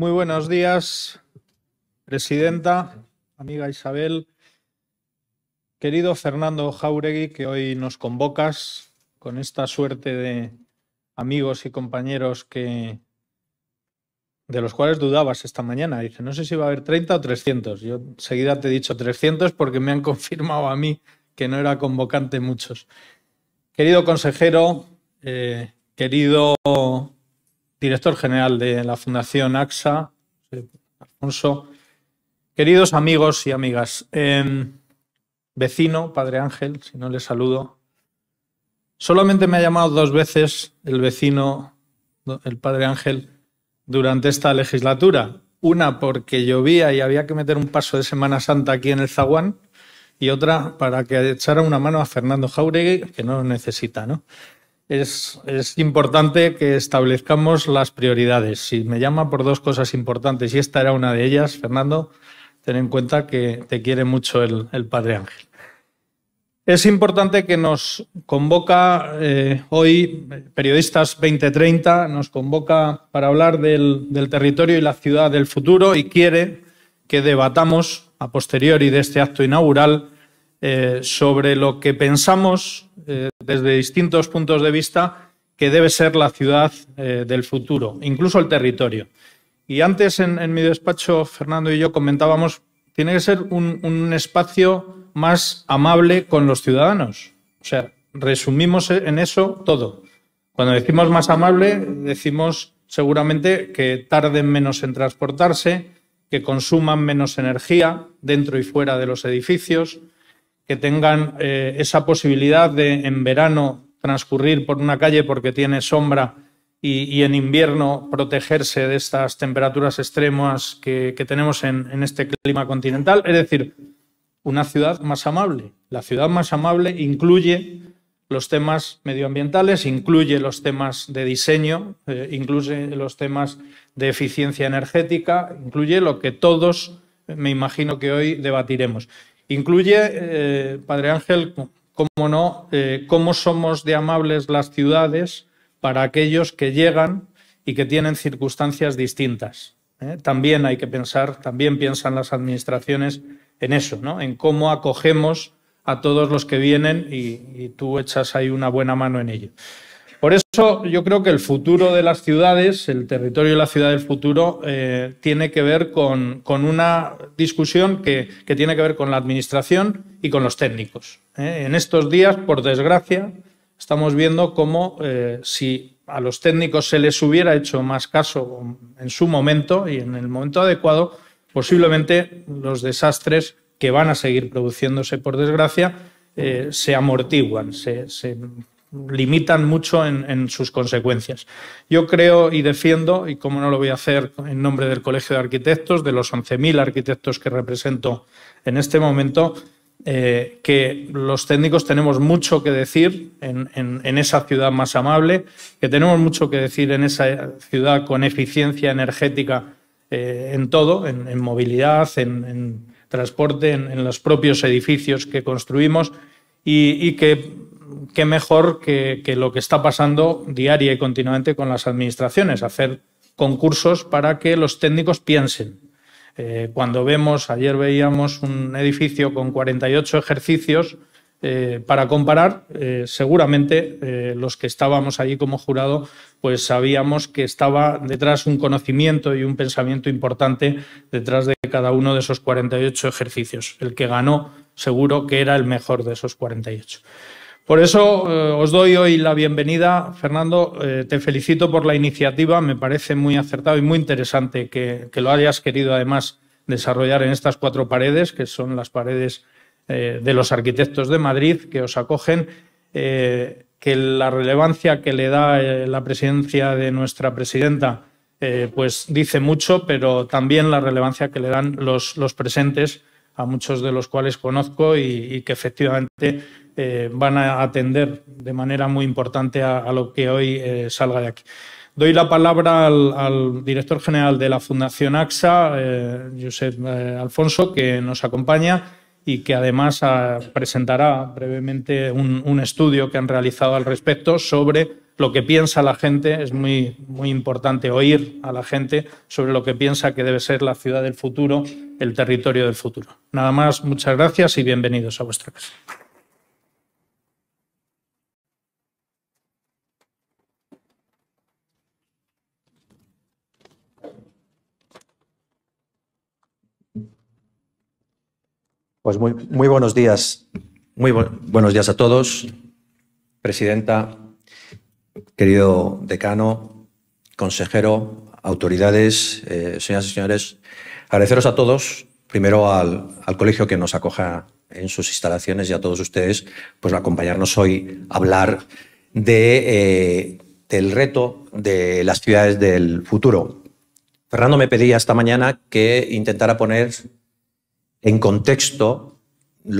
Muy buenos días, presidenta, amiga Isabel, querido Fernando Jáuregui, que hoy nos convocas con esta suerte de amigos y compañeros de los cuales dudabas esta mañana. Dice, no sé si va a haber 30 o 300. Yo enseguida te he dicho 300 porque me han confirmado a mí que no era convocante muchos. Querido consejero, querido director general de la Fundación AXA, Alfonso, queridos amigos y amigas, vecino, Padre Ángel, si no le saludo, solamente me ha llamado 2 veces el vecino, el Padre Ángel, durante esta legislatura. Una porque llovía y había que meter un paso de Semana Santa aquí en el zaguán, y otra para que echara una mano a Fernando Jáuregui, que no lo necesita, ¿no? Es importante que establezcamos las prioridades. Si me llama por 2 cosas importantes y esta era una de ellas, Fernando, ten en cuenta que te quiere mucho el Padre Ángel. Es importante que nos convoca hoy, Periodistas 2030, nos convoca para hablar del territorio y la ciudad del futuro y quiere que debatamos a posteriori de este acto inaugural sobre lo que pensamos desde distintos puntos de vista que debe ser la ciudad del futuro, incluso el territorio. Y antes en mi despacho, Fernando y yo comentábamos, tiene que ser un espacio más amable con los ciudadanos. O sea, resumimos en eso todo. Cuando decimos más amable, decimos seguramente que tarden menos en transportarse, que consuman menos energía dentro y fuera de los edificios, que tengan esa posibilidad de en verano transcurrir por una calle porque tiene sombra y en invierno protegerse de estas temperaturas extremas que tenemos en este clima continental. Es decir, una ciudad más amable. La ciudad más amable incluye los temas medioambientales, incluye los temas de diseño, incluye los temas de eficiencia energética, incluye lo que todos, me imagino que hoy debatiremos. Incluye, Padre Ángel, cómo no, cómo somos de amables las ciudades para aquellos que llegan y que tienen circunstancias distintas. También hay que pensar, también piensan las administraciones en eso, ¿no? En cómo acogemos a todos los que vienen y tú echas ahí una buena mano en ello. Por eso yo creo que el futuro de las ciudades, el territorio de la ciudad del futuro, tiene que ver con una discusión que tiene que ver con la administración y con los técnicos. En estos días, por desgracia, estamos viendo cómo si a los técnicos se les hubiera hecho más caso en su momento y en el momento adecuado, posiblemente los desastres que van a seguir produciéndose, por desgracia, se amortiguan, se limitan mucho en sus consecuencias. Yo creo y defiendo, y cómo no lo voy a hacer en nombre del Colegio de Arquitectos, de los 11.000 arquitectos que represento en este momento, que los técnicos tenemos mucho que decir en esa ciudad más amable, que tenemos mucho que decir en esa ciudad con eficiencia energética en todo, en movilidad, en transporte, en los propios edificios que construimos y que mejor que lo que está pasando diaria y continuamente con las administraciones, hacer concursos para que los técnicos piensen. Cuando ayer veíamos un edificio con 48 ejercicios para comparar, seguramente los que estábamos allí como jurado, pues sabíamos que estaba detrás un conocimiento y un pensamiento importante detrás de cada uno de esos 48 ejercicios. El que ganó seguro que era el mejor de esos 48. Por eso os doy hoy la bienvenida, Fernando. Te felicito por la iniciativa. Me parece muy acertado y muy interesante que lo hayas querido, además, desarrollar en estas 4 paredes, que son las paredes de los arquitectos de Madrid, que os acogen, que la relevancia que le da la presidencia de nuestra presidenta pues dice mucho, pero también la relevancia que le dan los presentes, a muchos de los cuales conozco y que efectivamente van a atender de manera muy importante a lo que hoy salga de aquí. Doy la palabra al director general de la Fundación AXA, Josep Alfonso, que nos acompaña y que además presentará brevemente un estudio que han realizado al respecto sobre lo que piensa la gente. Es muy importante oír a la gente sobre lo que piensa que debe ser la ciudad del futuro, el territorio del futuro. Nada más, muchas gracias y bienvenidos a vuestra casa. Pues muy buenos días. Buenos días a todos. Presidenta, querido decano, consejero, autoridades, señoras y señores, agradeceros a todos, primero al colegio que nos acoja en sus instalaciones y a todos ustedes, pues acompañarnos hoy a hablar del reto de las ciudades del futuro. Fernando me pedía esta mañana que intentara poner en contexto de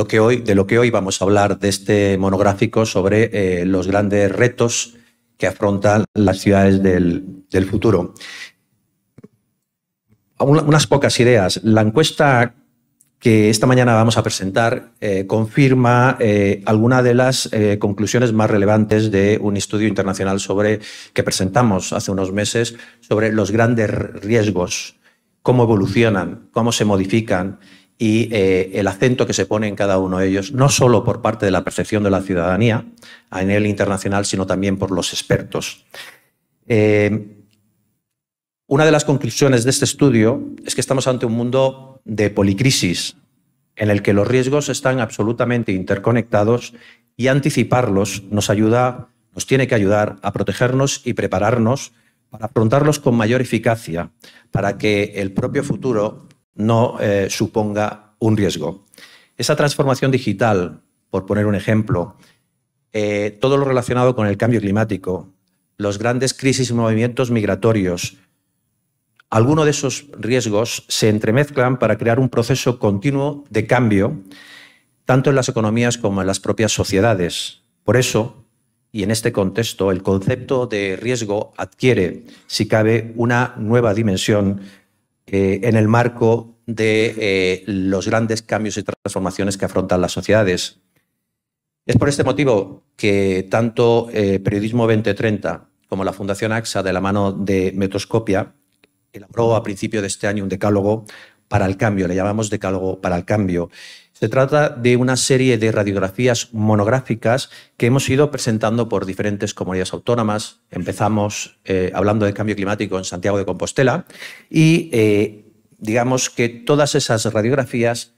lo que hoy vamos a hablar, de este monográfico sobre los grandes retos que afrontan las ciudades del futuro. Unas pocas ideas. La encuesta que esta mañana vamos a presentar confirma algunas de las conclusiones más relevantes de un estudio internacional que presentamos hace unos meses sobre los grandes riesgos, cómo evolucionan, cómo se modifican y el acento que se pone en cada uno de ellos, no solo por parte de la percepción de la ciudadanía a nivel internacional, sino también por los expertos. Una de las conclusiones de este estudio es que estamos ante un mundo de policrisis, en el que los riesgos están absolutamente interconectados y anticiparlos nos tiene que ayudar a protegernos y prepararnos para afrontarlos con mayor eficacia, para que el propio futuro no suponga un riesgo. Esa transformación digital, por poner un ejemplo, todo lo relacionado con el cambio climático, los grandes crisis y movimientos migratorios, algunos de esos riesgos se entremezclan para crear un proceso continuo de cambio, tanto en las economías como en las propias sociedades. Por eso, y en este contexto, el concepto de riesgo adquiere, si cabe, una nueva dimensión en el marco de los grandes cambios y transformaciones que afrontan las sociedades. Es por este motivo que tanto Periodismo 2030 como la Fundación AXA, de la mano de Metroscopia, elaboró a principio de este año un decálogo para el cambio, le llamamos decálogo para el cambio. Se trata de una serie de radiografías monográficas que hemos ido presentando por diferentes comunidades autónomas. Empezamos hablando de cambio climático en Santiago de Compostela y digamos que todas esas radiografías,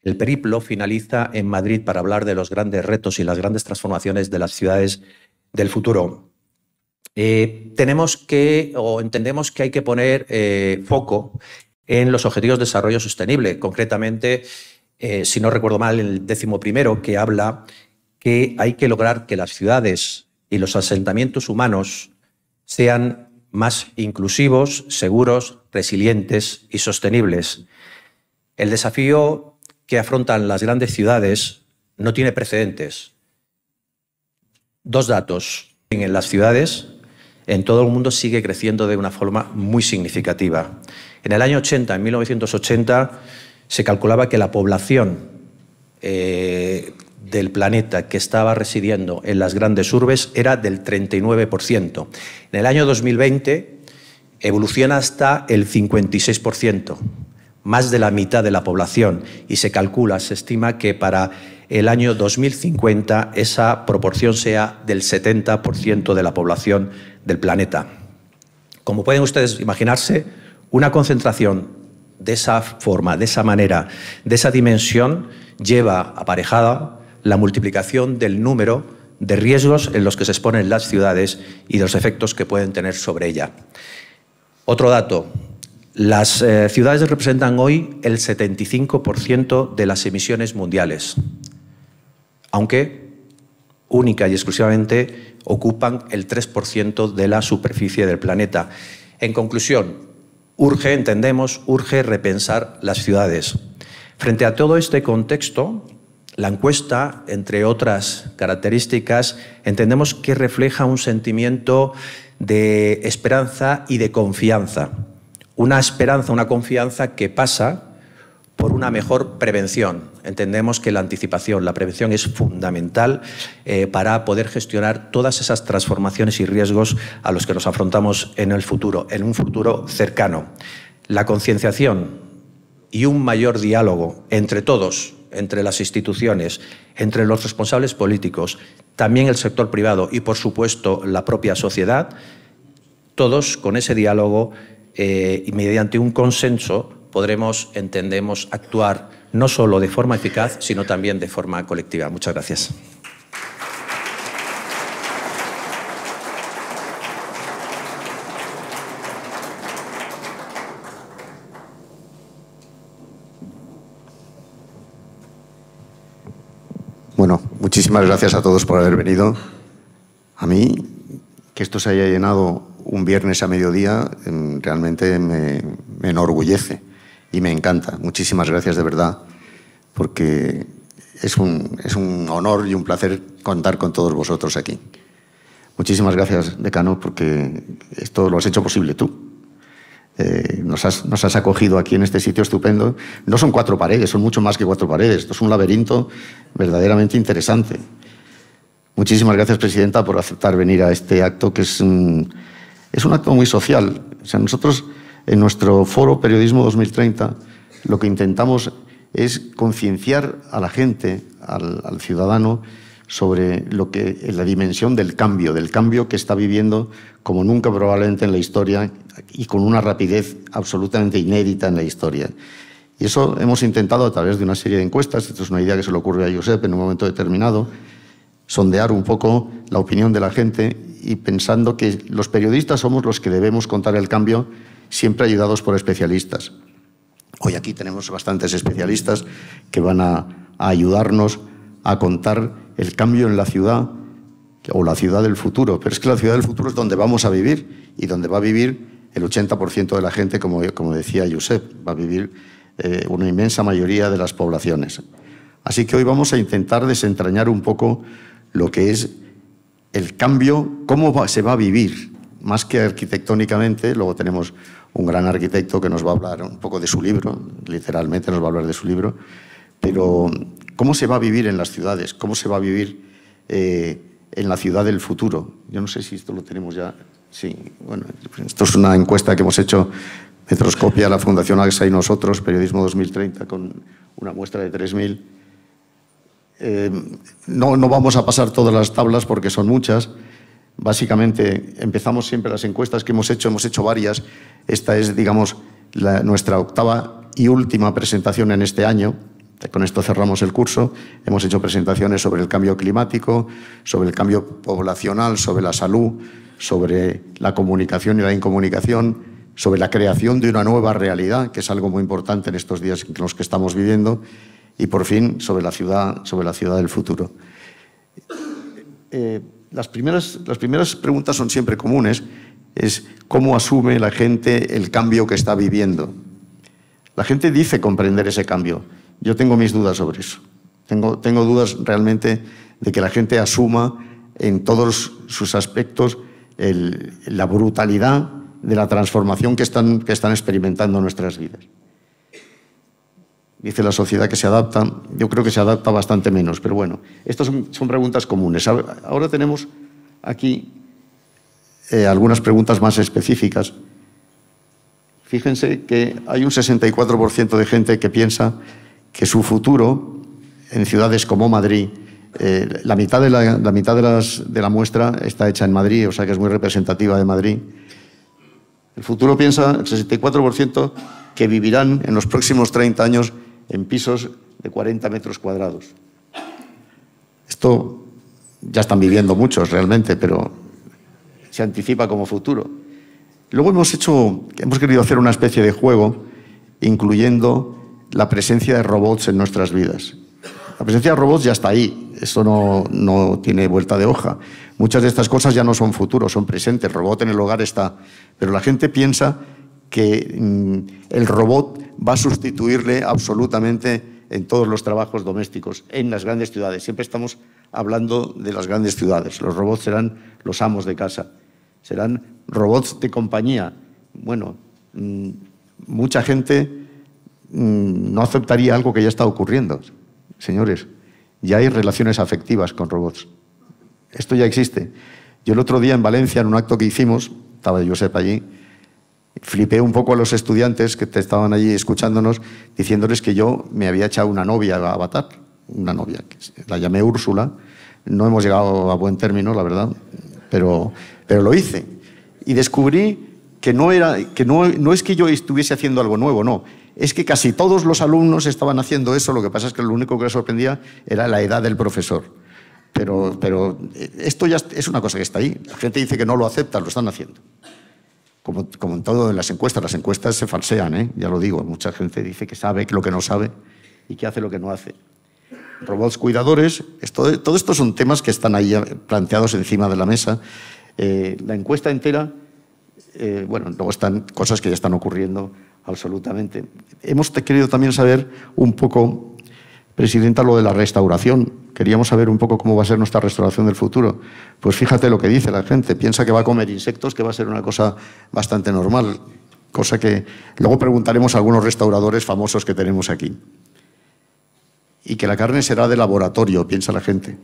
el periplo finaliza en Madrid para hablar de los grandes retos y las grandes transformaciones de las ciudades del futuro. Entendemos que hay que poner foco en los Objetivos de Desarrollo Sostenible, concretamente, si no recuerdo mal, el 11º, que habla que hay que lograr que las ciudades y los asentamientos humanos sean más inclusivos, seguros, resilientes y sostenibles. El desafío que afrontan las grandes ciudades no tiene precedentes. Dos datos. En las ciudades, en todo el mundo sigue creciendo de una forma muy significativa. En el año 80, en 1980, se calculaba que la población del planeta que estaba residiendo en las grandes urbes era del 39%. En el año 2020 evoluciona hasta el 56%, más de la mitad de la población, y se estima que para el año 2050 esa proporción sea del 70% de la población del planeta. Como pueden ustedes imaginarse, una concentración de esa forma, de esa manera, de esa dimensión, lleva aparejada la multiplicación del número de riesgos en los que se exponen las ciudades y de los efectos que pueden tener sobre ella. Otro dato. Las ciudades representan hoy el 75% de las emisiones mundiales, aunque única y exclusivamente ocupan el 3% de la superficie del planeta. En conclusión, urge repensar las ciudades. Frente a todo este contexto, la encuesta, entre otras características, entendemos que refleja un sentimiento de esperanza y de confianza. Una esperanza, una confianza que pasa por una mejor prevención. Entendemos que la anticipación, la prevención es fundamental para poder gestionar todas esas transformaciones y riesgos a los que nos afrontamos en el futuro, en un futuro cercano. La concienciación y un mayor diálogo entre todos, entre las instituciones, entre los responsables políticos, también el sector privado y, por supuesto, la propia sociedad, todos con ese diálogo y mediante un consenso podremos, entendemos, actuar no solo de forma eficaz, sino también de forma colectiva. Muchas gracias. Bueno, muchísimas gracias a todos por haber venido. A mí, que esto se haya llenado un viernes a mediodía, realmente me enorgullece y me encanta. Muchísimas gracias de verdad, porque es un honor y un placer contar con todos vosotros aquí. Muchísimas gracias, decano, porque esto lo has hecho posible tú. Nos has acogido aquí en este sitio estupendo. No son 4 paredes, son mucho más que 4 paredes. Esto es un laberinto verdaderamente interesante. Muchísimas gracias, presidenta, por aceptar venir a este acto, que es un acto muy social. O sea, nosotros, en nuestro foro Periodismo 2030, lo que intentamos es concienciar a la gente, al ciudadano, sobre la dimensión del cambio que está viviendo como nunca probablemente en la historia y con una rapidez absolutamente inédita en la historia. Y eso hemos intentado a través de una serie de encuestas. Esto es una idea que se le ocurre a Josep en un momento determinado, sondear un poco la opinión de la gente y pensando que los periodistas somos los que debemos contar el cambio, siempre ayudados por especialistas. Hoy aquí tenemos bastantes especialistas que van a ayudarnos a contar el cambio en la ciudad o la ciudad del futuro. Pero es que la ciudad del futuro es donde vamos a vivir y donde va a vivir el 80% de la gente, como decía Josep, va a vivir una inmensa mayoría de las poblaciones. Así que hoy vamos a intentar desentrañar un poco lo que es el cambio, cómo se va a vivir, más que arquitectónicamente. Luego tenemos un gran arquitecto que nos va a hablar un poco de su libro, literalmente nos va a hablar de su libro, pero cómo se va a vivir en las ciudades, cómo se va a vivir en la ciudad del futuro. Yo no sé si esto lo tenemos ya. Sí, bueno, esto es una encuesta que hemos hecho Metroscopia, la Fundación AXA y nosotros, Periodismo 2030, con una muestra de 3.000. No vamos a pasar todas las tablas porque son muchas. Básicamente, empezamos siempre las encuestas que hemos hecho varias. Esta es, digamos, nuestra 8ª y última presentación en este año. Con esto cerramos el curso. Hemos hecho presentaciones sobre el cambio climático, sobre el cambio poblacional, sobre la salud, sobre la comunicación y la incomunicación, sobre la creación de una nueva realidad, que es algo muy importante en estos días en los que estamos viviendo, y por fin sobre la ciudad del futuro. Las primeras preguntas son siempre comunes, es cómo asume la gente el cambio que está viviendo. La gente dice comprender ese cambio. Yo tengo mis dudas sobre eso. Tengo dudas realmente de que la gente asuma en todos sus aspectos la brutalidad de la transformación que están experimentando nuestras vidas. Dice la sociedad que se adapta. Yo creo que se adapta bastante menos, pero bueno, estas son preguntas comunes. Ahora tenemos aquí algunas preguntas más específicas. Fíjense que hay un 64% de gente que piensa que su futuro en ciudades como Madrid, la mitad de la muestra está hecha en Madrid, o sea que es muy representativa de Madrid. El futuro piensa el 64% que vivirán en los próximos 30 años en pisos de 40 metros cuadrados. Esto ya están viviendo muchos realmente, pero se anticipa como futuro. Luego hemos querido hacer una especie de juego, incluyendo la presencia de robots en nuestras vidas. La presencia de robots ya está ahí, eso no tiene vuelta de hoja. Muchas de estas cosas ya no son futuros, son presentes. El robot en el hogar está, pero la gente piensa que el robot va a sustituirle absolutamente en todos los trabajos domésticos, en las grandes ciudades. Siempre estamos hablando de las grandes ciudades. Los robots serán los amos de casa, serán robots de compañía. Bueno, mucha gente no aceptaría algo que ya está ocurriendo. Señores, ya hay relaciones afectivas con robots. Esto ya existe. Yo el otro día en Valencia, en un acto que hicimos, estaba Josep allí, flipé un poco a los estudiantes que estaban allí escuchándonos, diciéndoles que yo me había echado una novia a Avatar, una novia, la llamé Úrsula. No hemos llegado a buen término, la verdad, pero lo hice. Y descubrí que no es que yo estuviese haciendo algo nuevo, no. Es que casi todos los alumnos estaban haciendo eso, lo que pasa es que lo único que les sorprendía era la edad del profesor. Pero esto ya es una cosa que está ahí. La gente dice que no lo acepta, lo están haciendo. Como en todo en las encuestas se falsean, ¿eh? Ya lo digo, mucha gente dice que sabe lo que no sabe y que hace lo que no hace. Robots cuidadores, todo esto son temas que están ahí planteados encima de la mesa. La encuesta entera, bueno, luego están cosas que ya están ocurriendo absolutamente. Hemos querido también saber un poco, Presidenta, lo de la restauración. Queríamos saber un poco cómo va a ser nuestra restauración del futuro. Pues fíjate lo que dice la gente. Piensa que va a comer insectos, que va a ser una cosa bastante normal. Cosa que luego preguntaremos a algunos restauradores famosos que tenemos aquí. Y que la carne será de laboratorio, piensa la gente.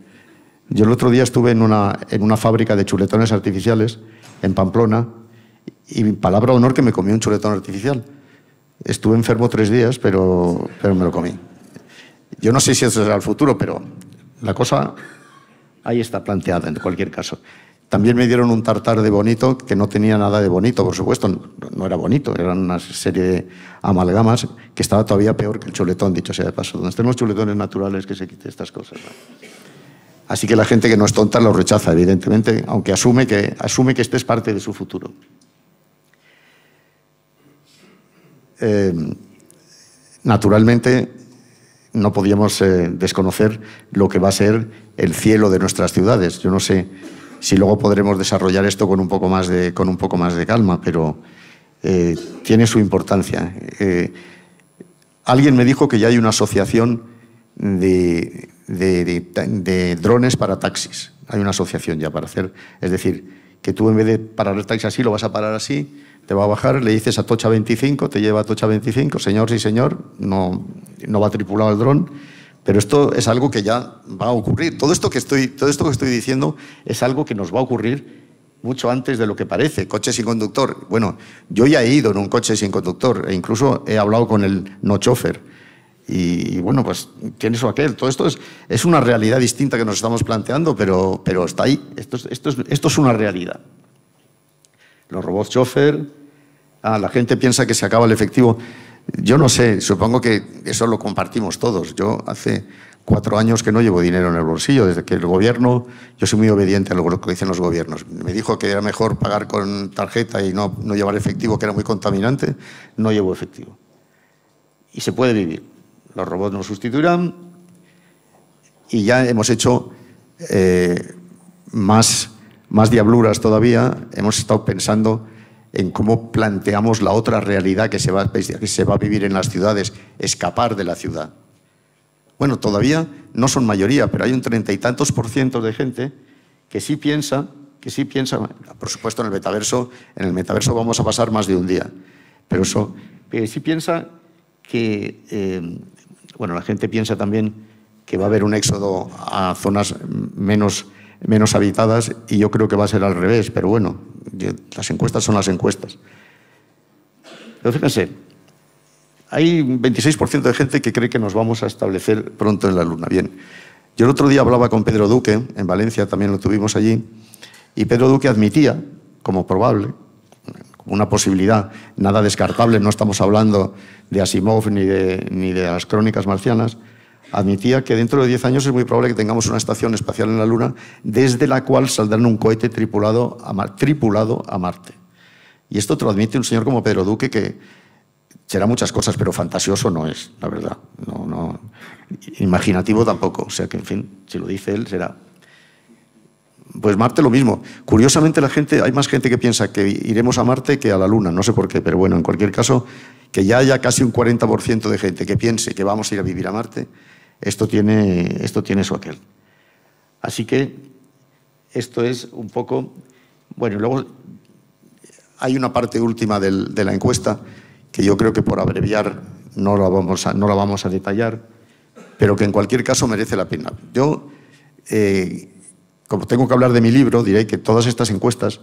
Yo el otro día estuve en una fábrica de chuletones artificiales en Pamplona y palabra de honor que me comí un chuletón artificial. Estuve enfermo 3 días, pero me lo comí. Yo no sé si eso será el futuro, pero la cosa ahí está planteada en cualquier caso. También me dieron un tartar de bonito que no tenía nada de bonito, por supuesto, no era bonito, eran una serie de amalgamas que estaba todavía peor que el chuletón, dicho sea de paso. Donde estén los chuletones naturales, que se quite estas cosas, ¿no? Así que la gente que no es tonta lo rechaza, evidentemente, aunque asume que este es parte de su futuro. Naturalmente, no podíamos desconocer lo que va a ser el cielo de nuestras ciudades. Yo no sé si luego podremos desarrollar esto con un poco más de calma, pero tiene su importancia. Alguien me dijo que ya hay una asociación de drones para taxis. Hay una asociación ya para hacer, es decir, que tú en vez de parar el taxi así, lo vas a parar así, te va a bajar, le dices a Tocha 25, te lleva a Tocha 25, señor, sí señor, no va tripulado el dron. Pero esto es algo que ya va a ocurrir. Todo esto que estoy diciendo es algo que nos va a ocurrir mucho antes de lo que parece. Coche sin conductor. Bueno, yo ya he ido en un coche sin conductor e incluso he hablado con el no chofer. Y bueno, pues tiene eso aquel. Todo esto es una realidad distinta que nos estamos planteando, pero está ahí. Esto es una realidad. Los robots chofer. La gente piensa que se acaba el efectivo. Yo no sé, supongo que eso lo compartimos todos. Yo hace 4 años que no llevo dinero en el bolsillo, desde que el gobierno, yo soy muy obediente a lo que dicen los gobiernos. Me dijo que era mejor pagar con tarjeta y no llevar efectivo, que era muy contaminante. No llevo efectivo. Y se puede vivir. Los robots nos sustituirán y ya hemos hecho más diabluras todavía. Hemos estado pensando en cómo planteamos la otra realidad que se va a vivir en las ciudades, escapar de la ciudad. Bueno, todavía no son mayoría, pero hay un 30 y tantos % de gente que sí piensa, por supuesto en el metaverso vamos a pasar más de un día, pero sí piensa que, bueno, la gente piensa también que va a haber un éxodo a zonas menos habitadas y yo creo que va a ser al revés, pero bueno, las encuestas son las encuestas. Pero fíjense, hay un 26% de gente que cree que nos vamos a establecer pronto en la Luna. Bien, yo el otro día hablaba con Pedro Duque, en Valencia también lo tuvimos allí, y Pedro Duque admitía, como probable, como una posibilidad, nada descartable, no estamos hablando de Asimov ni de las crónicas marcianas, admitía que dentro de 10 años es muy probable que tengamos una estación espacial en la Luna desde la cual saldrá un cohete tripulado a Marte. Y esto te lo admite un señor como Pedro Duque, que será muchas cosas, pero fantasioso no es, la verdad. No, imaginativo tampoco. O sea que, en fin, si lo dice él, será. Pues Marte lo mismo. Curiosamente hay más gente que piensa que iremos a Marte que a la Luna. No sé por qué, pero bueno, en cualquier caso, que ya haya casi un 40% de gente que piense que vamos a ir a vivir a Marte, esto tiene su aquel. Así que esto es un poco... Bueno, y luego hay una parte última de la encuesta que yo creo que por abreviar no la vamos a detallar, pero que en cualquier caso merece la pena. Yo, como tengo que hablar de mi libro, diré que todas estas encuestas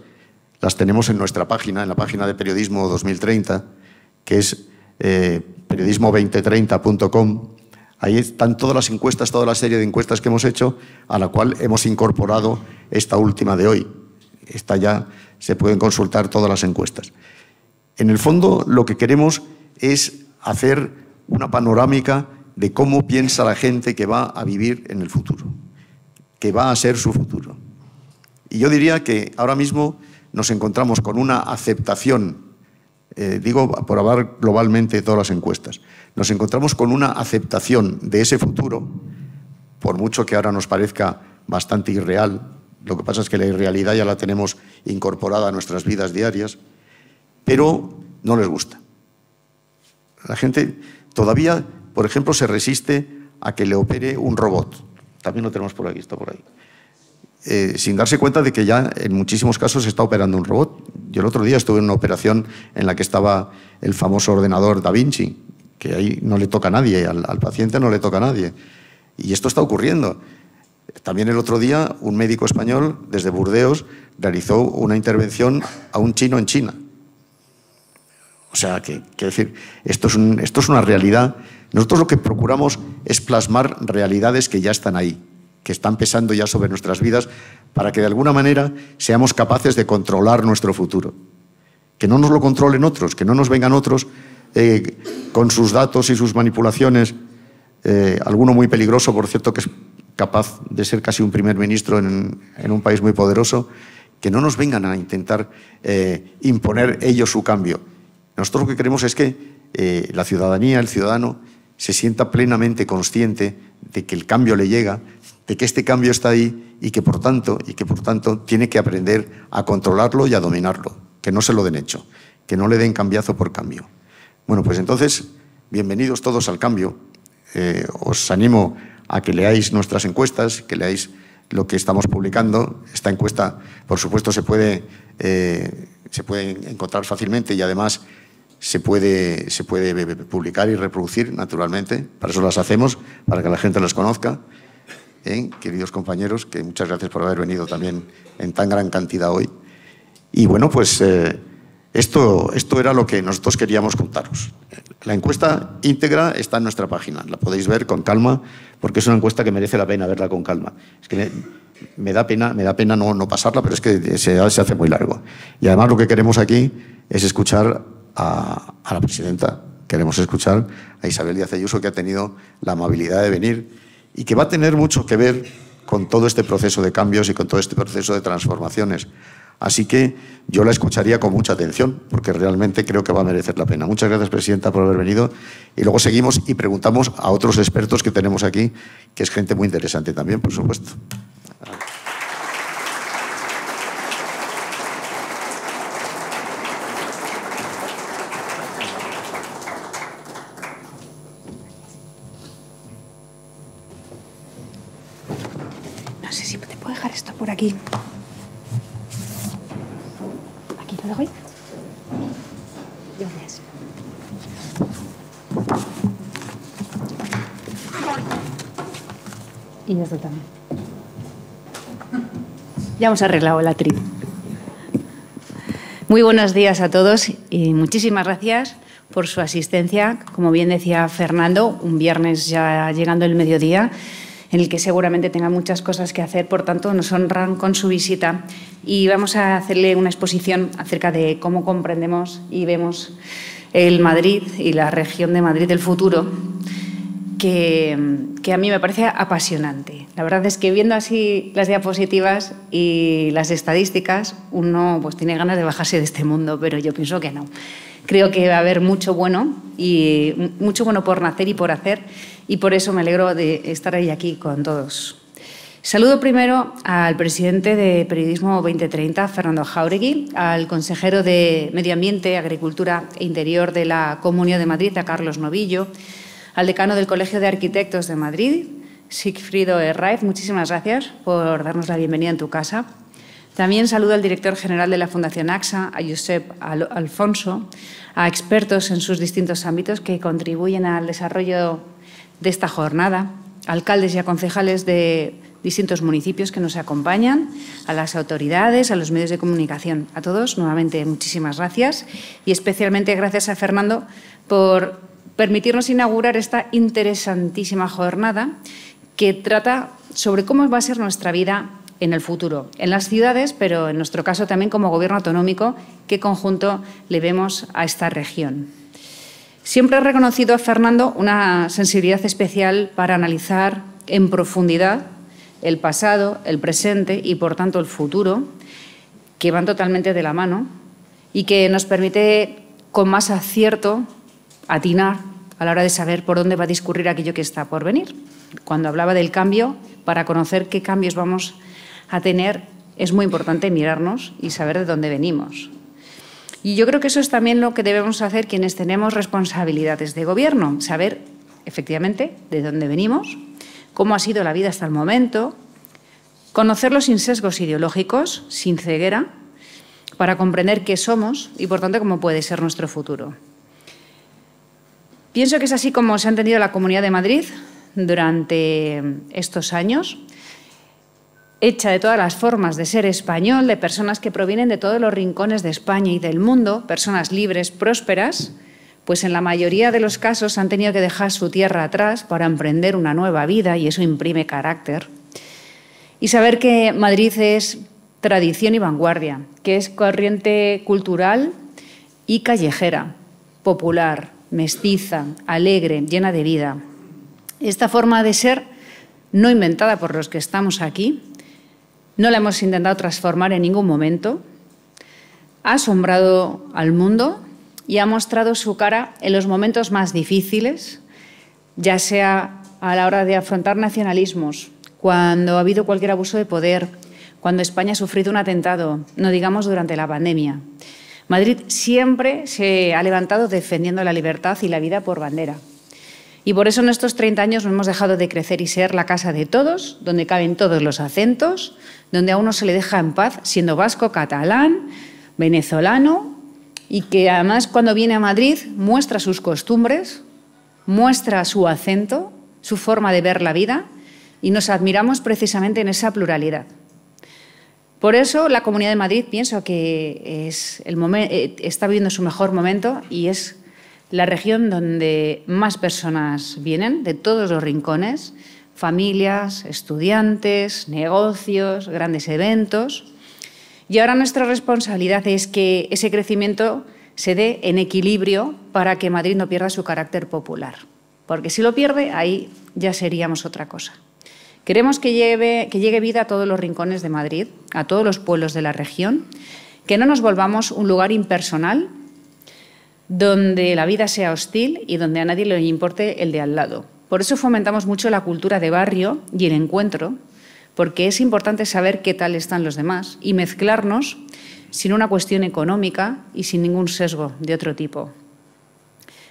las tenemos en nuestra página, en la página de Periodismo 2030, que es periodismo2030.com. Ahí están todas las encuestas, toda la serie de encuestas que hemos hecho, a la cual hemos incorporado esta última de hoy. Esta ya se pueden consultar todas las encuestas. En el fondo, lo que queremos es hacer una panorámica de cómo piensa la gente que va a vivir en el futuro, que va a ser su futuro. Y yo diría que ahora mismo nos encontramos con una aceptación, digo por hablar globalmente de todas las encuestas, nos encontramos con una aceptación de ese futuro, por mucho que ahora nos parezca bastante irreal. Lo que pasa es que la irrealidad ya la tenemos incorporada a nuestras vidas diarias, pero no les gusta. La gente todavía, por ejemplo, se resiste a que le opere un robot. También lo tenemos por aquí, está por ahí. Sin darse cuenta de que ya en muchísimos casos se está operando un robot. Yo el otro día estuve en una operación en la que estaba el famoso ordenador Da Vinci, que ahí no le toca a nadie, al paciente no le toca a nadie. Y esto está ocurriendo. También el otro día un médico español desde Burdeos realizó una intervención a un chino en China. O sea, quiero decir, esto es una realidad. Nosotros lo que procuramos es plasmar realidades que ya están ahí, que están pesando ya sobre nuestras vidas, para que de alguna manera seamos capaces de controlar nuestro futuro. Que no nos lo controlen otros, que no nos vengan otros con sus datos y sus manipulaciones. Alguno muy peligroso, por cierto, que es capaz de ser casi un primer ministro en un país muy poderoso, que no nos vengan a intentar imponer ellos su cambio. Nosotros lo que queremos es que la ciudadanía, el ciudadano, se sienta plenamente consciente de que el cambio le llega, de que este cambio está ahí y que por tanto tiene que aprender a controlarlo y a dominarlo, que no se lo den hecho, que no le den cambiazo por cambio. Bueno, pues entonces, bienvenidos todos al cambio. Os animo a que leáis nuestras encuestas, que leáis lo que estamos publicando. Esta encuesta, por supuesto, se puede encontrar fácilmente y además se puede publicar y reproducir, naturalmente. Para eso las hacemos, para que la gente las conozca. Queridos compañeros, que muchas gracias por haber venido también en tan gran cantidad hoy. Y bueno, pues esto era lo que nosotros queríamos contaros. La encuesta íntegra está en nuestra página, la podéis ver con calma, porque es una encuesta que merece la pena verla con calma. Es que me da pena no pasarla, pero es que se hace muy largo. Y además lo que queremos aquí es escuchar a la presidenta, queremos escuchar a Isabel Díaz Ayuso, que ha tenido la amabilidad de venir y que va a tener mucho que ver con todo este proceso de cambios y con todo este proceso de transformaciones. Así que yo la escucharía con mucha atención, porque realmente creo que va a merecer la pena. Muchas gracias, presidenta, por haber venido. Y luego seguimos y preguntamos a otros expertos que tenemos aquí, que es gente muy interesante también, por supuesto. No sé si te puedo dejar esto por aquí. Aquí lo dejo ahí. Gracias. Y esto también. Ya hemos arreglado el atril. Muy buenos días a todos y muchísimas gracias por su asistencia. Como bien decía Fernando, un viernes ya llegando el mediodía, en el que seguramente tenga muchas cosas que hacer, por tanto nos honran con su visita y vamos a hacerle una exposición acerca de cómo comprendemos y vemos el Madrid y la región de Madrid del futuro, que a mí me parece apasionante. La verdad es que viendo así las diapositivas y las estadísticas, uno pues tiene ganas de bajarse de este mundo, pero yo pienso que no. Creo que va a haber mucho bueno y mucho bueno por nacer y por hacer, y por eso me alegro de estar hoy aquí con todos. Saludo primero al presidente de Periodismo 2030, Fernando Jáuregui, al consejero de Medio Ambiente, Agricultura e Interior de la Comunidad de Madrid, a Carlos Novillo, al decano del Colegio de Arquitectos de Madrid, Sigfrido Herraiz. Muchísimas gracias por darnos la bienvenida en tu casa. También saludo al director general de la Fundación AXA, a Josep Alfonso, a expertos en sus distintos ámbitos que contribuyen al desarrollo de esta jornada, alcaldes y a concejales de distintos municipios que nos acompañan, a las autoridades, a los medios de comunicación. A todos, nuevamente, muchísimas gracias y especialmente gracias a Fernando por permitirnos inaugurar esta interesantísima jornada que trata sobre cómo va a ser nuestra vida en el futuro, en las ciudades, pero en nuestro caso también como Gobierno autonómico, qué conjunto le vemos a esta región. Siempre he reconocido a Fernando una sensibilidad especial para analizar en profundidad el pasado, el presente y, por tanto, el futuro, que van totalmente de la mano y que nos permite, con más acierto, atinar a la hora de saber por dónde va a discurrir aquello que está por venir. Cuando hablaba del cambio, para conocer qué cambios vamos a tener, es muy importante mirarnos y saber de dónde venimos. Y yo creo que eso es también lo que debemos hacer quienes tenemos responsabilidades de gobierno, saber efectivamente de dónde venimos, cómo ha sido la vida hasta el momento, conocerlo sin sesgos ideológicos, sin ceguera, para comprender qué somos y, por tanto, cómo puede ser nuestro futuro. Pienso que es así como se ha entendido la Comunidad de Madrid durante estos años, hecha de todas las formas de ser español, de personas que provienen de todos los rincones de España y del mundo, personas libres, prósperas, pues en la mayoría de los casos han tenido que dejar su tierra atrás para emprender una nueva vida y eso imprime carácter. Y saber que Madrid es tradición y vanguardia, que es corriente cultural y callejera, popular, mestiza, alegre, llena de vida. Esta forma de ser, no inventada por los que estamos aquí, no la hemos intentado transformar en ningún momento, ha asombrado al mundo y ha mostrado su cara en los momentos más difíciles, ya sea a la hora de afrontar nacionalismos, cuando ha habido cualquier abuso de poder, cuando España ha sufrido un atentado, no digamos durante la pandemia. Madrid siempre se ha levantado defendiendo la libertad y la vida por bandera. Y por eso en estos 30 años no hemos dejado de crecer y ser la casa de todos, donde caben todos los acentos, donde a uno se le deja en paz siendo vasco, catalán, venezolano, y que además cuando viene a Madrid muestra sus costumbres, muestra su acento, su forma de ver la vida, y nos admiramos precisamente en esa pluralidad. Por eso la Comunidad de Madrid pienso que está viviendo su mejor momento y es la región donde más personas vienen, de todos los rincones, familias, estudiantes, negocios, grandes eventos. Y ahora nuestra responsabilidad es que ese crecimiento se dé en equilibrio para que Madrid no pierda su carácter popular. Porque si lo pierde, ahí ya seríamos otra cosa. Queremos que llegue vida a todos los rincones de Madrid, a todos los pueblos de la región, que no nos volvamos un lugar impersonal, donde la vida sea hostil y donde a nadie le importe el de al lado. Por eso fomentamos mucho la cultura de barrio y el encuentro, porque es importante saber qué tal están los demás y mezclarnos sin una cuestión económica y sin ningún sesgo de otro tipo.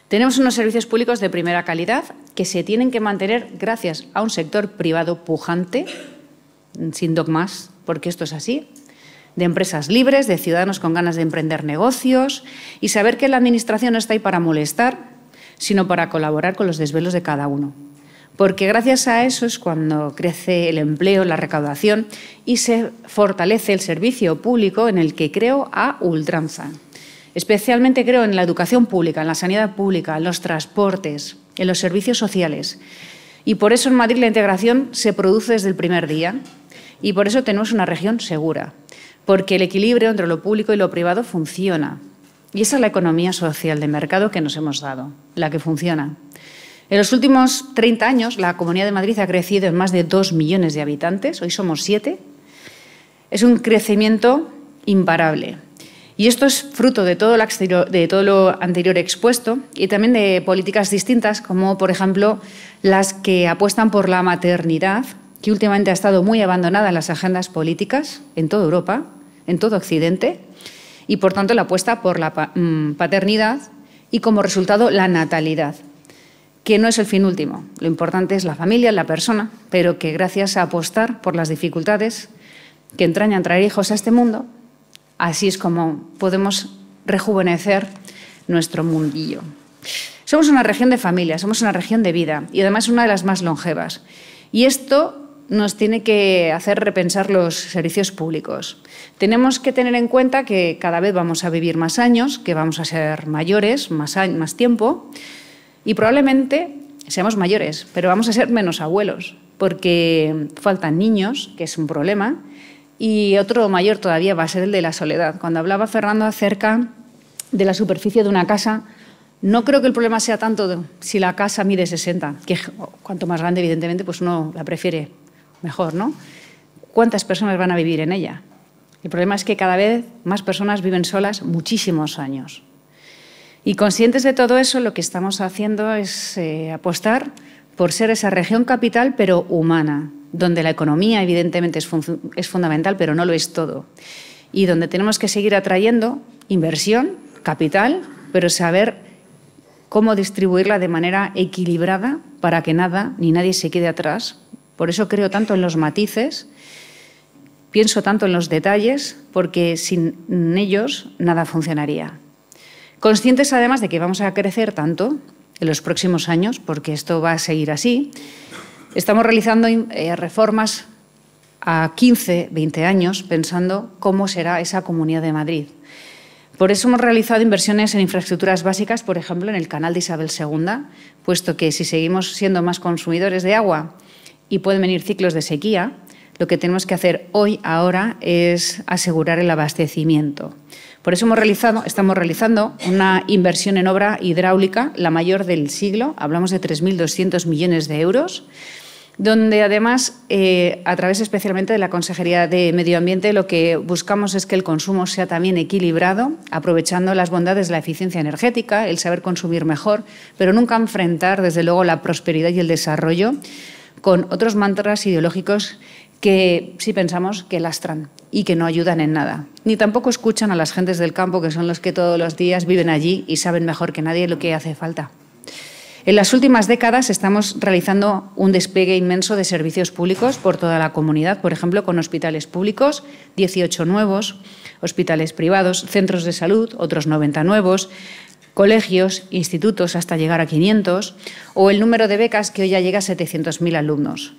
Tenemos unos servicios públicos de primera calidad que se tienen que mantener gracias a un sector privado pujante, sin dogmas, porque esto es así, de empresas libres, de ciudadanos con ganas de emprender negocios y saber que la Administración no está ahí para molestar, sino para colaborar con los desvelos de cada uno. Porque gracias a eso es cuando crece el empleo, la recaudación y se fortalece el servicio público en el que creo a ultranza. Especialmente creo en la educación pública, en la sanidad pública, en los transportes, en los servicios sociales. Y por eso en Madrid la integración se produce desde el primer día y por eso tenemos una región segura, porque el equilibrio entre lo público y lo privado funciona. Y esa es la economía social de mercado que nos hemos dado, la que funciona. En los últimos 30 años la Comunidad de Madrid ha crecido en más de 2 millones de habitantes, hoy somos 7. Es un crecimiento imparable. Y esto es fruto de todo lo anterior expuesto y también de políticas distintas, como por ejemplo las que apuestan por la maternidad, que últimamente ha estado muy abandonada en las agendas políticas en toda Europa, en todo Occidente, y por tanto la apuesta por la paternidad y como resultado la natalidad, que no es el fin último. Lo importante es la familia, la persona, pero que gracias a apostar por las dificultades que entrañan traer hijos a este mundo, así es como podemos rejuvenecer nuestro mundillo. Somos una región de familia, somos una región de vida y además una de las más longevas. Y esto nos tiene que hacer repensar los servicios públicos. Tenemos que tener en cuenta que cada vez vamos a vivir más años, que vamos a ser mayores, más tiempo, y probablemente seamos mayores, pero vamos a ser menos abuelos, porque faltan niños, que es un problema, y otro mayor todavía va a ser el de la soledad. Cuando hablaba Fernando acerca de la superficie de una casa, no creo que el problema sea tanto si la casa mide 60, que cuanto más grande, evidentemente, pues uno la prefiere mejor, ¿no? ¿Cuántas personas van a vivir en ella? El problema es que cada vez más personas viven solas muchísimos años. Y conscientes de todo eso, lo que estamos haciendo es apostar por ser esa región capital, pero humana, donde la economía, evidentemente, es fundamental, pero no lo es todo. Y donde tenemos que seguir atrayendo inversión, capital, pero saber cómo distribuirla de manera equilibrada para que nada ni nadie se quede atrás. Por eso creo tanto en los matices, pienso tanto en los detalles, porque sin ellos nada funcionaría. Conscientes además de que vamos a crecer tanto en los próximos años, porque esto va a seguir así, estamos realizando reformas a 15, 20 años pensando cómo será esa Comunidad de Madrid. Por eso hemos realizado inversiones en infraestructuras básicas, por ejemplo, en el canal de Isabel II, puesto que si seguimos siendo más consumidores de agua y pueden venir ciclos de sequía, lo que tenemos que hacer ahora, es asegurar el abastecimiento. Por eso estamos realizando una inversión en obra hidráulica, la mayor del siglo, hablamos de 3.200 millones de euros, donde además, a través especialmente de la Consejería de Medio Ambiente, lo que buscamos es que el consumo sea también equilibrado, aprovechando las bondades de la eficiencia energética, el saber consumir mejor, pero nunca enfrentar, desde luego, la prosperidad y el desarrollo con otros mantras ideológicos que sí pensamos que lastran y que no ayudan en nada. Ni tampoco escuchan a las gentes del campo, que son los que todos los días viven allí y saben mejor que nadie lo que hace falta. En las últimas décadas estamos realizando un despliegue inmenso de servicios públicos por toda la comunidad, por ejemplo, con hospitales públicos, 18 nuevos, hospitales privados, centros de salud, otros 90 nuevos, colegios, institutos hasta llegar a 500, o el número de becas que hoy ya llega a 700.000 alumnos.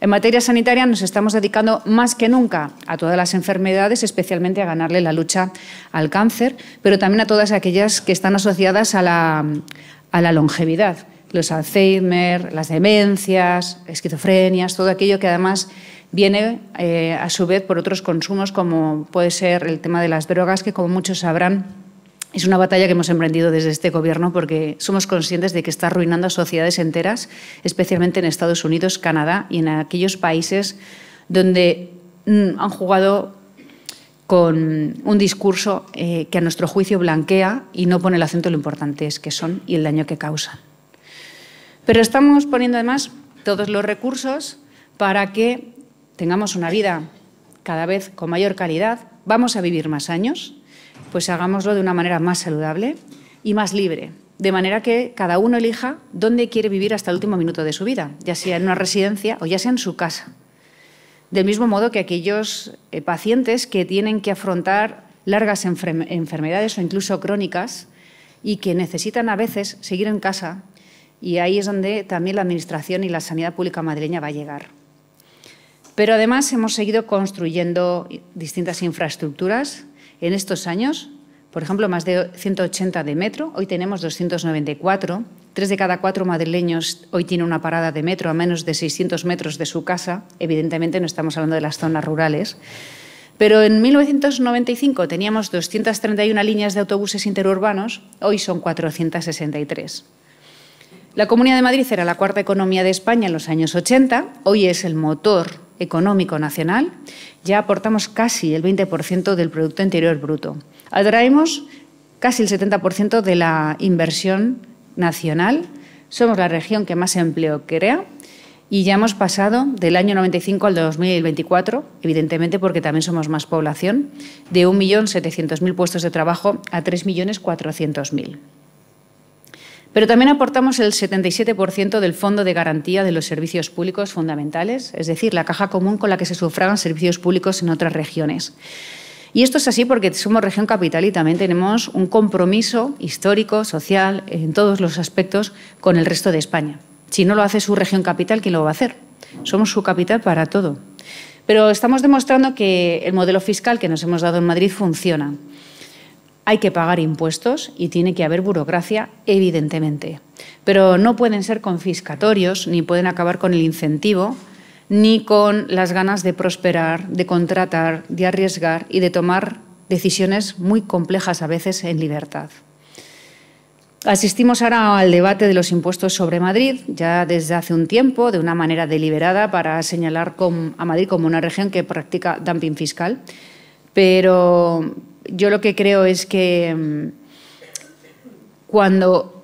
En materia sanitaria nos estamos dedicando más que nunca a todas las enfermedades, especialmente a ganarle la lucha al cáncer, pero también a todas aquellas que están asociadas a la longevidad. Los Alzheimer, las demencias, esquizofrenias, todo aquello que además viene a su vez por otros consumos, como puede ser el tema de las drogas, que como muchos sabrán es una batalla que hemos emprendido desde este Gobierno porque somos conscientes de que está arruinando a sociedades enteras, especialmente en Estados Unidos, Canadá y en aquellos países donde han jugado con un discurso que a nuestro juicio blanquea y no pone el acento en lo importantes que son y el daño que causan. Pero estamos poniendo además todos los recursos para que tengamos una vida cada vez con mayor calidad, vamos a vivir más años, pues hagámoslo de una manera más saludable y más libre, de manera que cada uno elija dónde quiere vivir hasta el último minuto de su vida, ya sea en una residencia o ya sea en su casa. Del mismo modo que aquellos pacientes que tienen que afrontar largas enfermedades o incluso crónicas y que necesitan a veces seguir en casa, y ahí es donde también la Administración y la sanidad pública madrileña va a llegar. Pero además hemos seguido construyendo distintas infraestructuras en estos años, por ejemplo, más de 180 de metro, hoy tenemos 294, 3 de cada 4 madrileños hoy tienen una parada de metro a menos de 600 metros de su casa, evidentemente no estamos hablando de las zonas rurales, pero en 1995 teníamos 231 líneas de autobuses interurbanos, hoy son 463. La Comunidad de Madrid era la cuarta economía de España en los años 80, hoy es el motor económico nacional, ya aportamos casi el 20% del Producto Interior Bruto. Atraemos casi el 70% de la inversión nacional, somos la región que más empleo crea y ya hemos pasado del año 95 al 2024, evidentemente porque también somos más población, de 1.700.000 puestos de trabajo a 3.400.000. Pero también aportamos el 77% del Fondo de Garantía de los Servicios Públicos Fundamentales, es decir, la caja común con la que se sufragan servicios públicos en otras regiones. Y esto es así porque somos región capital y también tenemos un compromiso histórico, social, en todos los aspectos con el resto de España. Si no lo hace su región capital, ¿quién lo va a hacer? Somos su capital para todo. Pero estamos demostrando que el modelo fiscal que nos hemos dado en Madrid funciona. Hay que pagar impuestos y tiene que haber burocracia, evidentemente. Pero no pueden ser confiscatorios, ni pueden acabar con el incentivo, ni con las ganas de prosperar, de contratar, de arriesgar y de tomar decisiones muy complejas a veces en libertad. Asistimos ahora al debate de los impuestos sobre Madrid, ya desde hace un tiempo, de una manera deliberada, para señalar a Madrid como una región que practica dumping fiscal. Pero yo lo que creo es que cuando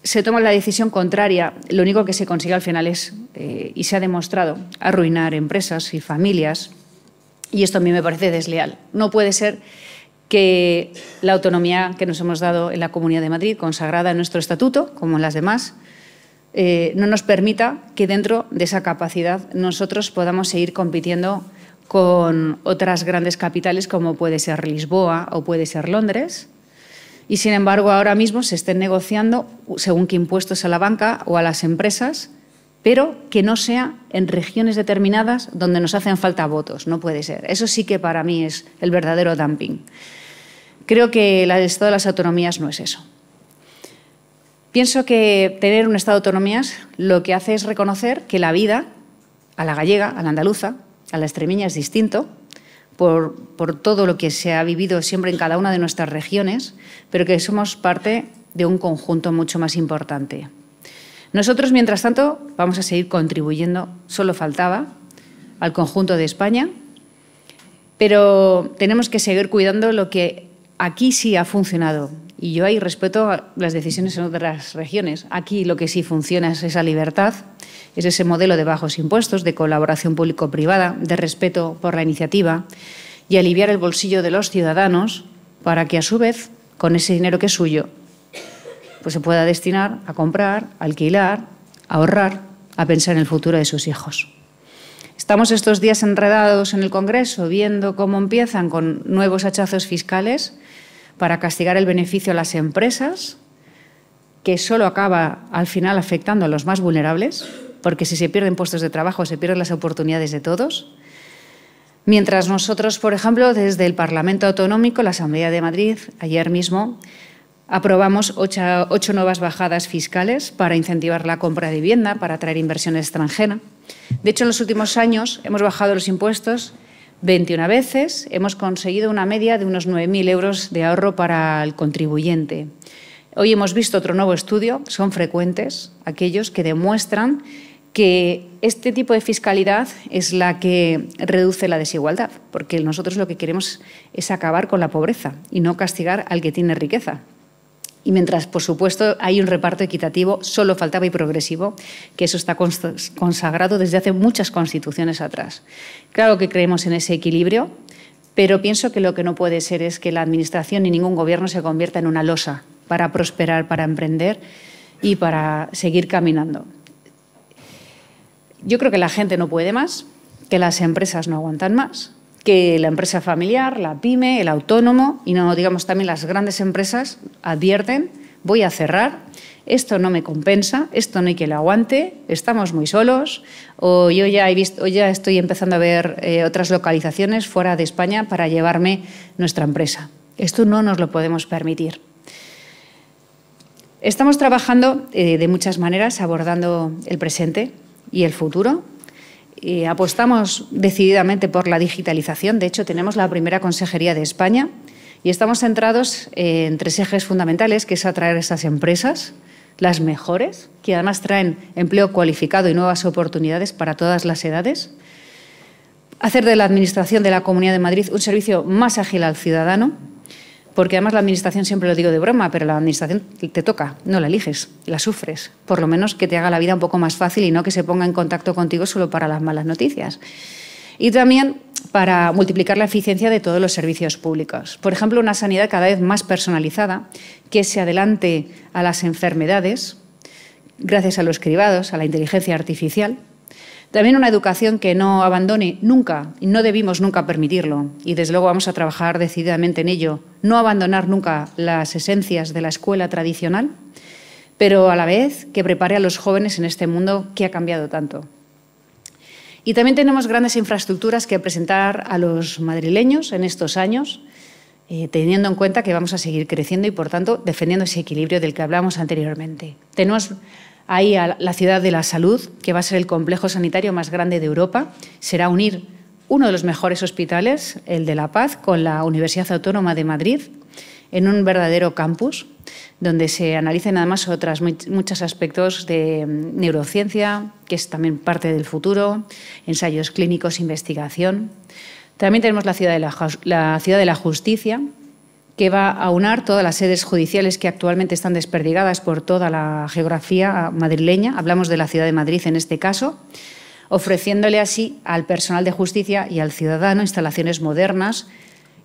se toma la decisión contraria, lo único que se consigue al final es, y se ha demostrado, arruinar empresas y familias. Y esto a mí me parece desleal. No puede ser que la autonomía que nos hemos dado en la Comunidad de Madrid, consagrada en nuestro estatuto, como en las demás, no nos permita que dentro de esa capacidad nosotros podamos seguir compitiendo con otras grandes capitales como puede ser Lisboa o puede ser Londres. Y, sin embargo, ahora mismo se estén negociando según qué impuestos a la banca o a las empresas, pero que no sea en regiones determinadas donde nos hacen falta votos. No puede ser. Eso sí que para mí es el verdadero dumping. Creo que el Estado de las autonomías no es eso. Pienso que tener un Estado de autonomías lo que hace es reconocer que la vida a la gallega, a la andaluza, a la extremeña es distinto por todo lo que se ha vivido siempre en cada una de nuestras regiones, pero que somos parte de un conjunto mucho más importante. Nosotros, mientras tanto, vamos a seguir contribuyendo, solo faltaba, al conjunto de España, pero tenemos que seguir cuidando lo que aquí sí ha funcionado. Y yo ahí respeto las decisiones en otras regiones. Aquí lo que sí funciona es esa libertad, es ese modelo de bajos impuestos, de colaboración público-privada, de respeto por la iniciativa y aliviar el bolsillo de los ciudadanos para que, a su vez, con ese dinero que es suyo, pues se pueda destinar a comprar, a alquilar, a ahorrar, a pensar en el futuro de sus hijos. Estamos estos días enredados en el Congreso viendo cómo empiezan con nuevos hachazos fiscales para castigar el beneficio a las empresas, que solo acaba al final afectando a los más vulnerables, porque si se pierden puestos de trabajo se pierden las oportunidades de todos. Mientras nosotros, por ejemplo, desde el Parlamento Autonómico, la Asamblea de Madrid, ayer mismo, aprobamos 8 nuevas bajadas fiscales para incentivar la compra de vivienda, para atraer inversión extranjera. De hecho, en los últimos años hemos bajado los impuestos 21 veces, hemos conseguido una media de unos 9.000 euros de ahorro para el contribuyente. Hoy hemos visto otro nuevo estudio, son frecuentes aquellos que demuestran que este tipo de fiscalidad es la que reduce la desigualdad, porque nosotros lo que queremos es acabar con la pobreza y no castigar al que tiene riqueza. Y mientras, por supuesto, hay un reparto equitativo, solo faltaba y progresivo, que eso está consagrado desde hace muchas constituciones atrás. Claro que creemos en ese equilibrio, pero pienso que lo que no puede ser es que la Administración ni ningún gobierno se convierta en una losa para prosperar, para emprender y para seguir caminando. Yo creo que la gente no puede más, que las empresas no aguantan más, que la empresa familiar, la pyme, el autónomo y no digamos también las grandes empresas advierten: voy a cerrar, esto no me compensa, esto no hay que lo aguante, estamos muy solos, o yo ya estoy empezando a ver otras localizaciones fuera de España para llevarme nuestra empresa. Esto no nos lo podemos permitir. Estamos trabajando de muchas maneras abordando el presente y el futuro. Apostamos decididamente por la digitalización. De hecho, tenemos la primera consejería de España y estamos centrados en 3 ejes fundamentales, que es atraer a esas empresas, las mejores, que además traen empleo cualificado y nuevas oportunidades para todas las edades, hacer de la Administración de la Comunidad de Madrid un servicio más ágil al ciudadano, porque además la Administración, siempre lo digo de broma, pero la Administración te toca, no la eliges, la sufres. Por lo menos que te haga la vida un poco más fácil y no que se ponga en contacto contigo solo para las malas noticias. Y también para multiplicar la eficiencia de todos los servicios públicos. Por ejemplo, una sanidad cada vez más personalizada, que se adelante a las enfermedades, gracias a los cribados, a la inteligencia artificial. También una educación que no abandone nunca, y no debimos nunca permitirlo, y desde luego vamos a trabajar decididamente en ello, no abandonar nunca las esencias de la escuela tradicional, pero a la vez que prepare a los jóvenes en este mundo que ha cambiado tanto. Y también tenemos grandes infraestructuras que presentar a los madrileños en estos años, teniendo en cuenta que vamos a seguir creciendo y, por tanto, defendiendo ese equilibrio del que hablamos anteriormente. Tenemos ahí a la Ciudad de la Salud, que va a ser el complejo sanitario más grande de Europa. Será unir uno de los mejores hospitales, el de La Paz, con la Universidad Autónoma de Madrid, en un verdadero campus, donde se analicen además muchos aspectos de neurociencia, que es también parte del futuro, ensayos clínicos, investigación. También tenemos la Ciudad de la Justicia, que va a aunar todas las sedes judiciales que actualmente están desperdigadas por toda la geografía madrileña. Hablamos de la Ciudad de Madrid en este caso, ofreciéndole así al personal de justicia y al ciudadano instalaciones modernas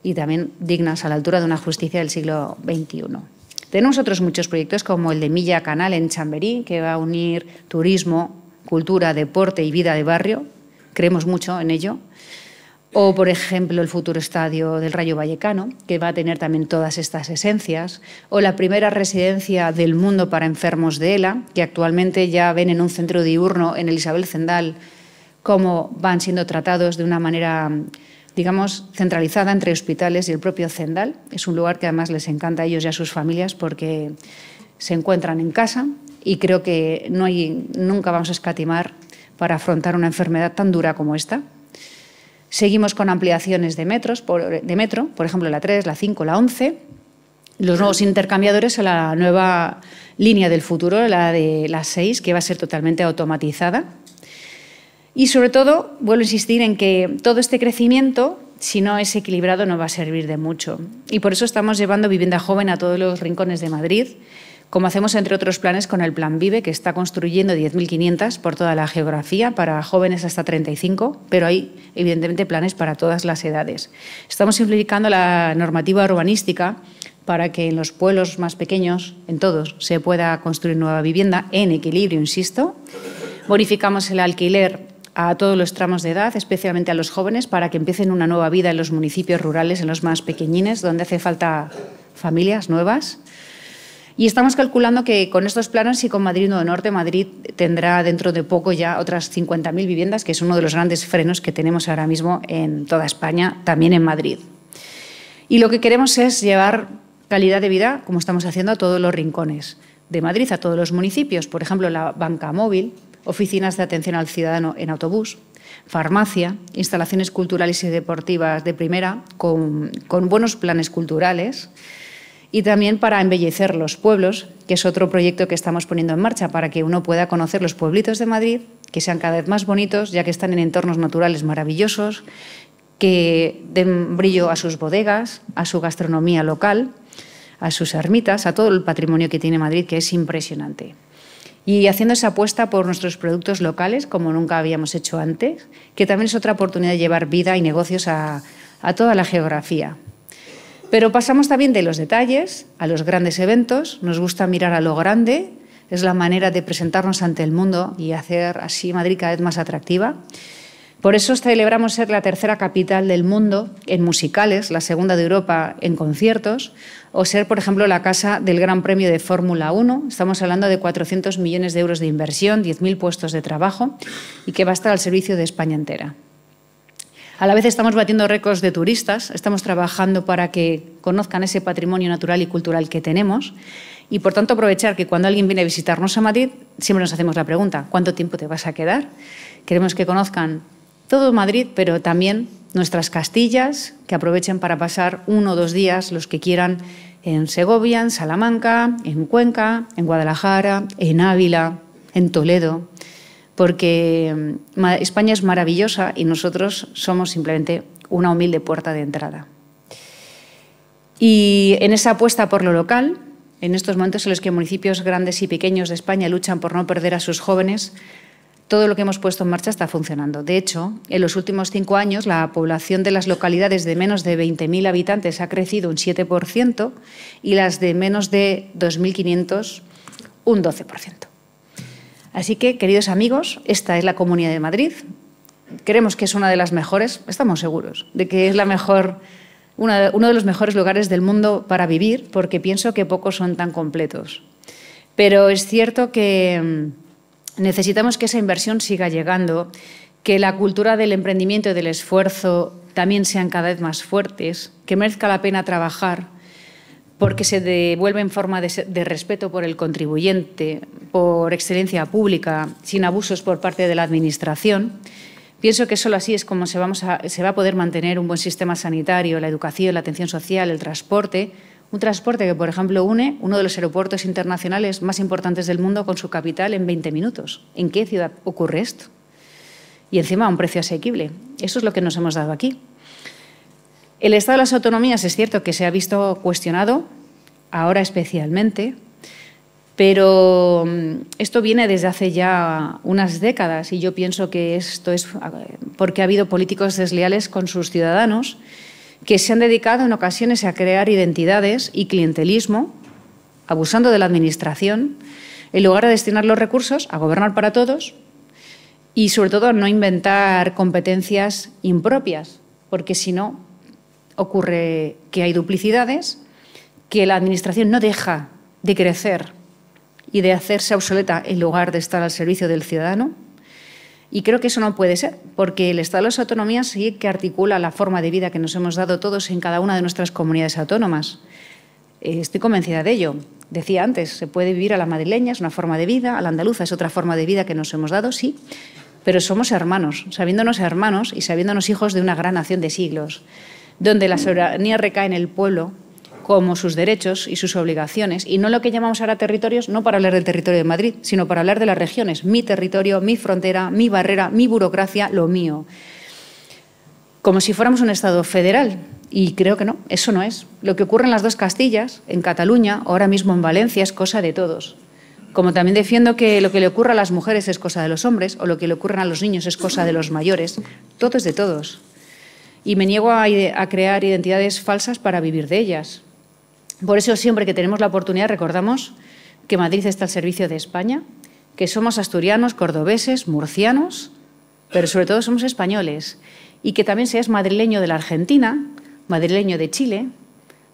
y también dignas a la altura de una justicia del siglo XXI. Tenemos otros muchos proyectos como el de Milla Canal en Chamberí, que va a unir turismo, cultura, deporte y vida de barrio. Creemos mucho en ello. O, por ejemplo, el futuro estadio del Rayo Vallecano, que va a tener también todas estas esencias. O la primera residencia del mundo para enfermos de ELA, que actualmente ya ven en un centro diurno en el Isabel Zendal cómo van siendo tratados de una manera, digamos, centralizada entre hospitales y el propio Zendal. Es un lugar que además les encanta a ellos y a sus familias porque se encuentran en casa y creo que nunca vamos a escatimar para afrontar una enfermedad tan dura como esta. Seguimos con ampliaciones de metro, por ejemplo, la 3, la 5, la 11, los nuevos intercambiadores a la nueva línea del futuro, la de la 6, que va a ser totalmente automatizada. Y, sobre todo, vuelvo a insistir en que todo este crecimiento, si no es equilibrado, no va a servir de mucho. Y por eso estamos llevando vivienda joven a todos los rincones de Madrid, como hacemos, entre otros planes, con el Plan Vive, que está construyendo 10.500 por toda la geografía para jóvenes hasta 35, pero hay, evidentemente, planes para todas las edades. Estamos simplificando la normativa urbanística para que en los pueblos más pequeños, en todos, se pueda construir nueva vivienda en equilibrio, insisto. Bonificamos el alquiler a todos los tramos de edad, especialmente a los jóvenes, para que empiecen una nueva vida en los municipios rurales, en los más pequeñines, donde hace falta familias nuevas. Y estamos calculando que con estos planes y con Madrid Nuevo Norte, Madrid tendrá dentro de poco ya otras 50.000 viviendas, que es uno de los grandes frenos que tenemos ahora mismo en toda España, también en Madrid. Y lo que queremos es llevar calidad de vida, como estamos haciendo, a todos los rincones de Madrid, a todos los municipios. Por ejemplo, la banca móvil, oficinas de atención al ciudadano en autobús, farmacia, instalaciones culturales y deportivas de primera, con buenos planes culturales. Y también para embellecer los pueblos, que es otro proyecto que estamos poniendo en marcha para que uno pueda conocer los pueblitos de Madrid, que sean cada vez más bonitos, ya que están en entornos naturales maravillosos, que den brillo a sus bodegas, a su gastronomía local, a sus ermitas, a todo el patrimonio que tiene Madrid, que es impresionante. Y haciendo esa apuesta por nuestros productos locales, como nunca habíamos hecho antes, que también es otra oportunidad de llevar vida y negocios a toda la geografía. Pero pasamos también de los detalles a los grandes eventos. Nos gusta mirar a lo grande, es la manera de presentarnos ante el mundo y hacer así Madrid cada vez más atractiva. Por eso celebramos ser la tercera capital del mundo en musicales, la segunda de Europa en conciertos, o ser, por ejemplo, la casa del Gran Premio de Fórmula 1. Estamos hablando de 400 millones de euros de inversión, 10.000 puestos de trabajo y que va a estar al servicio de España entera. A la vez estamos batiendo récords de turistas, estamos trabajando para que conozcan ese patrimonio natural y cultural que tenemos y, por tanto, aprovechar que cuando alguien viene a visitarnos a Madrid, siempre nos hacemos la pregunta, ¿cuánto tiempo te vas a quedar? Queremos que conozcan todo Madrid, pero también nuestras Castillas, que aprovechen para pasar 1 o 2 días, los que quieran, en Segovia, en Salamanca, en Cuenca, en Guadalajara, en Ávila, en Toledo, porque España es maravillosa y nosotros somos simplemente una humilde puerta de entrada. Y en esa apuesta por lo local, en estos momentos en los que municipios grandes y pequeños de España luchan por no perder a sus jóvenes, todo lo que hemos puesto en marcha está funcionando. De hecho, en los últimos 5 años, la población de las localidades de menos de 20.000 habitantes ha crecido un 7% y las de menos de 2.500 un 12%. Así que, queridos amigos, esta es la Comunidad de Madrid. Creemos que es una de las mejores, estamos seguros de que es la mejor, uno de los mejores lugares del mundo para vivir, porque pienso que pocos son tan completos. Pero es cierto que necesitamos que esa inversión siga llegando, que la cultura del emprendimiento y del esfuerzo también sean cada vez más fuertes, que merezca la pena trabajar, porque se devuelve en forma de respeto por el contribuyente, por excelencia pública, sin abusos por parte de la Administración. Pienso que solo así es como se va a poder mantener un buen sistema sanitario, la educación, la atención social, el transporte. Un transporte que, por ejemplo, une uno de los aeropuertos internacionales más importantes del mundo con su capital en 20 minutos. ¿En qué ciudad ocurre esto? Y encima a un precio asequible. Eso es lo que nos hemos dado aquí. El Estado de las autonomías es cierto que se ha visto cuestionado, ahora especialmente, pero esto viene desde hace ya unas décadas y yo pienso que esto es porque ha habido políticos desleales con sus ciudadanos que se han dedicado en ocasiones a crear identidades y clientelismo, abusando de la Administración, en lugar de destinar los recursos a gobernar para todos y, sobre todo, a no inventar competencias impropias, porque si no, ocurre que hay duplicidades, que la Administración no deja de crecer y de hacerse obsoleta en lugar de estar al servicio del ciudadano. Y creo que eso no puede ser, porque el Estado de las autonomías sí que articula la forma de vida que nos hemos dado todos en cada una de nuestras comunidades autónomas. Estoy convencida de ello. Decía antes, se puede vivir a la madrileña, es una forma de vida, a la andaluza es otra forma de vida que nos hemos dado, sí, pero somos hermanos, sabiéndonos hermanos y sabiéndonos hijos de una gran nación de siglos, donde la soberanía recae en el pueblo, como sus derechos y sus obligaciones, y no lo que llamamos ahora territorios, no para hablar del territorio de Madrid, sino para hablar de las regiones, mi territorio, mi frontera, mi barrera, mi burocracia, lo mío. Como si fuéramos un Estado federal, y creo que no, eso no es. Lo que ocurre en las dos Castillas, en Cataluña, ahora mismo en Valencia, es cosa de todos. Como también defiendo que lo que le ocurre a las mujeres es cosa de los hombres, o lo que le ocurre a los niños es cosa de los mayores, todo es de todos. Y me niego a crear identidades falsas para vivir de ellas. Por eso, siempre que tenemos la oportunidad, recordamos que Madrid está al servicio de España, que somos asturianos, cordobeses, murcianos, pero sobre todo somos españoles, y que también seas madrileño de la Argentina, madrileño de Chile,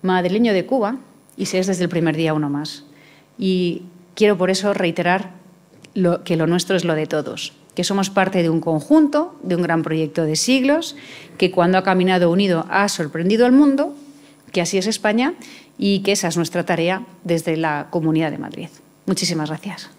madrileño de Cuba, y seas desde el primer día uno más. Y quiero por eso reiterar que lo nuestro es lo de todos, que somos parte de un conjunto, de un gran proyecto de siglos, que cuando ha caminado unido ha sorprendido al mundo, que así es España y que esa es nuestra tarea desde la Comunidad de Madrid. Muchísimas gracias.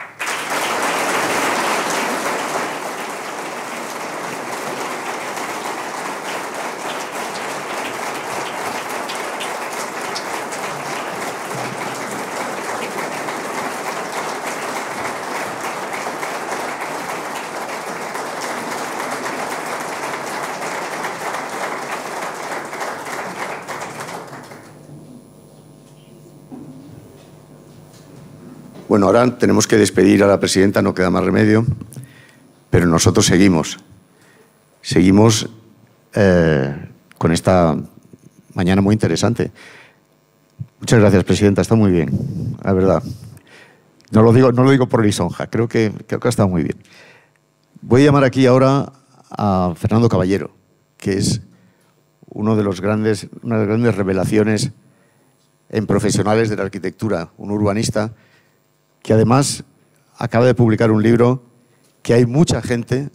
Bueno, ahora tenemos que despedir a la presidenta, no queda más remedio, pero nosotros seguimos. Seguimos con esta mañana muy interesante. Muchas gracias, presidenta, está muy bien, la verdad. No lo digo por lisonja, creo que ha estado muy bien. Voy a llamar aquí ahora a Fernando Caballero, que es una de las grandes revelaciones en profesionales de la arquitectura, un urbanista que además acaba de publicar un libro que hay mucha gente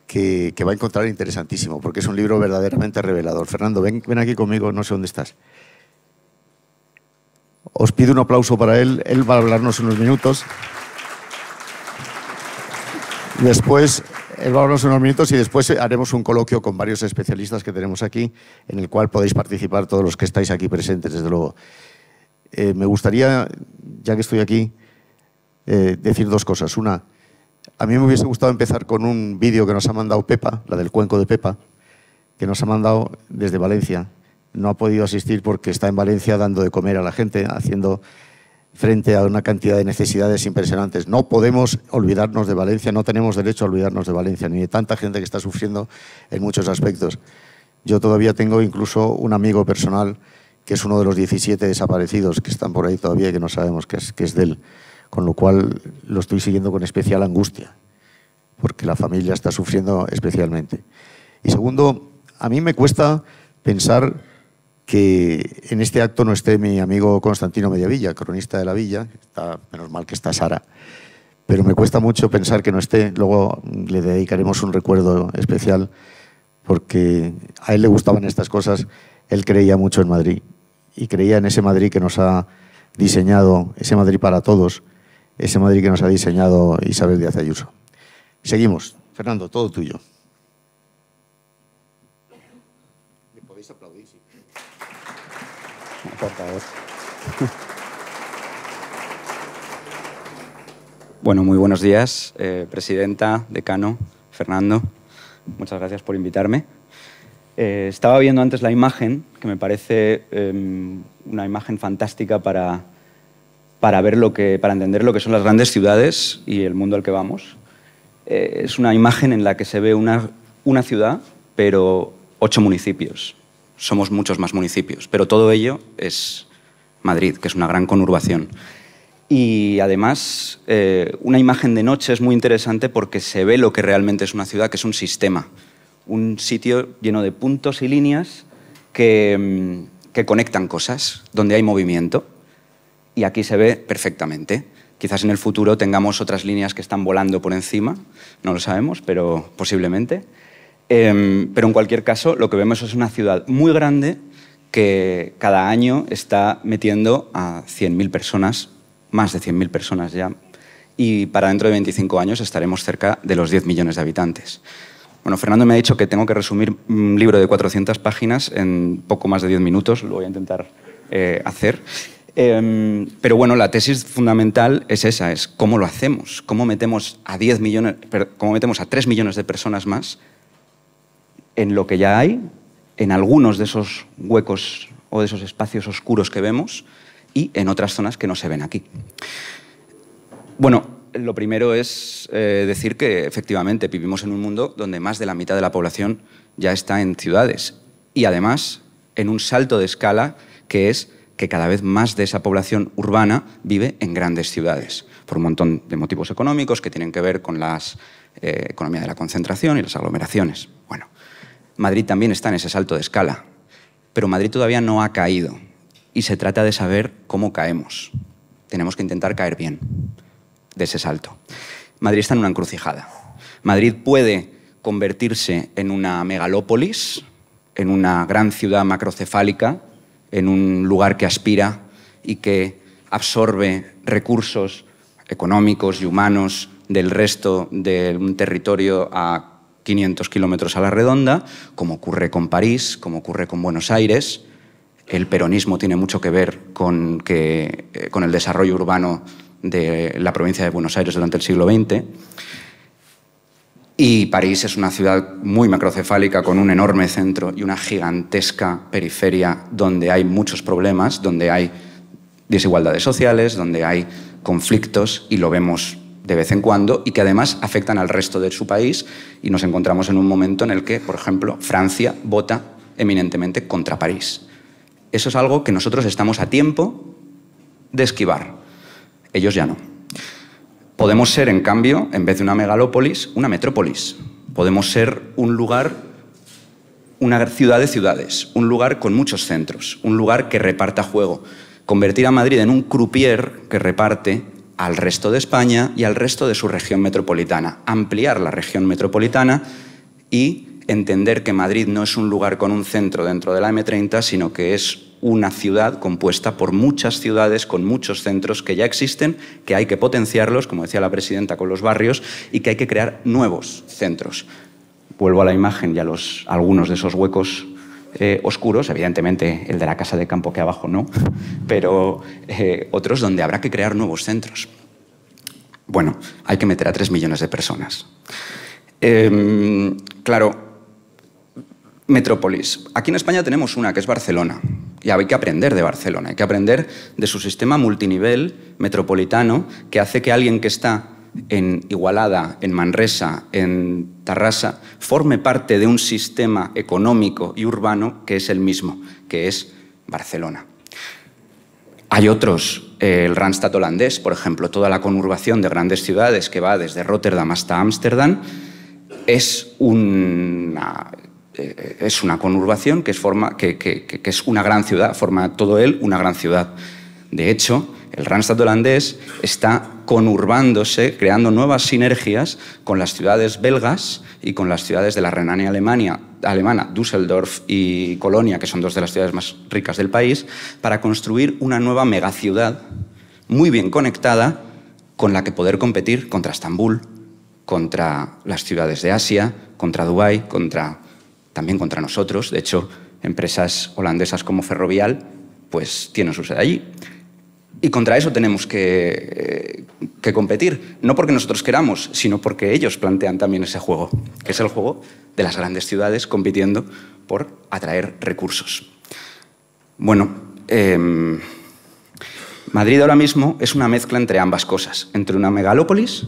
que va a encontrar interesantísimo, porque es un libro verdaderamente revelador. Fernando, ven aquí conmigo, no sé dónde estás. Os pido un aplauso para él va a hablarnos unos minutos. Después, él va a hablarnos unos minutos y después haremos un coloquio con varios especialistas que tenemos aquí, en el cual podéis participar todos los que estáis aquí presentes, desde luego. Me gustaría, ya que estoy aquí, decir dos cosas. Una, a mí me hubiese gustado empezar con un vídeo que nos ha mandado Pepa, la del cuenco de Pepa, que nos ha mandado desde Valencia. No ha podido asistir porque está en Valencia dando de comer a la gente, haciendo frente a una cantidad de necesidades impresionantes. No podemos olvidarnos de Valencia, no tenemos derecho a olvidarnos de Valencia, ni de tanta gente que está sufriendo en muchos aspectos. Yo todavía tengo incluso un amigo personal que es uno de los 17 desaparecidos que están por ahí todavía y que no sabemos que es de él, con lo cual lo estoy siguiendo con especial angustia, porque la familia está sufriendo especialmente. Y segundo, a mí me cuesta pensar que en este acto no esté mi amigo Constantino Mediavilla, cronista de la Villa, menos mal que está Sara, pero me cuesta mucho pensar que no esté. Luego le dedicaremos un recuerdo especial, porque a él le gustaban estas cosas. Él creía mucho en Madrid y creía en ese Madrid que nos ha diseñado, ese Madrid para todos, ese Madrid que nos ha diseñado Isabel Díaz Ayuso. Seguimos. Fernando, todo tuyo. ¿Me podéis aplaudir? Sí. Por favor. Bueno, muy buenos días, presidenta, decano, Fernando. Muchas gracias por invitarme. Estaba viendo antes la imagen, que me parece una imagen fantástica para entender lo que son las grandes ciudades y el mundo al que vamos. Es una imagen en la que se ve una ciudad, pero 8 municipios. Somos muchos más municipios, pero todo ello es Madrid, que es una gran conurbación. Y además, una imagen de noche es muy interesante porque se ve lo que realmente es una ciudad, que es un sistema. Un sitio lleno de puntos y líneas que conectan cosas, donde hay movimiento. Y aquí se ve perfectamente. Quizás en el futuro tengamos otras líneas que están volando por encima, no lo sabemos, pero posiblemente. Pero en cualquier caso, lo que vemos es una ciudad muy grande que cada año está metiendo a 100.000 personas, más de 100.000 personas ya, y para dentro de 25 años estaremos cerca de los 10 millones de habitantes. Bueno, Fernando me ha dicho que tengo que resumir un libro de 400 páginas en poco más de 10 minutos, lo voy a intentar hacer. Pero bueno, la tesis fundamental es esa, es cómo lo hacemos, cómo metemos a 3 millones de personas más en lo que ya hay, en algunos de esos huecos o de esos espacios oscuros que vemos y en otras zonas que no se ven aquí. Bueno, lo primero es decir que efectivamente vivimos en un mundo donde más de la mitad de la población ya está en ciudades y además en un salto de escala que es que cada vez más de esa población urbana vive en grandes ciudades, por un montón de motivos económicos que tienen que ver con la economía de la concentración y las aglomeraciones. Bueno, Madrid también está en ese salto de escala, pero Madrid todavía no ha caído y se trata de saber cómo caemos. Tenemos que intentar caer bien de ese salto. Madrid está en una encrucijada. Madrid puede convertirse en una megalópolis, en una gran ciudad macrocefálica, en un lugar que aspira y que absorbe recursos económicos y humanos del resto de un territorio a 500 kilómetros a la redonda, como ocurre con París, como ocurre con Buenos Aires. El peronismo tiene mucho que ver con el desarrollo urbano de la provincia de Buenos Aires durante el siglo XX. Y París es una ciudad muy macrocefálica con un enorme centro y una gigantesca periferia donde hay muchos problemas, donde hay desigualdades sociales, donde hay conflictos, y lo vemos de vez en cuando, y que además afectan al resto de su país, y nos encontramos en un momento en el que, por ejemplo, Francia vota eminentemente contra París. Eso es algo que nosotros estamos a tiempo de esquivar. Ellos ya no. Podemos ser, en cambio, en vez de una megalópolis, una metrópolis. Podemos ser un lugar, una ciudad de ciudades, un lugar con muchos centros, un lugar que reparta juego. Convertir a Madrid en un croupier que reparte al resto de España y al resto de su región metropolitana. Ampliar la región metropolitana y entender que Madrid no es un lugar con un centro dentro de la M30, sino que es una ciudad compuesta por muchas ciudades con muchos centros que ya existen, que hay que potenciarlos, como decía la presidenta, con los barrios, y que hay que crear nuevos centros. Vuelvo a la imagen y a algunos de esos huecos oscuros, evidentemente el de la casa de campo que abajo no, pero otros donde habrá que crear nuevos centros. Bueno, hay que meter a 3 millones de personas. Claro, Metrópolis. Aquí en España tenemos una, que es Barcelona. Y hay que aprender de Barcelona, hay que aprender de su sistema multinivel metropolitano que hace que alguien que está en Igualada, en Manresa, en Tarrasa, forme parte de un sistema económico y urbano que es el mismo, que es Barcelona. Hay otros, el Randstad holandés, por ejemplo, toda la conurbación de grandes ciudades que va desde Rotterdam hasta Ámsterdam, es una conurbación que es una gran ciudad, forma todo él una gran ciudad. De hecho, el Randstad holandés está conurbándose, creando nuevas sinergias con las ciudades belgas y con las ciudades de la Renania alemana, Düsseldorf y Colonia, que son dos de las ciudades más ricas del país, para construir una nueva megaciudad muy bien conectada con la que poder competir contra Estambul, contra las ciudades de Asia, contra Dubái, también contra nosotros. De hecho, empresas holandesas como Ferrovial pues tienen su sede allí. Y contra eso tenemos que competir, no porque nosotros queramos, sino porque ellos plantean también ese juego, que es el juego de las grandes ciudades compitiendo por atraer recursos. Bueno, Madrid ahora mismo es una mezcla entre ambas cosas, entre una megalópolis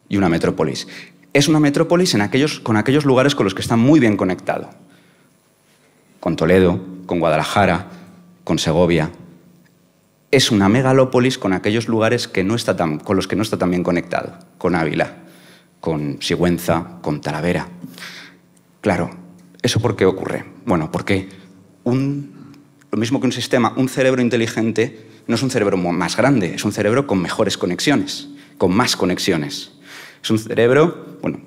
y una metrópolis. Es una metrópolis con aquellos lugares con los que está muy bien conectado, con Toledo, con Guadalajara, con Segovia. Es una megalópolis con aquellos lugares con los que no está tan bien conectado, con Ávila, con Sigüenza, con Talavera. Claro, ¿eso por qué ocurre? Bueno, porque lo mismo que un sistema, un cerebro inteligente no es un cerebro más grande, es un cerebro con mejores conexiones, con más conexiones. Es un cerebro, bueno,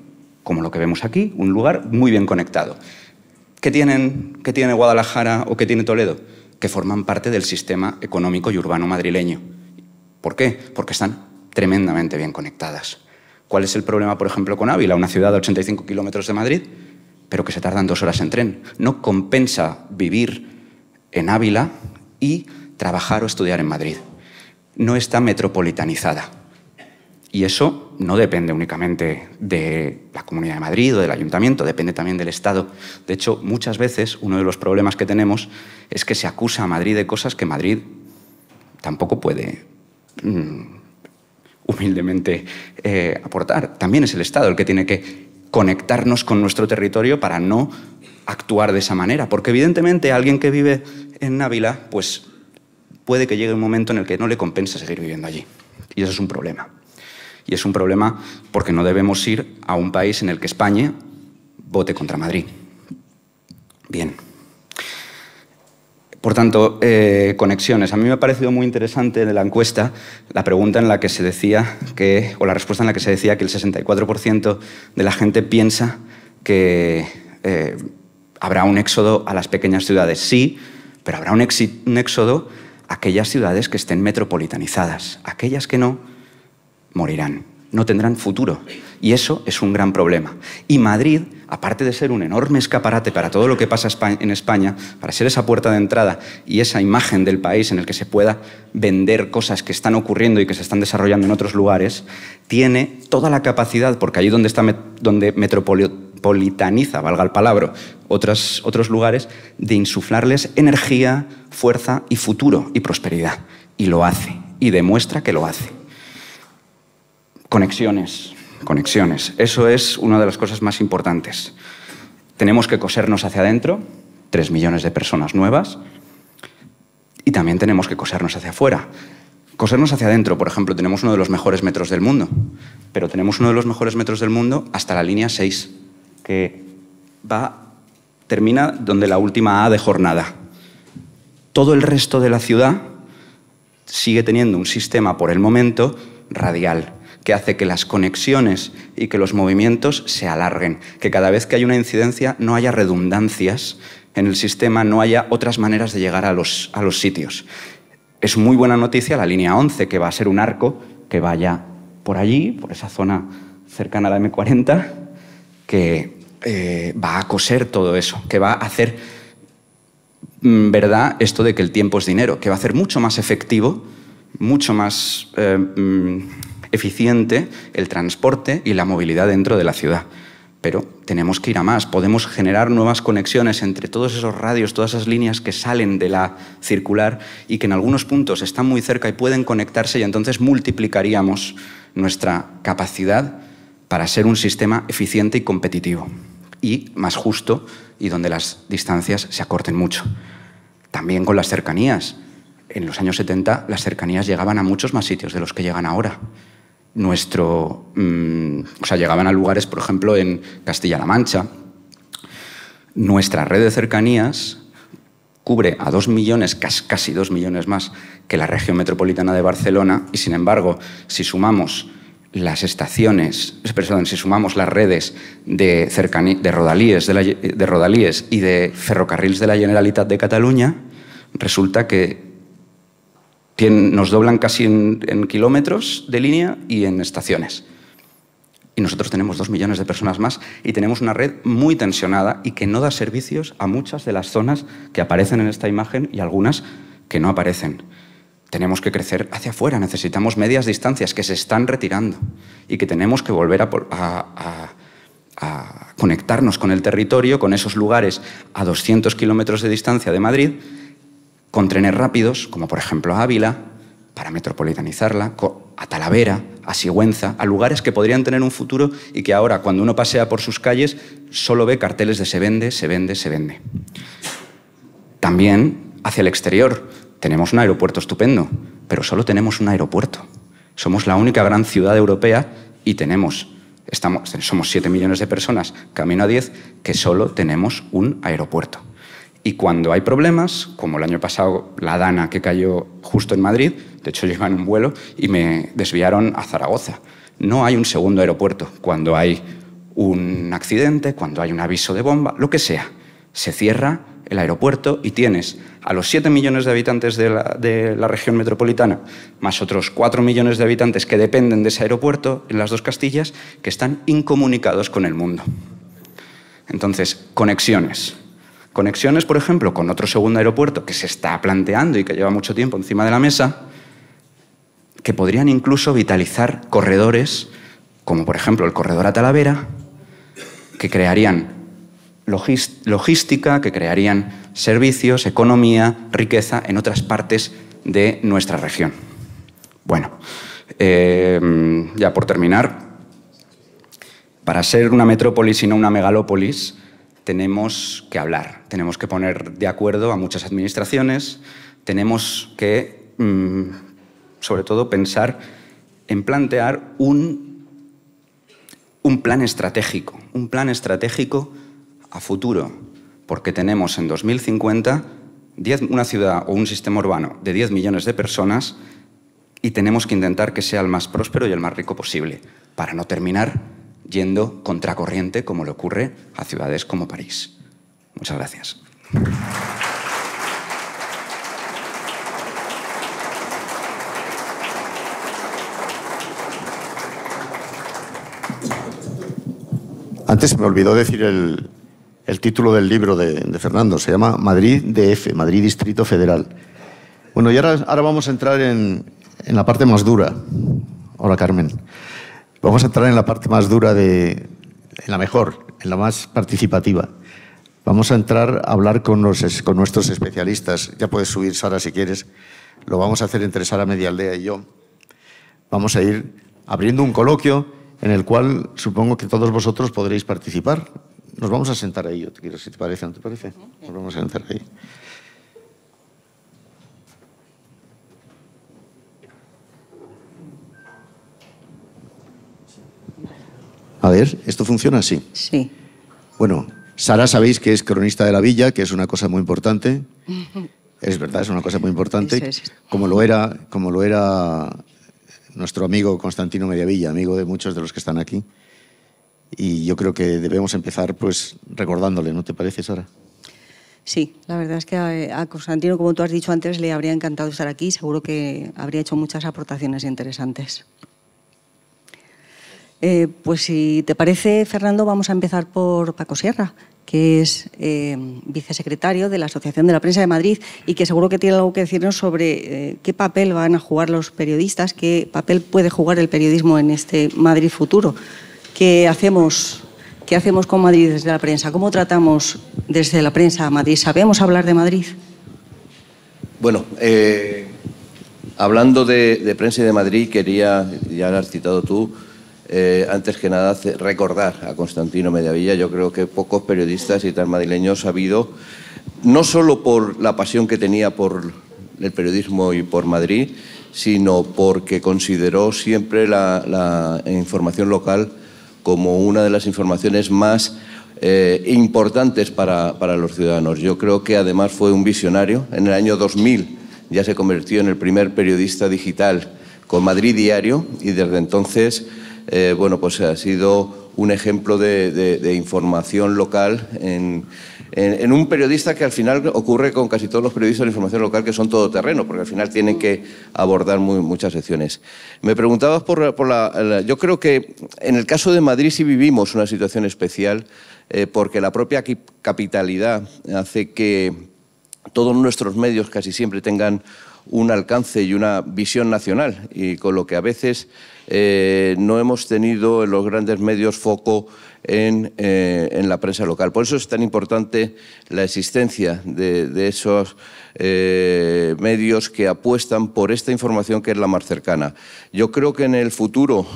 como lo que vemos aquí, un lugar muy bien conectado. ¿Qué tiene Guadalajara o qué tiene Toledo? Que forman parte del sistema económico y urbano madrileño. ¿Por qué? Porque están tremendamente bien conectadas. ¿Cuál es el problema, por ejemplo, con Ávila, una ciudad a 85 kilómetros de Madrid, pero que se tardan 2 horas en tren? No compensa vivir en Ávila y trabajar o estudiar en Madrid. No está metropolitanizada. Y eso no depende únicamente de la Comunidad de Madrid o del Ayuntamiento, depende también del Estado. De hecho, muchas veces uno de los problemas que tenemos es que se acusa a Madrid de cosas que Madrid tampoco puede humildemente aportar. También es el Estado el que tiene que conectarnos con nuestro territorio para no actuar de esa manera. Porque evidentemente a alguien que vive en Ávila, pues puede que llegue un momento en el que no le compensa seguir viviendo allí. Y eso es un problema. Y es un problema porque no debemos ir a un país en el que España vote contra Madrid. Bien. Por tanto, conexiones. A mí me ha parecido muy interesante de la encuesta la pregunta en la que se decía o la respuesta en la que se decía que el 64% de la gente piensa que habrá un éxodo a las pequeñas ciudades. Sí, pero habrá un éxodo a aquellas ciudades que estén metropolitanizadas. Aquellas que no, morirán, no tendrán futuro. Y eso es un gran problema. Y Madrid, aparte de ser un enorme escaparate para todo lo que pasa en España, para ser esa puerta de entrada y esa imagen del país en el que se pueda vender cosas que están ocurriendo y que se están desarrollando en otros lugares, tiene toda la capacidad, porque allí donde metropolitaniza, valga el palabra, otros lugares, de insuflarles energía, fuerza y futuro y prosperidad. Y lo hace, y demuestra que lo hace. Conexiones. Eso es una de las cosas más importantes. Tenemos que cosernos hacia adentro, 3 millones de personas nuevas, y también tenemos que cosernos hacia afuera. Cosernos hacia adentro, por ejemplo, tenemos uno de los mejores metros del mundo, pero tenemos uno de los mejores metros del mundo hasta la línea 6, que termina donde la última A de Jornada. Todo el resto de la ciudad sigue teniendo un sistema, por el momento, radial, que hace que las conexiones y que los movimientos se alarguen, que cada vez que hay una incidencia no haya redundancias en el sistema, no haya otras maneras de llegar a los sitios. Es muy buena noticia la línea 11, que va a ser un arco que vaya por allí, por esa zona cercana a la M40, que va a coser todo eso, que va a hacer verdad esto de que el tiempo es dinero, que va a hacer mucho más efectivo, mucho más eficiente el transporte y la movilidad dentro de la ciudad. Pero tenemos que ir a más. Podemos generar nuevas conexiones entre todos esos radios, todas esas líneas que salen de la circular y que en algunos puntos están muy cerca y pueden conectarse, y entonces multiplicaríamos nuestra capacidad para ser un sistema eficiente y competitivo y más justo, y donde las distancias se acorten mucho. También con las cercanías. En los años 70 las cercanías llegaban a muchos más sitios de los que llegan ahora. Llegaban a lugares, por ejemplo, en Castilla-La Mancha. Nuestra red de cercanías cubre a 2 millones, casi 2 millones más que la región metropolitana de Barcelona, y sin embargo, si sumamos las estaciones, si sumamos las redes de rodalíes y de ferrocarrils de la Generalitat de Cataluña, resulta que nos doblan casi en kilómetros de línea y en estaciones. Y nosotros tenemos 2 millones de personas más y tenemos una red muy tensionada y que no da servicios a muchas de las zonas que aparecen en esta imagen y algunas que no aparecen. Tenemos que crecer hacia afuera, necesitamos medias distancias que se están retirando y que tenemos que volver a conectarnos con el territorio, con esos lugares a 200 kilómetros de distancia de Madrid, con trenes rápidos, como por ejemplo a Ávila, para metropolitanizarla, a Talavera, a Sigüenza, a lugares que podrían tener un futuro y que ahora, cuando uno pasea por sus calles, solo ve carteles de se vende, se vende, se vende. También hacia el exterior. Tenemos un aeropuerto estupendo, pero solo tenemos un aeropuerto. Somos la única gran ciudad europea y somos 7 millones de personas, camino a 10, que solo tenemos un aeropuerto. Y cuando hay problemas, como el año pasado la Dana que cayó justo en Madrid, de hecho yo iba en un vuelo y me desviaron a Zaragoza. No hay un segundo aeropuerto. Cuando hay un accidente, cuando hay un aviso de bomba, lo que sea, se cierra el aeropuerto y tienes a los 7 millones de habitantes de la región metropolitana, más otros 4 millones de habitantes que dependen de ese aeropuerto en las dos Castillas, que están incomunicados con el mundo. Entonces, conexiones. Conexiones, por ejemplo, con otro segundo aeropuerto que se está planteando y que lleva mucho tiempo encima de la mesa, que podrían incluso vitalizar corredores, como por ejemplo el corredor a Talavera, que crearían logística, que crearían servicios, economía, riqueza en otras partes de nuestra región. Bueno, ya por terminar, para ser una metrópolis y no una megalópolis, tenemos que hablar, tenemos que poner de acuerdo a muchas administraciones, tenemos que, sobre todo, pensar en plantear un plan estratégico a futuro, porque tenemos en 2050 una ciudad o un sistema urbano de 10 millones de personas y tenemos que intentar que sea el más próspero y el más rico posible, para no terminar yendo contracorriente como le ocurre a ciudades como París. Muchas gracias. Antes me olvidó decir el título del libro de Fernando. Se llama Madrid DF, Madrid Distrito Federal. Bueno, y ahora vamos a entrar en la parte más dura. Hola, Carmen. Vamos a entrar en la parte más dura, en la mejor, en la más participativa. Vamos a entrar a hablar con nuestros especialistas. Ya puedes subir, Sara, si quieres. Lo vamos a hacer entre Sara Medialdea y yo. Vamos a ir abriendo un coloquio en el cual supongo que todos vosotros podréis participar. Nos vamos a sentar ahí, yo te quiero, si te parece, ¿no te parece? Nos vamos a sentar ahí. A ver, ¿esto funciona así? Sí. Bueno, Sara sabéis que es cronista de la villa, que es una cosa muy importante. Es verdad, es una cosa muy importante. Eso es. Como lo era nuestro amigo Constantino Mediavilla, amigo de muchos de los que están aquí. Y yo creo que debemos empezar pues recordándole, ¿no te parece, Sara? Sí, la verdad es que a Constantino, como tú has dicho antes, le habría encantado estar aquí. Seguro que habría hecho muchas aportaciones interesantes. Pues si te parece, Fernando, vamos a empezar por Paco Sierra, que es vicesecretario de la Asociación de la Prensa de Madrid y que seguro que tiene algo que decirnos sobre qué papel van a jugar los periodistas, qué papel puede jugar el periodismo en este Madrid futuro. ¿Qué hacemos ¿Qué hacemos con Madrid desde la prensa? ¿Cómo tratamos desde la prensa a Madrid? ¿Sabemos hablar de Madrid? Bueno, hablando de prensa y de Madrid, quería, ya lo has citado tú, antes que nada recordar a Constantino Mediavilla. Yo creo que pocos periodistas y tal madrileños ha habido, no solo por la pasión que tenía por el periodismo y por Madrid, sino porque consideró siempre la información local como una de las informaciones más importantes para los ciudadanos. Yo creo que además fue un visionario. En el año 2000 ya se convirtió en el primer periodista digital con Madrid Diario y desde entonces bueno, pues ha sido un ejemplo de información local en un periodista que al final ocurre con casi todos los periodistas de información local, que son todoterreno, porque al final tienen que abordar muchas secciones. Me preguntabas yo creo que en el caso de Madrid sí vivimos una situación especial, porque la propia capitalidad hace que todos nuestros medios casi siempre tengan un alcance y una visión nacional, y con lo que a veces no hemos tenido en los grandes medios foco en la prensa local. Por eso es tan importante la existencia de esos medios que apuestan por esta información que es la más cercana. Yo creo que en el futuro,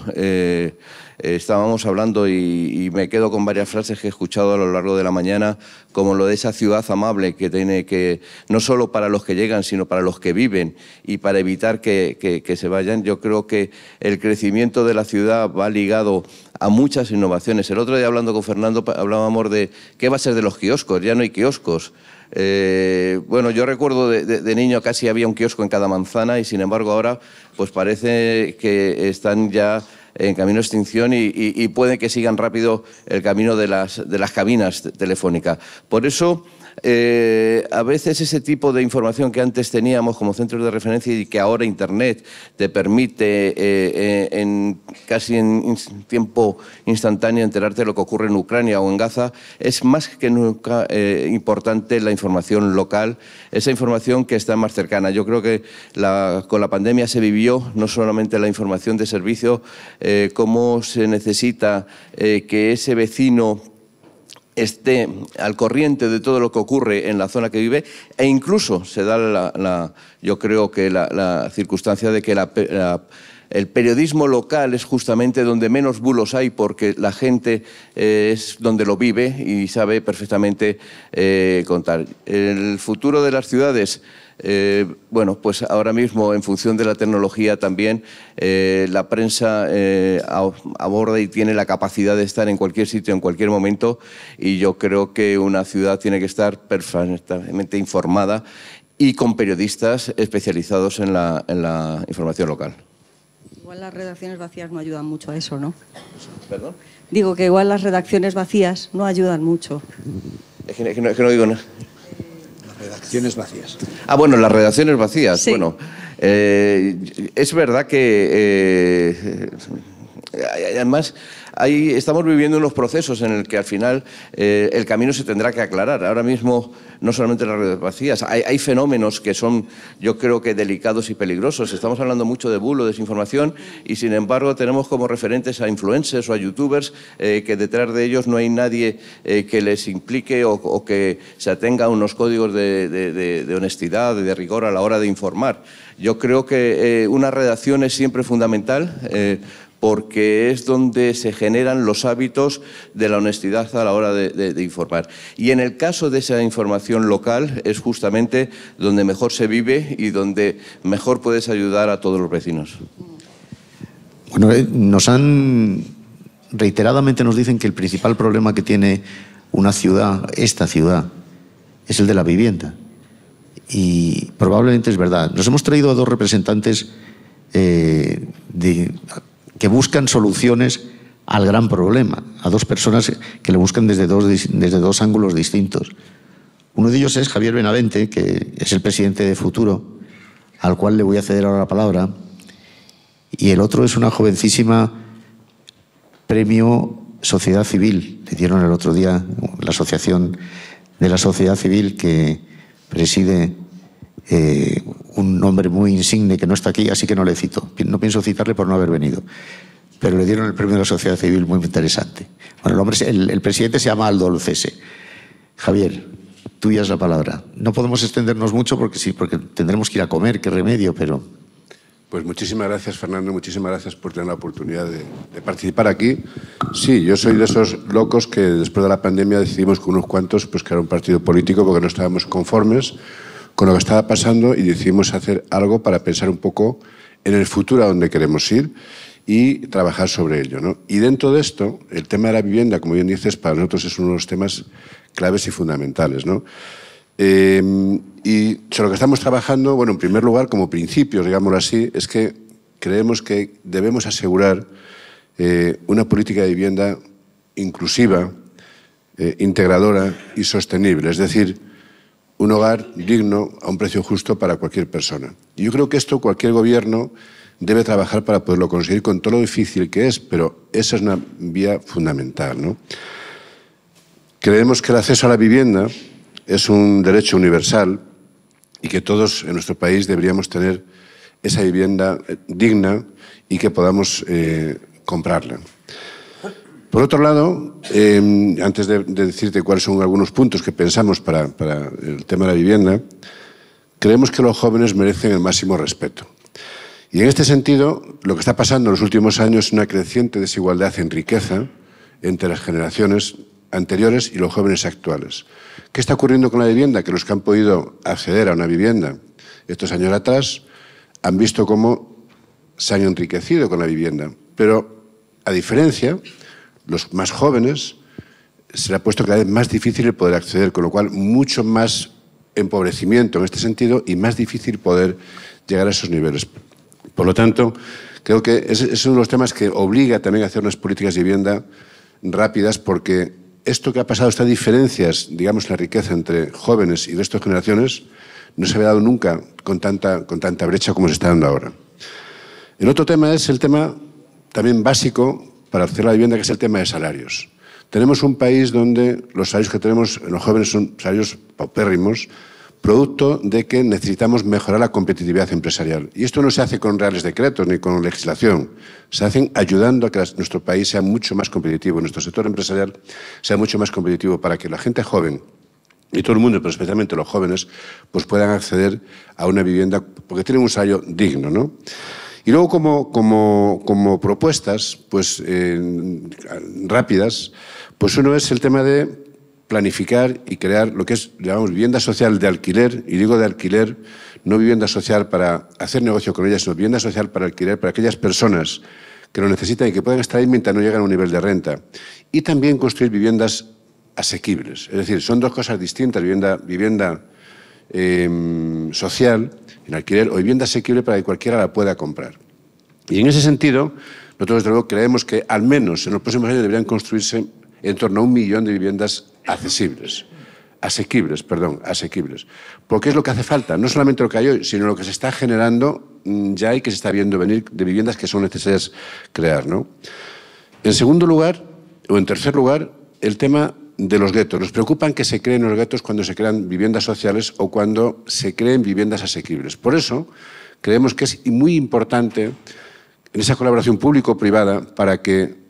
estábamos hablando y me quedo con varias frases que he escuchado a lo largo de la mañana, como lo de esa ciudad amable que tiene que, no solo para los que llegan, sino para los que viven y para evitar que se vayan. Yo creo que el crecimiento de la ciudad va ligado a muchas innovaciones. El otro día, hablando con Fernando, hablábamos de qué va a ser de los kioscos. Ya no hay kioscos. Bueno, yo recuerdo de niño casi había un kiosco en cada manzana y sin embargo ahora pues parece que están ya en camino de extinción y puede que sigan rápido el camino de las cabinas telefónicas. Por eso, a veces ese tipo de información que antes teníamos como centros de referencia y que ahora Internet te permite casi en tiempo instantáneo enterarte de lo que ocurre en Ucrania o en Gaza, es más que nunca importante la información local, esa información que está más cercana. Yo creo que con la pandemia se vivió no solamente la información de servicio, cómo se necesita que ese vecino esté al corriente de todo lo que ocurre en la zona que vive, e incluso se da yo creo que la circunstancia de que el periodismo local es justamente donde menos bulos hay, porque la gente es donde lo vive y sabe perfectamente contar. El futuro de las ciudades, bueno, pues ahora mismo en función de la tecnología también la prensa aborda y tiene la capacidad de estar en cualquier sitio, en cualquier momento, y yo creo que una ciudad tiene que estar perfectamente informada y con periodistas especializados en la información local. Igual las redacciones vacías no ayudan mucho a eso, ¿no? ¿Perdón? Digo que igual las redacciones vacías no ayudan mucho. Es que no digo nada. Redacciones vacías. Ah, bueno, las redacciones vacías. Sí. Bueno, es verdad que además estamos viviendo unos procesos en el que al final el camino se tendrá que aclarar. Ahora mismo no solamente las redes vacías, hay fenómenos que son, yo creo que delicados y peligrosos. Estamos hablando mucho de bulo, desinformación, y sin embargo tenemos como referentes a influencers o a youtubers que detrás de ellos no hay nadie que les implique o que se atenga a unos códigos de honestidad, de rigor a la hora de informar. Yo creo que una redacción es siempre fundamental, porque es donde se generan los hábitos de la honestidad a la hora de informar. Y en el caso de esa información local es justamente donde mejor se vive y donde mejor puedes ayudar a todos los vecinos. Bueno, reiteradamente nos dicen que el principal problema que tiene una ciudad, esta ciudad, es el de la vivienda. Y probablemente es verdad. Nos hemos traído a dos representantes que buscan soluciones al gran problema, a dos personas que lo buscan desde dos ángulos distintos. Uno de ellos es Javier Benavente, que es el presidente de Futuro, al cual le voy a ceder ahora la palabra, y el otro es una jovencísima premio Sociedad Civil. Le dieron el otro día la asociación de la sociedad civil que preside un hombre muy insigne que no está aquí, así que no le cito. No pienso citarle por no haber venido. pero le dieron el premio a la sociedad civil muy interesante. Bueno, el presidente se llama Aldo Lucese. Javier, tuya es la palabra. No podemos extendernos mucho porque sí, porque tendremos que ir a comer, qué remedio, pero... Pues muchísimas gracias, Fernando, muchísimas gracias por tener la oportunidad de participar aquí. Sí, yo soy de esos locos que después de la pandemia decidimos con unos cuantos pues, crear un partido político porque no estábamos conformes con lo que estaba pasando y decidimos hacer algo para pensar un poco en el futuro a donde queremos ir y trabajar sobre ello, ¿no? Y dentro de esto, el tema de la vivienda, como bien dices, para nosotros es uno de los temas claves y fundamentales, ¿no? Y sobre lo que estamos trabajando, bueno, en primer lugar, como principios, digámoslo así, es que creemos que debemos asegurar una política de vivienda inclusiva, integradora y sostenible, es decir, un hogar digno a un precio justo para cualquier persona. Y yo creo que esto cualquier gobierno debe trabajar para poderlo conseguir con todo lo difícil que es, pero esa es una vía fundamental, ¿no? Creemos que el acceso a la vivienda es un derecho universal y que todos en nuestro país deberíamos tener esa vivienda digna y que podamos comprarla. Por otro lado, antes de decirte cuáles son algunos puntos que pensamos para el tema de la vivienda, creemos que los jóvenes merecen el máximo respeto. Y en este sentido, lo que está pasando en los últimos años es una creciente desigualdad en riqueza entre las generaciones anteriores y los jóvenes actuales. ¿Qué está ocurriendo con la vivienda? Que los que han podido acceder a una vivienda estos años atrás han visto cómo se han enriquecido con la vivienda. Pero, a diferencia, los más jóvenes se le ha puesto cada vez más difícil el poder acceder, con lo cual mucho más empobrecimiento en este sentido y más difícil poder llegar a esos niveles. Por lo tanto, creo que es uno de los temas que obliga también a hacer unas políticas de vivienda rápidas porque esto que ha pasado, estas diferencias, digamos, la riqueza entre jóvenes y el resto de generaciones, no se había dado nunca con tanta brecha como se está dando ahora. El otro tema es el tema también básico para acceder a la vivienda, que es el tema de salarios. Tenemos un país donde los salarios que tenemos en los jóvenes son salarios paupérrimos, producto de que necesitamos mejorar la competitividad empresarial. Y esto no se hace con reales decretos ni con legislación, se hacen ayudando a que nuestro país sea mucho más competitivo, nuestro sector empresarial sea mucho más competitivo para que la gente joven y todo el mundo, pero especialmente los jóvenes, pues puedan acceder a una vivienda porque tienen un salario digno, ¿no? Y luego como propuestas pues, rápidas, pues uno es el tema de planificar y crear lo que es, llamamos, vivienda social de alquiler, y digo de alquiler, no vivienda social para hacer negocio con ellas, sino vivienda social para alquiler para aquellas personas que lo necesitan y que puedan estar ahí mientras no llegan a un nivel de renta. Y también construir viviendas asequibles. Es decir, son dos cosas distintas, vivienda social, en alquiler, o vivienda asequible para que cualquiera la pueda comprar. Y en ese sentido, nosotros desde luego creemos que al menos en los próximos años deberían construirse en torno a 1 millón de viviendas asequibles. Porque es lo que hace falta, no solamente lo que hay hoy, sino lo que se está generando ya y que se está viendo venir de viviendas que son necesarias crear, ¿no? En segundo lugar, o en tercer lugar, el tema de los guetos. Nos preocupan que se creen los guetos cuando se crean viviendas sociales o cuando se creen viviendas asequibles. Por eso, creemos que es muy importante en esa colaboración público-privada para que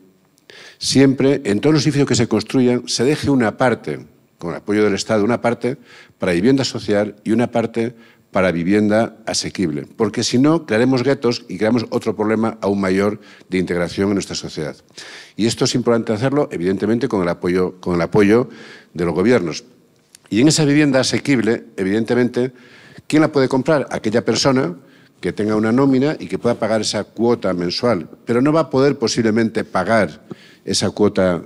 siempre, en todos los edificios que se construyan, se deje una parte, con el apoyo del Estado, una parte para vivienda social y una parte para vivienda asequible. Porque si no, crearemos guetos y creamos otro problema aún mayor de integración en nuestra sociedad. Y esto es importante hacerlo, evidentemente, con el apoyo de los gobiernos. Y en esa vivienda asequible, evidentemente, ¿quién la puede comprar? Aquella persona que tenga una nómina y que pueda pagar esa cuota mensual, pero no va a poder posiblemente pagar esa cuota,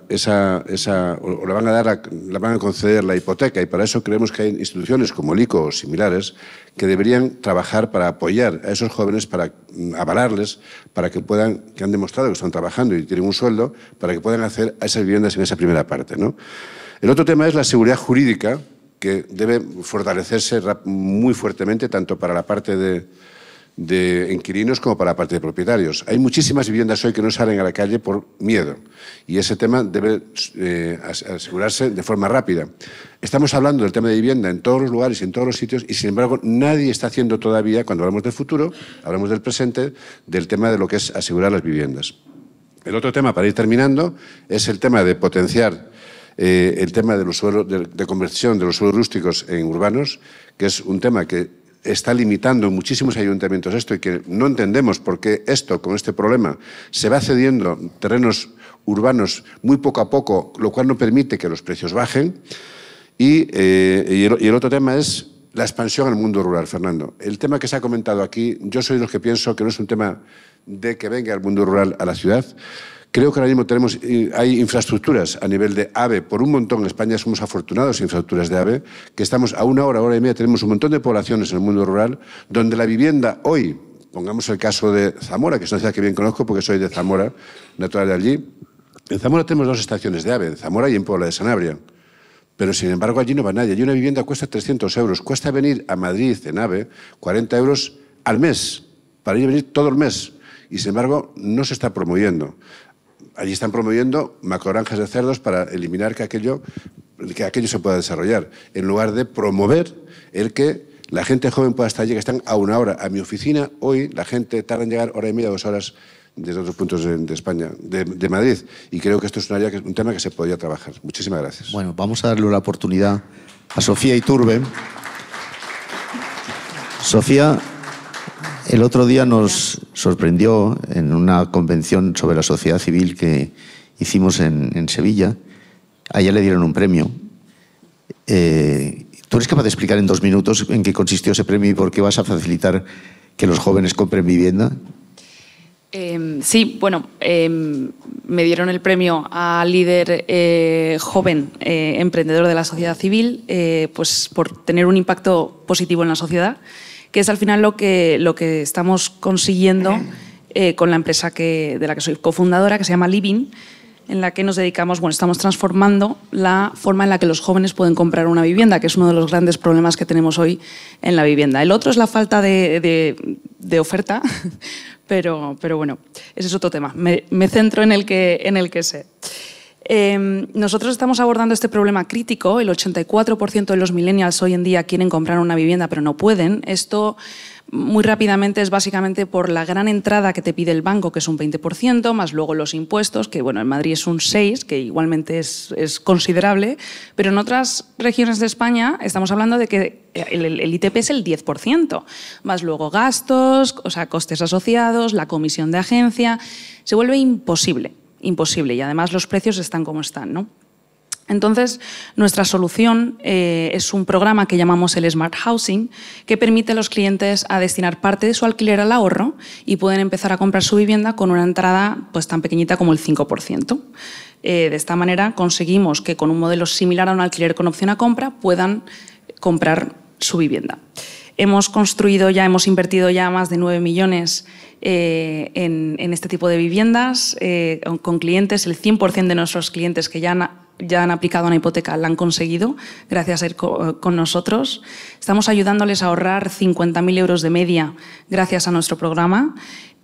o le van a conceder la hipoteca, y para eso creemos que hay instituciones como el ICO o similares que deberían trabajar para apoyar a esos jóvenes, para avalarles, para que han demostrado que están trabajando y tienen un sueldo, para que puedan hacer a esas viviendas en esa primera parte, ¿no? El otro tema es la seguridad jurídica, que debe fortalecerse muy fuertemente, tanto para la parte de inquilinos como para la parte de propietarios. Hay muchísimas viviendas hoy que no salen a la calle por miedo y ese tema debe asegurarse de forma rápida. Estamos hablando del tema de vivienda en todos los lugares y en todos los sitios y, sin embargo, nadie está haciendo todavía, cuando hablamos del futuro, hablamos del presente, del tema de lo que es asegurar las viviendas. El otro tema, para ir terminando, es el tema de potenciar el tema de los suelos, de conversión de los suelos rústicos en urbanos, que es un tema que está limitando en muchísimos ayuntamientos esto y que no entendemos por qué esto, con este problema, se va cediendo terrenos urbanos muy poco a poco, lo cual no permite que los precios bajen. Y el otro tema es la expansión al mundo rural, Fernando. El tema que se ha comentado aquí, yo soy de los que pienso que no es un tema de que venga el mundo rural a la ciudad. Creo que ahora mismo hay infraestructuras a nivel de AVE, por un montón. En España somos afortunados en infraestructuras de AVE, que estamos a una hora y media, tenemos un montón de poblaciones en el mundo rural, donde la vivienda hoy, pongamos el caso de Zamora, que es una ciudad que bien conozco porque soy de Zamora, natural de allí. En Zamora tenemos 2 estaciones de AVE, en Zamora y en Puebla de Sanabria. Pero, sin embargo, allí no va nadie. Allí una vivienda cuesta 300 euros. Cuesta venir a Madrid en AVE 40 euros al mes, para ir a venir todo el mes. Y, sin embargo, no se está promoviendo. Allí están promoviendo macrogranjas de cerdos para eliminar que aquello se pueda desarrollar, en lugar de promover el que la gente joven pueda estar allí, que están a una hora. A mi oficina, hoy, la gente tarda en llegar hora y media, 2 horas desde otros puntos de España, de Madrid. Y creo que esto es un tema que se podría trabajar. Muchísimas gracias. Bueno, vamos a darle la oportunidad a Sofía Iturbe. Sofía, el otro día nos sorprendió en una convención sobre la sociedad civil que hicimos en Sevilla. A ella le dieron un premio. ¿Tú eres capaz de explicar en 2 minutos en qué consistió ese premio y por qué vas a facilitar que los jóvenes compren vivienda? Sí, bueno, me dieron el premio a líder joven emprendedor de la sociedad civil, pues por tener un impacto positivo en la sociedad, que es al final lo que estamos consiguiendo con la empresa de la que soy cofundadora, que se llama Living, en la que nos dedicamos, bueno, estamos transformando la forma en la que los jóvenes pueden comprar una vivienda, que es uno de los grandes problemas que tenemos hoy en la vivienda. El otro es la falta de oferta, pero bueno, ese es otro tema. Me centro en el que sé. Nosotros estamos abordando este problema crítico. El 84% de los millennials hoy en día quieren comprar una vivienda, pero no pueden. Esto, muy rápidamente, es básicamente por la gran entrada que te pide el banco, que es un 20%, más luego los impuestos, que bueno, en Madrid es un 6%, que igualmente es considerable, pero en otras regiones de España estamos hablando de que el ITP es el 10%, más luego gastos, o sea, costes asociados, la comisión de agencia. Se vuelve imposible, y además los precios están como están, ¿no? Entonces, nuestra solución es un programa que llamamos el Smart Housing, que permite a los clientes a destinar parte de su alquiler al ahorro y pueden empezar a comprar su vivienda con una entrada pues, tan pequeñita como el 5%. De esta manera conseguimos que con un modelo similar a un alquiler con opción a compra puedan comprar su vivienda. Hemos invertido ya más de 9 millones en este tipo de viviendas con clientes. El 100% de nuestros clientes que ya han aplicado una hipoteca la han conseguido gracias a ir con nosotros. Estamos ayudándoles a ahorrar 50.000 euros de media gracias a nuestro programa.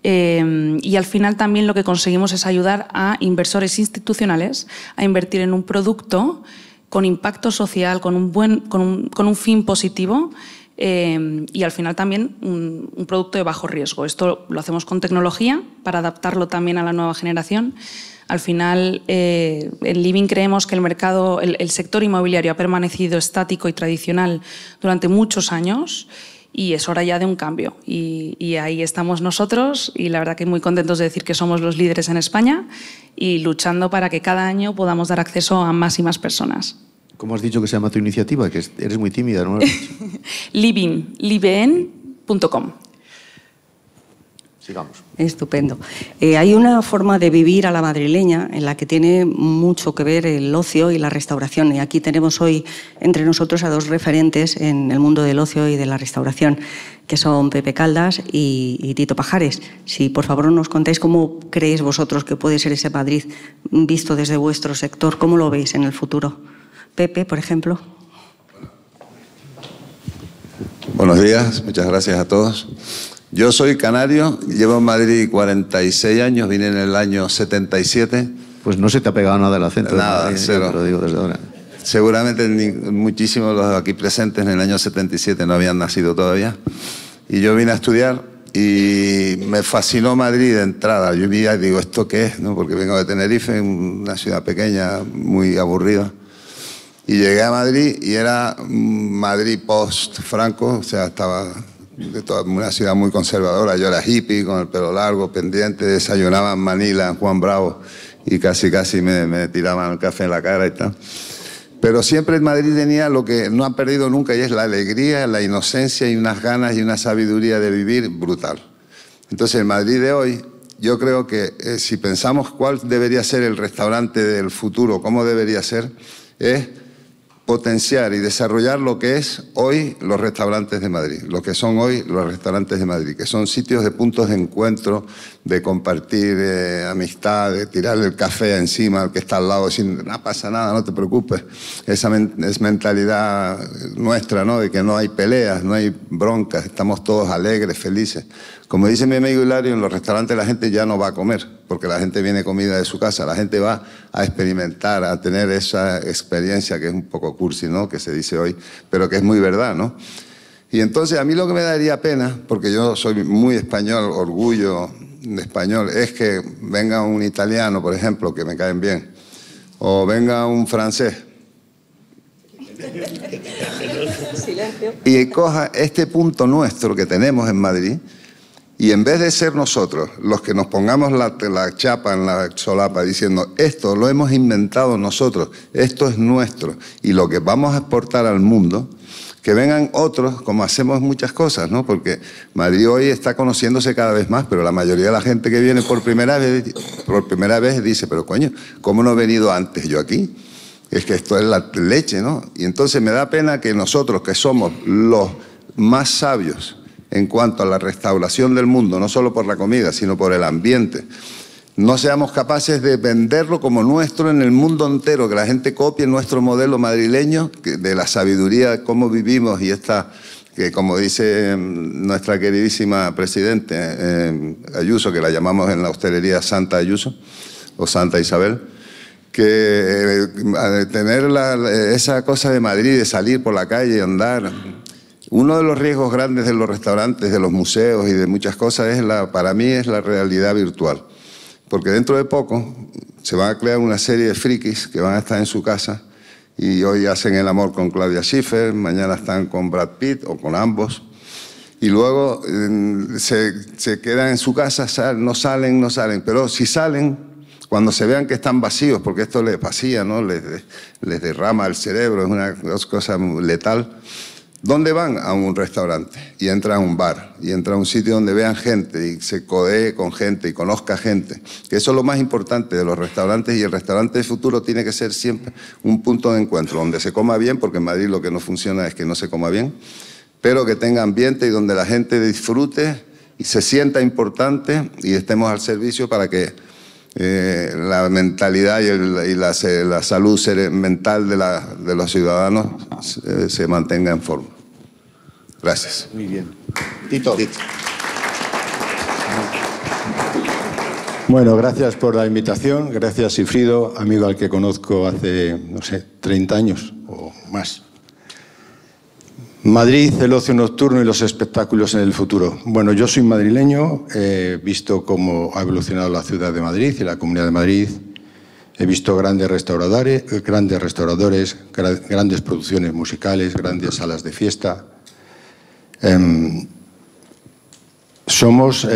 Y al final también lo que conseguimos es ayudar a inversores institucionales a invertir en un producto con impacto social, con un fin positivo. Y al final también un producto de bajo riesgo. Esto lo hacemos con tecnología para adaptarlo también a la nueva generación. Al final, en Living creemos que el sector inmobiliario ha permanecido estático y tradicional durante muchos años y es hora ya de un cambio. Y ahí estamos nosotros y la verdad que muy contentos de decir que somos los líderes en España y luchando para que cada año podamos dar acceso a más y más personas. ¿Cómo has dicho que se llama tu iniciativa? Que eres muy tímida, ¿no? living.com. Sigamos. Estupendo. Hay una forma de vivir a la madrileña en la que tiene mucho que ver el ocio y la restauración. Y aquí tenemos hoy entre nosotros a 2 referentes en el mundo del ocio y de la restauración, que son Pepe Caldas y Tito Pajares. Si por favor nos contáis cómo creéis vosotros que puede ser ese Madrid visto desde vuestro sector, ¿cómo lo veis en el futuro? Pepe, por ejemplo. Buenos días, muchas gracias a todos. Yo soy canario, llevo en Madrid 46 años, vine en el año 77. Pues no se te ha pegado nada el acento. Nada, Madrid, cero. te lo digo desde ahora. Seguramente muchísimos de los aquí presentes en el año 77 no habían nacido todavía. Y yo vine a estudiar y me fascinó Madrid de entrada. Yo vi y digo, ¿esto qué es? ¿No? Porque vengo de Tenerife, una ciudad pequeña, muy aburrida. Y llegué a Madrid y era Madrid post-Franco, o sea, estaba una ciudad muy conservadora. Yo era hippie, con el pelo largo, pendiente, desayunaba en Manila, en Juan Bravo, y casi me tiraban el café en la cara y tal. Pero siempre en Madrid tenía lo que no han perdido nunca, y es la alegría, la inocencia y unas ganas y una sabiduría de vivir brutal. Entonces, el Madrid de hoy, yo creo que si pensamos cuál debería ser el restaurante del futuro, cómo debería ser, es potenciar y desarrollar lo que es hoy los restaurantes de Madrid, lo que son hoy los restaurantes de Madrid, que son sitios de puntos de encuentro, de compartir amistad, de tirarle el café encima al que está al lado, diciendo, no pasa nada, no te preocupes. Esa es mentalidad nuestra, ¿no? De que no hay peleas, no hay broncas, estamos todos alegres, felices. Como dice mi amigo Hilario, en los restaurantes la gente ya no va a comer, porque la gente viene comida de su casa, la gente va a experimentar, a tener esa experiencia que es un poco cursi, ¿no? Que se dice hoy, pero que es muy verdad, ¿no? Y entonces a mí lo que me daría pena, porque yo soy muy español, orgullo de español, es que venga un italiano, por ejemplo, que me caen bien, o venga un francés, y coja este punto nuestro que tenemos en Madrid, y en vez de ser nosotros los que nos pongamos la chapa en la solapa diciendo esto lo hemos inventado nosotros, esto es nuestro y lo que vamos a exportar al mundo, que vengan otros, como hacemos muchas cosas, ¿no? Porque Madrid hoy está conociéndose cada vez más, pero la mayoría de la gente que viene por primera vez dice, pero coño, ¿cómo no he venido antes yo aquí? Es que esto es la leche, ¿no? Y entonces me da pena que nosotros, que somos los más sabios en cuanto a la restauración del mundo, no solo por la comida, sino por el ambiente, no seamos capaces de venderlo como nuestro en el mundo entero, que la gente copie nuestro modelo madrileño, de la sabiduría de cómo vivimos y esta, que como dice nuestra queridísima presidente Ayuso, que la llamamos en la hostelería Santa Ayuso, o Santa Isabel, que tener esa cosa de Madrid, de salir por la calle y andar. Uno de los riesgos grandes de los restaurantes, de los museos y de muchas cosas, para mí es la realidad virtual. Porque dentro de poco se van a crear una serie de frikis que van a estar en su casa y hoy hacen el amor con Claudia Schiffer, mañana están con Brad Pitt o con ambos, y luego se quedan en su casa, no salen, pero si salen, cuando se vean que están vacíos, porque esto les vacía, ¿no? les derrama el cerebro, es una cosa letal. ¿Dónde van? A un restaurante y entran a un bar y entran a un sitio donde vean gente y se codee con gente y conozca gente. Que eso es lo más importante de los restaurantes, y el restaurante de futuro tiene que ser siempre un punto de encuentro donde se coma bien, porque en Madrid lo que no funciona es que no se coma bien, pero que tenga ambiente y donde la gente disfrute y se sienta importante y estemos al servicio para que la mentalidad y la salud mental de los ciudadanos se mantenga en forma. Gracias. Muy bien. Tito. Bueno, gracias por la invitación. Gracias, Sigfrido, amigo al que conozco hace, no sé, 30 años o más. Madrid, el ocio nocturno y los espectáculos en el futuro. Bueno, yo soy madrileño, he visto cómo ha evolucionado la ciudad de Madrid y la Comunidad de Madrid. He visto grandes restauradores, grandes producciones musicales, grandes salas de fiesta. Somos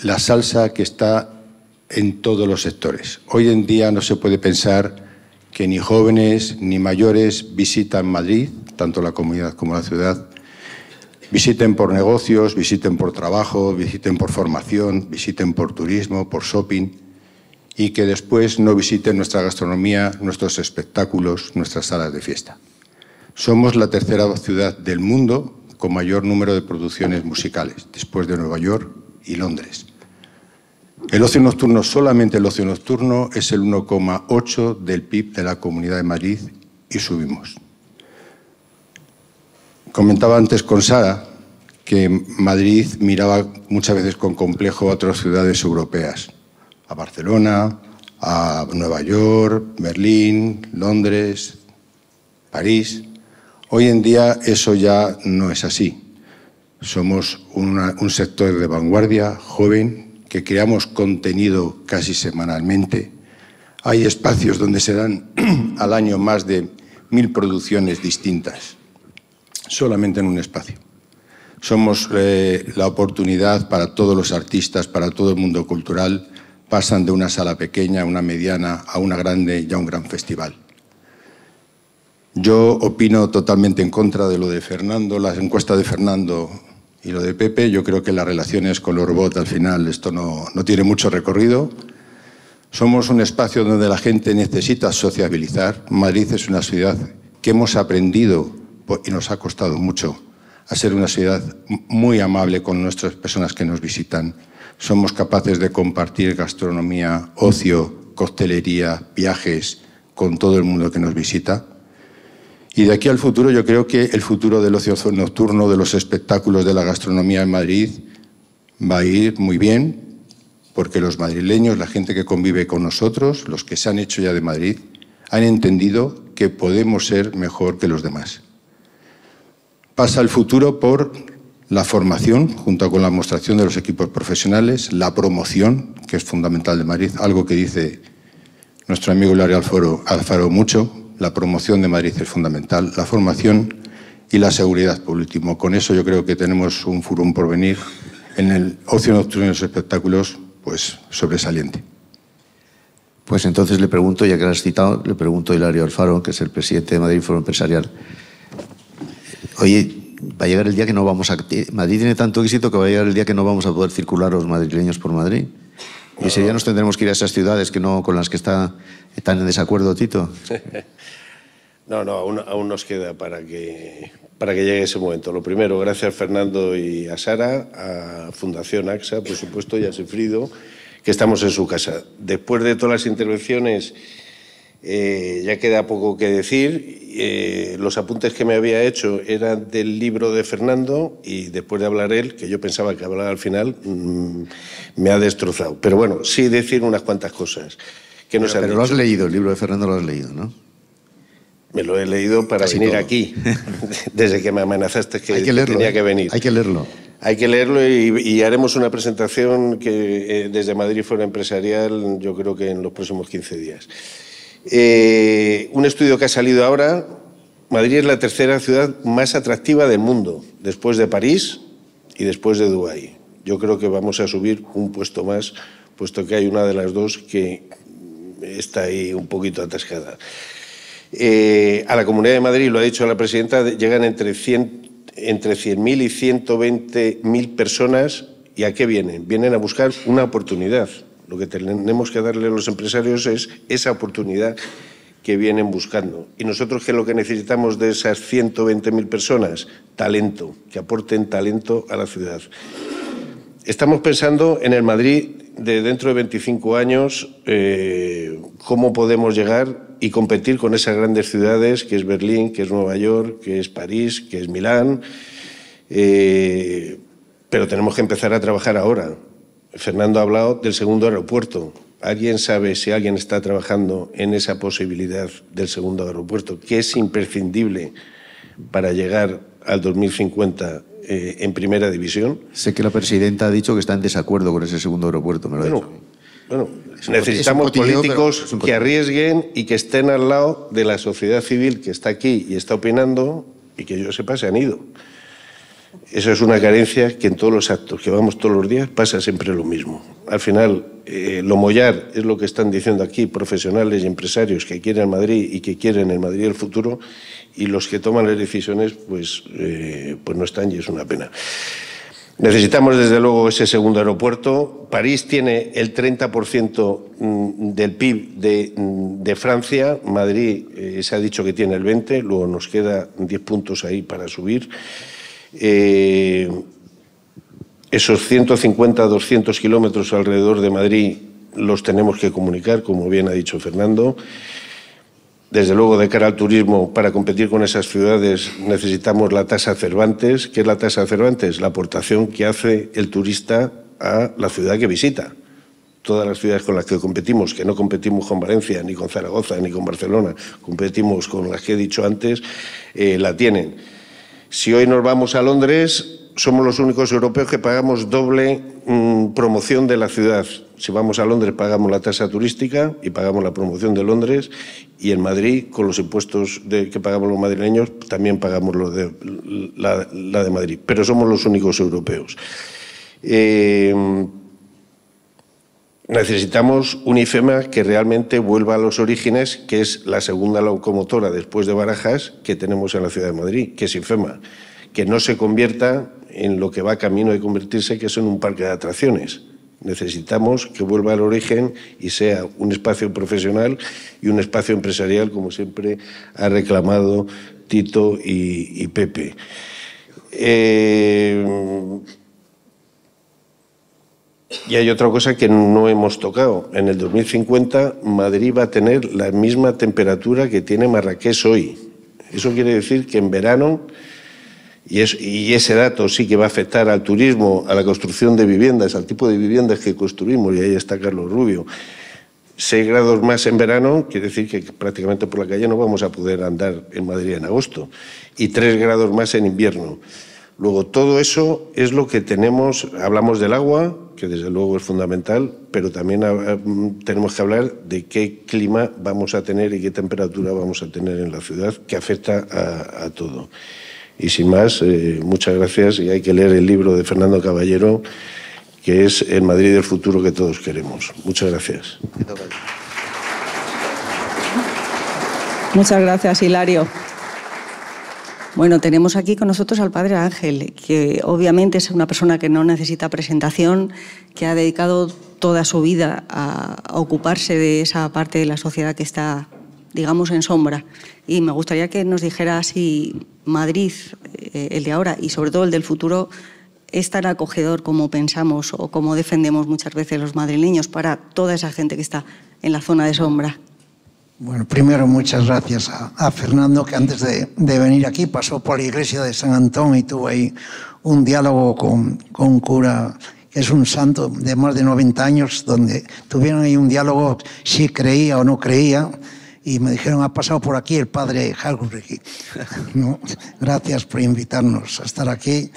la salsa que está en todos los sectores. Hoy en día no se puede pensar que ni jóvenes ni mayores visitan Madrid, tanto la comunidad como la ciudad, visiten por negocios, visiten por trabajo, visiten por formación, visiten por turismo, por shopping, y que después no visiten nuestra gastronomía, nuestros espectáculos, nuestras salas de fiesta. Somos la tercera ciudad del mundo con mayor número de producciones musicales, después de Nueva York y Londres. El ocio nocturno, solamente el ocio nocturno, es el 1,8% del PIB de la Comunidad de Madrid y subimos. Comentaba antes con Sara que Madrid miraba muchas veces con complejo a otras ciudades europeas, a Barcelona, a Nueva York, Berlín, Londres, París. Hoy en día eso ya no es así. Somos un sector de vanguardia, joven, que creamos contenido casi semanalmente. Hay espacios donde se dan al año más de 1000 producciones distintas, solamente en un espacio. Somos la oportunidad para todos los artistas, para todo el mundo cultural. Pasan de una sala pequeña a una mediana, a una grande y a un gran festival. Yo opino totalmente en contra de lo de Fernando, la encuesta de Fernando y lo de Pepe. Yo creo que las relaciones con los robots, al final, esto no tiene mucho recorrido. Somos un espacio donde la gente necesita sociabilizar. Madrid es una ciudad que hemos aprendido, y nos ha costado mucho, a ser una ciudad muy amable con nuestras personas que nos visitan. Somos capaces de compartir gastronomía, ocio, coctelería, viajes con todo el mundo que nos visita. Y de aquí al futuro, yo creo que el futuro del ocio nocturno, de los espectáculos, de la gastronomía en Madrid va a ir muy bien, porque los madrileños, la gente que convive con nosotros, los que se han hecho ya de Madrid, han entendido que podemos ser mejor que los demás. Pasa el futuro por la formación, junto con la mostración de los equipos profesionales, la promoción, que es fundamental de Madrid, algo que dice nuestro amigo Hilario Alfaro mucho. La promoción de Madrid es fundamental, la formación y la seguridad por último. Con eso yo creo que tenemos un futuro por venir en el ocio nocturno y los espectáculos, pues sobresaliente. Pues entonces le pregunto, ya que lo has citado, le pregunto a Hilario Alfaro, que es el presidente de Madrid Foro Empresarial. Oye, va a llegar el día que no vamos a... Madrid tiene tanto éxito que va a llegar el día que no vamos a poder circular los madrileños por Madrid. Y ese día nos tendremos que ir a esas ciudades que no, con las que están en desacuerdo Tito. No, aún nos queda para que llegue ese momento. Lo primero, gracias Fernando y a Sara, a Fundación AXA, por supuesto, y a Sifrido, que estamos en su casa. Después de todas las intervenciones, ya queda poco que decir. Los apuntes que me había hecho eran del libro de Fernando y después de hablar él, que yo pensaba que hablaba al final, me ha destrozado. Pero bueno, sí decir unas cuantas cosas. Pero lo has leído, el libro de Fernando lo has leído, ¿no? Me lo he leído para venir aquí, desde que me amenazaste que tenía que venir. Hay que leerlo. Hay que leerlo y haremos una presentación que desde Madrid Foro Empresarial, yo creo que en los próximos 15 días. Un estudio que ha salido ahora, Madrid es la tercera ciudad más atractiva del mundo, después de París y después de Dubái. Yo creo que vamos a subir un puesto más, puesto que hay una de las dos que está ahí un poquito atascada. A la Comunidad de Madrid, lo ha dicho la presidenta, llegan entre 100.000 y 120.000 personas. ¿Y a qué vienen? Vienen a buscar una oportunidad. Lo que tenemos que darle a los empresarios es esa oportunidad que vienen buscando. Y nosotros, ¿qué es lo que necesitamos de esas 120.000 personas? Talento, que aporten talento a la ciudad. Estamos pensando en el Madrid de dentro de 25 años, cómo podemos llegar y competir con esas grandes ciudades, que es Berlín, que es Nueva York, que es París, que es Milán. Pero tenemos que empezar a trabajar ahora. Fernando ha hablado del segundo aeropuerto. ¿Alguien sabe si alguien está trabajando en esa posibilidad del segundo aeropuerto, que es imprescindible para llegar al 2050 en primera división? Sé que la presidenta ha dicho que está en desacuerdo con ese segundo aeropuerto, me lo ha dicho. Bueno, necesitamos políticos que arriesguen y que estén al lado de la sociedad civil que está aquí y está opinando y que yo sepa se han ido. Esa es una carencia que en todos los actos que vamos todos los días pasa siempre lo mismo. Al final, lo mollar es lo que están diciendo aquí profesionales y empresarios que quieren Madrid y que quieren el Madrid del futuro, y los que toman las decisiones pues no están, y es una pena. Necesitamos desde luego ese segundo aeropuerto. París tiene el 30% del PIB de Francia, Madrid se ha dicho que tiene el 20%, luego nos queda 10 puntos ahí para subir. Esos 150, 200 kilómetros alrededor de Madrid los tenemos que comunicar, como bien ha dicho Fernando. Desde luego, de cara al turismo, para competir con esas ciudades necesitamos la tasa Cervantes. ¿Qué es la tasa Cervantes? La aportación que hace el turista a la ciudad que visita. Todas las ciudades con las que competimos, que no competimos con Valencia, ni con Zaragoza, ni con Barcelona, competimos con las que he dicho antes, la tienen. Si hoy nos vamos a Londres, somos los únicos europeos que pagamos doble promoción de la ciudad. Si vamos a Londres pagamos la tasa turística y pagamos la promoción de Londres, y en Madrid, con los impuestos que pagamos los madrileños, también pagamos la de Madrid. Pero somos los únicos europeos. Necesitamos un IFEMA que realmente vuelva a los orígenes, que es la segunda locomotora después de Barajas que tenemos en la ciudad de Madrid, que es IFEMA, que no se convierta en lo que va camino de convertirse, que es en un parque de atracciones. Necesitamos que vuelva al origen y sea un espacio profesional y un espacio empresarial, como siempre ha reclamado Tito y Pepe. Y hay otra cosa que no hemos tocado. En el 2050 Madrid va a tener la misma temperatura que tiene Marrakech hoy. Eso quiere decir que en verano, y ese dato sí que va a afectar al turismo, a la construcción de viviendas, al tipo de viviendas que construimos, y ahí está Carlos Rubio. 6 grados más en verano quiere decir que prácticamente por la calle no vamos a poder andar en Madrid en agosto, y 3 grados más en invierno. Luego, todo eso es lo que tenemos. Hablamos del agua, que desde luego es fundamental, pero también tenemos que hablar de qué clima vamos a tener y qué temperatura vamos a tener en la ciudad, que afecta a todo. Y sin más, muchas gracias, y hay que leer el libro de Fernando Caballero, que es El Madrid del futuro que todos queremos. Muchas gracias. Muchas gracias, Hilario. Bueno, tenemos aquí con nosotros al padre Ángel, que obviamente es una persona que no necesita presentación, que ha dedicado toda su vida a ocuparse de esa parte de la sociedad que está, digamos, en sombra. Y me gustaría que nos dijera si Madrid, el de ahora y sobre todo el del futuro, es tan acogedor como pensamos o como defendemos muchas veces los madrileños para toda esa gente que está en la zona de sombra. Bueno, primero muchas gracias a Fernando, que antes de venir aquí pasó por la iglesia de San Antón y tuvo ahí un diálogo con un cura que es un santo de más de 90 años, donde tuvieron ahí un diálogo si creía o no creía, y me dijeron, ha pasado por aquí el padre Hagurri. ¿No? Gracias por invitarnos a estar aquí,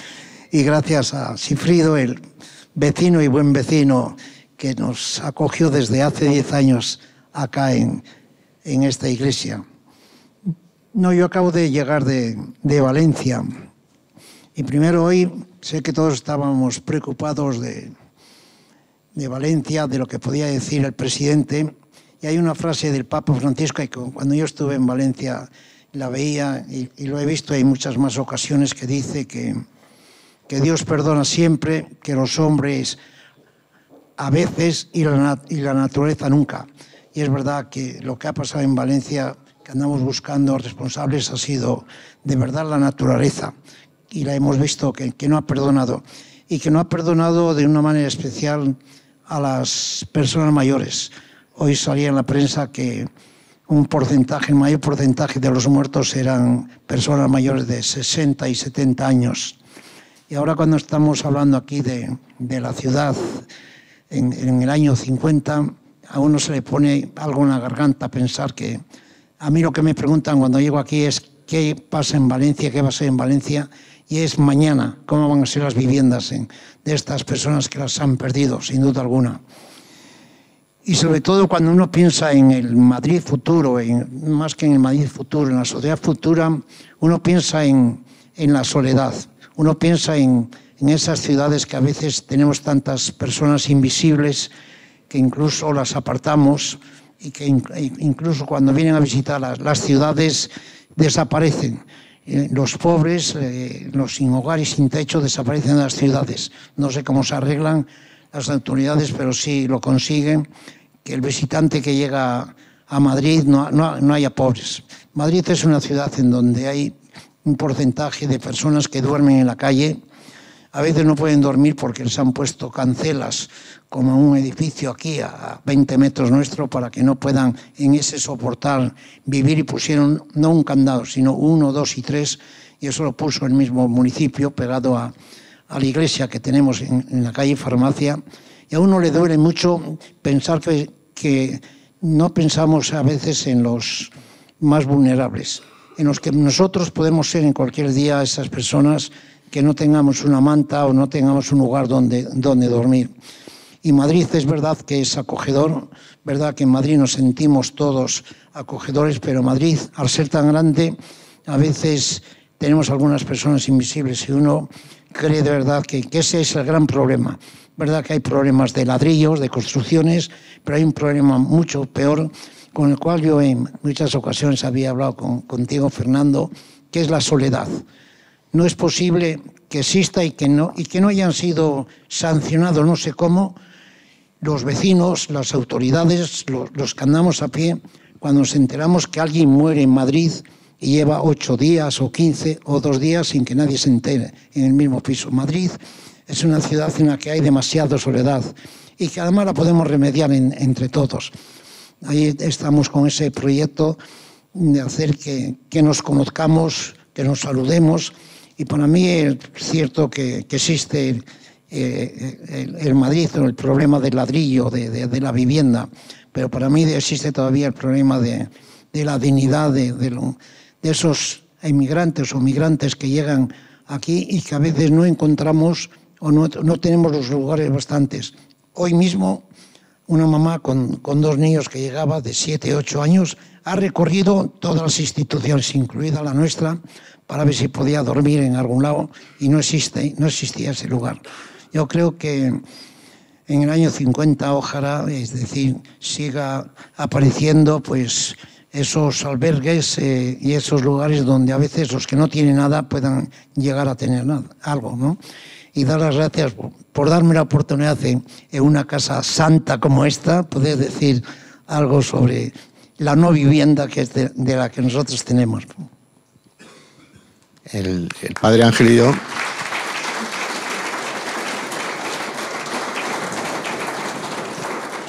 y gracias a Sifrido, el vecino y buen vecino que nos acogió desde hace 10 años acá en esta iglesia. No, yo acabo de llegar de Valencia, y primero hoy sé que todos estábamos preocupados de Valencia, de lo que podía decir el presidente, y hay una frase del Papa Francisco, que cuando yo estuve en Valencia la veía y lo he visto en muchas más ocasiones, que dice que Dios perdona siempre, que los hombres a veces y la naturaleza nunca. Y es verdad que lo que ha pasado en Valencia, que andamos buscando responsables, ha sido de verdad la naturaleza. Y la hemos visto que no ha perdonado. Y que no ha perdonado de una manera especial a las personas mayores. Hoy salía en la prensa que el mayor porcentaje de los muertos eran personas mayores de 60 y 70 años. Y ahora, cuando estamos hablando aquí de la ciudad en el año 50... a uno se le pone algo en la garganta pensar que... A mí lo que me preguntan cuando llego aquí es qué pasa en Valencia, qué va a ser en Valencia, y es mañana, cómo van a ser las viviendas de estas personas que las han perdido, sin duda alguna. Y sobre todo cuando uno piensa en el Madrid futuro, más que en el Madrid futuro, en la sociedad futura, uno piensa en la soledad, uno piensa en esas ciudades que a veces tenemos tantas personas invisibles, que incluso las apartamos, y que incluso cuando vienen a visitar las ciudades desaparecen. Los pobres, los sin hogar y sin techo desaparecen de las ciudades. No sé cómo se arreglan las autoridades, pero sí lo consiguen, que el visitante que llega a Madrid no haya pobres. Madrid es una ciudad en donde hay un porcentaje de personas que duermen en la calle. A veces no pueden dormir porque les han puesto cancelas, como un edificio aquí a 20 metros nuestro, para que no puedan en ese soportar vivir, y pusieron no un candado, sino 1, 2 y 3, y eso lo puso el mismo municipio, pegado a la iglesia que tenemos en la calle Farmacia. Y a uno le duele mucho pensar que no pensamos a veces en los más vulnerables, en los que nosotros podemos ser en cualquier día esas personas que no tengamos una manta o no tengamos un lugar donde dormir. Y Madrid es verdad que es acogedor, verdad que en Madrid nos sentimos todos acogedores, pero Madrid, al ser tan grande, a veces tenemos algunas personas invisibles y uno cree de verdad que ese es el gran problema. Verdad que hay problemas de ladrillos, de construcciones, pero hay un problema mucho peor con el cual yo en muchas ocasiones había hablado contigo, Fernando, que es la soledad. No es posible que exista y que no hayan sido sancionados, no sé cómo, los vecinos, las autoridades, los que andamos a pie, cuando nos enteramos que alguien muere en Madrid y lleva 8 días o 15 o 2 días sin que nadie se entere en el mismo piso. Madrid es una ciudad en la que hay demasiada soledad y que además la podemos remediar entre todos. Ahí estamos con ese proyecto de hacer que nos conozcamos, que nos saludemos, y para mí es cierto que existe el Madrid, el problema del ladrillo, de la vivienda, pero para mí existe todavía el problema de la dignidad de esos inmigrantes o migrantes que llegan aquí y que a veces no encontramos o no tenemos los lugares bastantes. Hoy mismo una mamá con 2 niños que llegaba de 7, 8 años ha recorrido todas las instituciones, incluida la nuestra, para ver si podía dormir en algún lado y no existía ese lugar. Yo creo que en el año 50 ojalá, es decir, siga apareciendo pues esos albergues y esos lugares donde a veces los que no tienen nada puedan llegar a tener algo, ¿no? Y dar las gracias por darme la oportunidad en una casa santa como esta, poder decir algo sobre la no vivienda que es de la que nosotros tenemos. El padre Ángel y yo...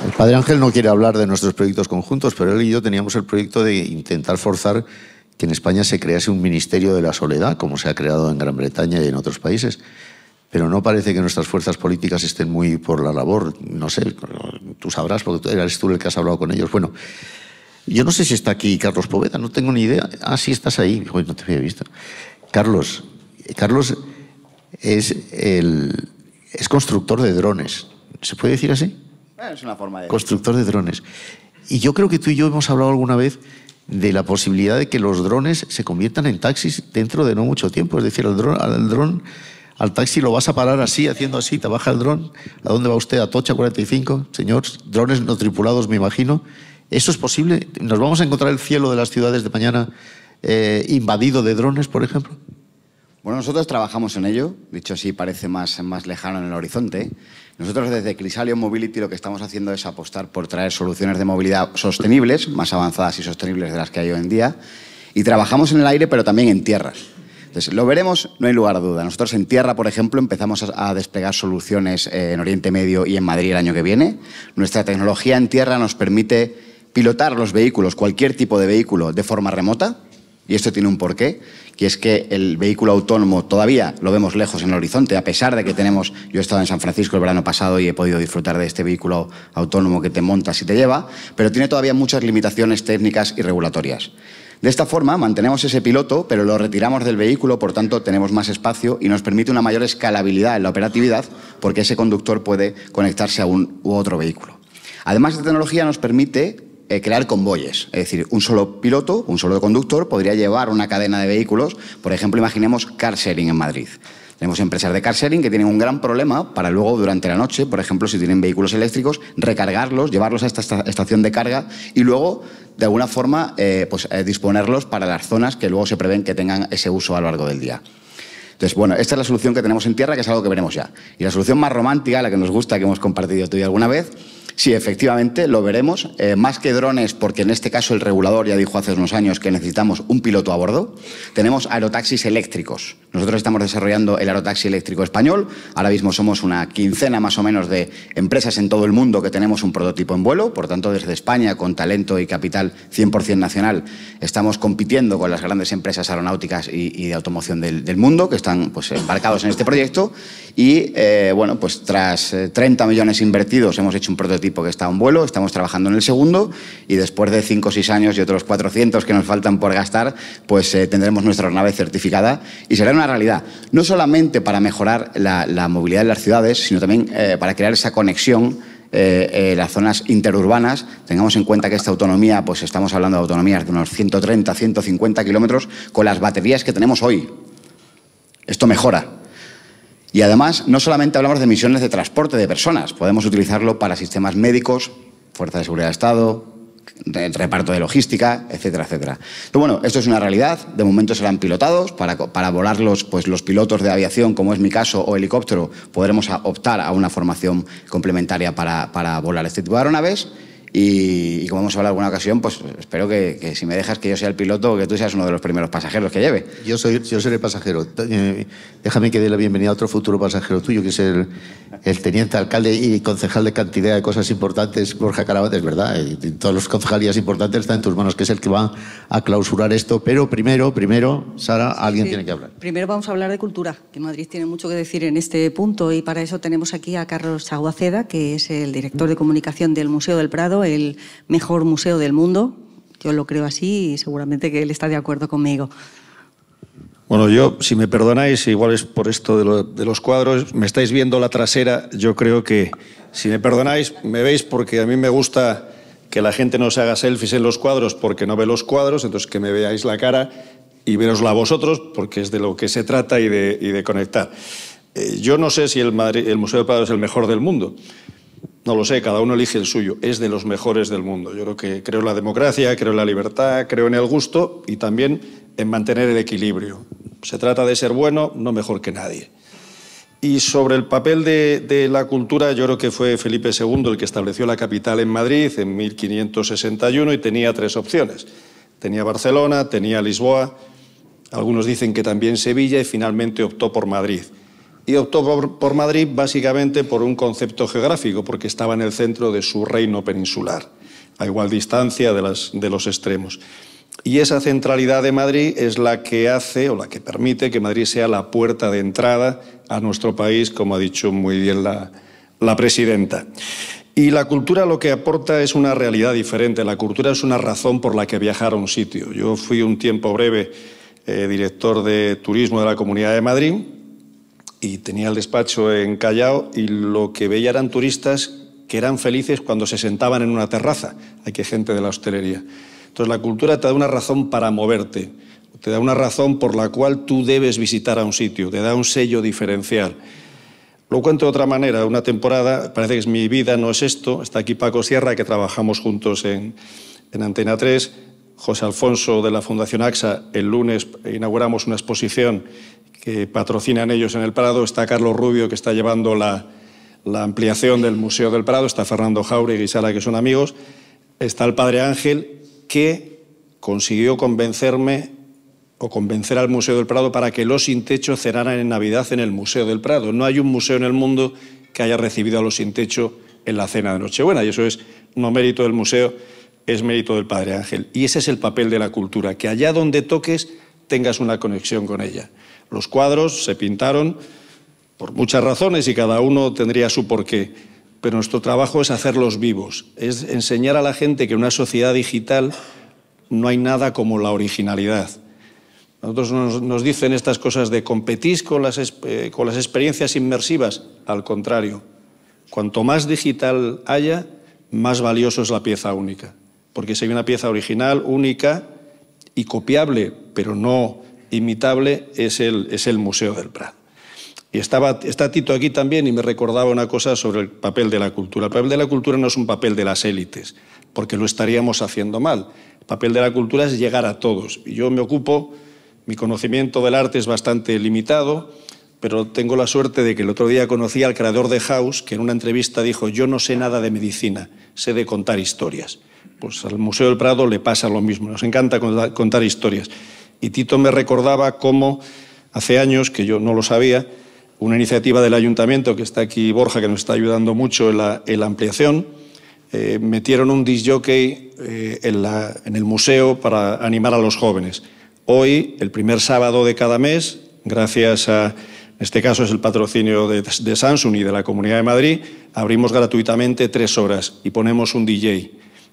El padre Ángel no quiere hablar de nuestros proyectos conjuntos, pero él y yo teníamos el proyecto de intentar forzar que en España se crease un ministerio de la soledad, como se ha creado en Gran Bretaña y en otros países. Pero no parece que nuestras fuerzas políticas estén muy por la labor. No sé, tú sabrás, porque eres tú el que has hablado con ellos. Bueno, yo no sé si está aquí Carlos Poveda, no tengo ni idea. Ah, sí, estás ahí. Uy, no te había visto. Carlos es constructor de drones. ¿Se puede decir así? Es una forma de... Constructor de drones. Y yo creo que tú y yo hemos hablado alguna vez de la posibilidad de que los drones se conviertan en taxis dentro de no mucho tiempo. Es decir, al taxi lo vas a parar así, haciendo así, te baja el dron. ¿A dónde va usted? A Tocha 45, señor. Drones no tripulados, me imagino. ¿Eso es posible? ¿Nos vamos a encontrar el cielo de las ciudades de mañana invadido de drones, por ejemplo? Bueno, nosotros trabajamos en ello. Dicho así, parece más lejano en el horizonte. Nosotros desde Crisalion Mobility lo que estamos haciendo es apostar por traer soluciones de movilidad sostenibles, más avanzadas y sostenibles de las que hay hoy en día. Y trabajamos en el aire, pero también en tierra. Entonces, lo veremos, no hay lugar a duda. Nosotros en tierra, por ejemplo, empezamos a desplegar soluciones en Oriente Medio y en Madrid el año que viene. Nuestra tecnología en tierra nos permite pilotar los vehículos, cualquier tipo de vehículo, de forma remota. Y esto tiene un porqué, que es que el vehículo autónomo todavía lo vemos lejos en el horizonte, a pesar de que tenemos... Yo he estado en San Francisco el verano pasado y he podido disfrutar de este vehículo autónomo que te montas y te lleva, pero tiene todavía muchas limitaciones técnicas y regulatorias. De esta forma mantenemos ese piloto, pero lo retiramos del vehículo, por tanto tenemos más espacio y nos permite una mayor escalabilidad en la operatividad porque ese conductor puede conectarse a un u otro vehículo. Además, esta tecnología nos permite crear convoyes, es decir, un solo piloto, un solo conductor podría llevar una cadena de vehículos. Por ejemplo, imaginemos car sharing en Madrid. Tenemos empresas de car sharing que tienen un gran problema para luego durante la noche, por ejemplo, si tienen vehículos eléctricos, recargarlos, llevarlos a esta estación de carga y luego, de alguna forma, disponerlos para las zonas que luego se prevén que tengan ese uso a lo largo del día. Entonces, bueno, esta es la solución que tenemos en tierra, que es algo que veremos ya. Y la solución más romántica, la que nos gusta, que hemos compartido tú y alguna vez, sí, efectivamente, lo veremos. Más que drones, porque en este caso el regulador ya dijo hace unos años que necesitamos un piloto a bordo, tenemos aerotaxis eléctricos. Nosotros estamos desarrollando el aerotaxi eléctrico español. Ahora mismo somos una quincena más o menos de empresas en todo el mundo que tenemos un prototipo en vuelo. Por tanto, desde España, con talento y capital 100% nacional, estamos compitiendo con las grandes empresas aeronáuticas y de automoción del mundo que están embarcados en este proyecto. Y, bueno, pues tras 30 millones invertidos hemos hecho un prototipo prototipo que está en vuelo, estamos trabajando en el segundo y después de 5 o 6 años y otros 400 que nos faltan por gastar, pues tendremos nuestra aeronave certificada y será una realidad. No solamente para mejorar la movilidad en las ciudades, sino también para crear esa conexión las zonas interurbanas. Tengamos en cuenta que esta autonomía, pues estamos hablando de autonomías de unos 130, 150 kilómetros con las baterías que tenemos hoy. Esto mejora. Y además, no solamente hablamos de emisiones de transporte de personas, podemos utilizarlo para sistemas médicos, fuerzas de seguridad de Estado, reparto de logística, etcétera, etcétera. Pero bueno, esto es una realidad. De momento serán pilotados. Para volarlos, pues los pilotos de aviación, como es mi caso, o helicóptero, podremos optar a una formación complementaria para volar este tipo de aeronaves. Y como hemos hablado en alguna ocasión, pues espero que si me dejas que yo sea el piloto, que tú seas uno de los primeros pasajeros que lleve. Yo seré pasajero. Déjame que dé la bienvenida a otro futuro pasajero tuyo, que es el teniente alcalde y concejal de cantidad de cosas importantes, Borja Carabates, ¿verdad? Y todas las concejalías importantes están en tus manos, que es el que va a clausurar esto. Pero primero, Sara, alguien tiene que hablar. Primero vamos a hablar de cultura, que Madrid tiene mucho que decir en este punto, y para eso tenemos aquí a Carlos Chaguaceda, que es el director de comunicación del Museo del Prado, el mejor museo del mundo. Yo lo creo así y seguramente que él está de acuerdo conmigo. Bueno, yo, si me perdonáis, igual es por esto de los cuadros, me estáis viendo la trasera, yo creo que, si me perdonáis, me veis porque a mí me gusta que la gente no se haga selfies en los cuadros porque no ve los cuadros, entonces que me veáis la cara y verosla a vosotros, porque es de lo que se trata y de conectar. Yo no sé si el Museo del Prado es el mejor del mundo. No lo sé, cada uno elige el suyo. Es de los mejores del mundo. Yo creo en la democracia, creo en la libertad, creo en el gusto y también en mantener el equilibrio. Se trata de ser bueno, no mejor que nadie. Y sobre el papel de la cultura, yo creo que fue Felipe II el que estableció la capital en Madrid en 1561 y tenía 3 opciones. Tenía Barcelona, tenía Lisboa, algunos dicen que también Sevilla y finalmente optó por Madrid. Y optó por Madrid básicamente por un concepto geográfico, porque estaba en el centro de su reino peninsular, a igual distancia de los extremos. Y esa centralidad de Madrid es la que hace o la que permite que Madrid sea la puerta de entrada a nuestro país, como ha dicho muy bien la presidenta. Y la cultura lo que aporta es una realidad diferente. La cultura es una razón por la que viajar a un sitio. Yo fui un tiempo breve director de turismo de la Comunidad de Madrid y tenía el despacho en Callao y lo que veía eran turistas que eran felices cuando se sentaban en una terraza. Hay que gente de la hostelería. Entonces la cultura te da una razón para moverte, te da una razón por la cual tú debes visitar a un sitio, te da un sello diferencial. Lo cuento de otra manera, una temporada, parece que es mi vida, no es esto, está aquí Paco Sierra, que trabajamos juntos en Antena 3, José Alfonso de la Fundación AXA, el lunes inauguramos una exposición que patrocinan ellos en el Prado, está Carlos Rubio, que está llevando la ampliación del Museo del Prado, está Fernando Jauregui y Sara, que son amigos, está el Padre Ángel, que consiguió convencerme o convencer al Museo del Prado para que los Sin Techo cenaran en Navidad en el Museo del Prado. No hay un museo en el mundo que haya recibido a los Sin Techo en la cena de Nochebuena, y eso es no mérito del museo, es mérito del Padre Ángel. Y ese es el papel de la cultura, que allá donde toques tengas una conexión con ella. Los cuadros se pintaron por muchas razones y cada uno tendría su porqué, pero nuestro trabajo es hacerlos vivos, es enseñar a la gente que en una sociedad digital no hay nada como la originalidad. Nosotros nos dicen estas cosas de competís con las experiencias inmersivas. Al contrario, cuanto más digital haya, más valioso es la pieza única. Porque si hay una pieza original, única y copiable, pero no imitable, es el Museo del Prado. Y está Tito aquí también y me recordaba una cosa sobre el papel de la cultura. El papel de la cultura no es un papel de las élites, porque lo estaríamos haciendo mal. El papel de la cultura es llegar a todos. Y yo me ocupo, mi conocimiento del arte es bastante limitado, pero tengo la suerte de que el otro día conocí al creador de House, que en una entrevista dijo: yo no sé nada de medicina, sé de contar historias. Pues al Museo del Prado le pasa lo mismo, nos encanta contar historias. Y Tito me recordaba cómo hace años, que yo no lo sabía, una iniciativa del Ayuntamiento, que está aquí Borja, que nos está ayudando mucho en la ampliación, metieron un disc jockey en el museo para animar a los jóvenes. Hoy, el primer sábado de cada mes, gracias a en este caso es el patrocinio de Samsung y de la Comunidad de Madrid, abrimos gratuitamente 3 horas y ponemos un DJ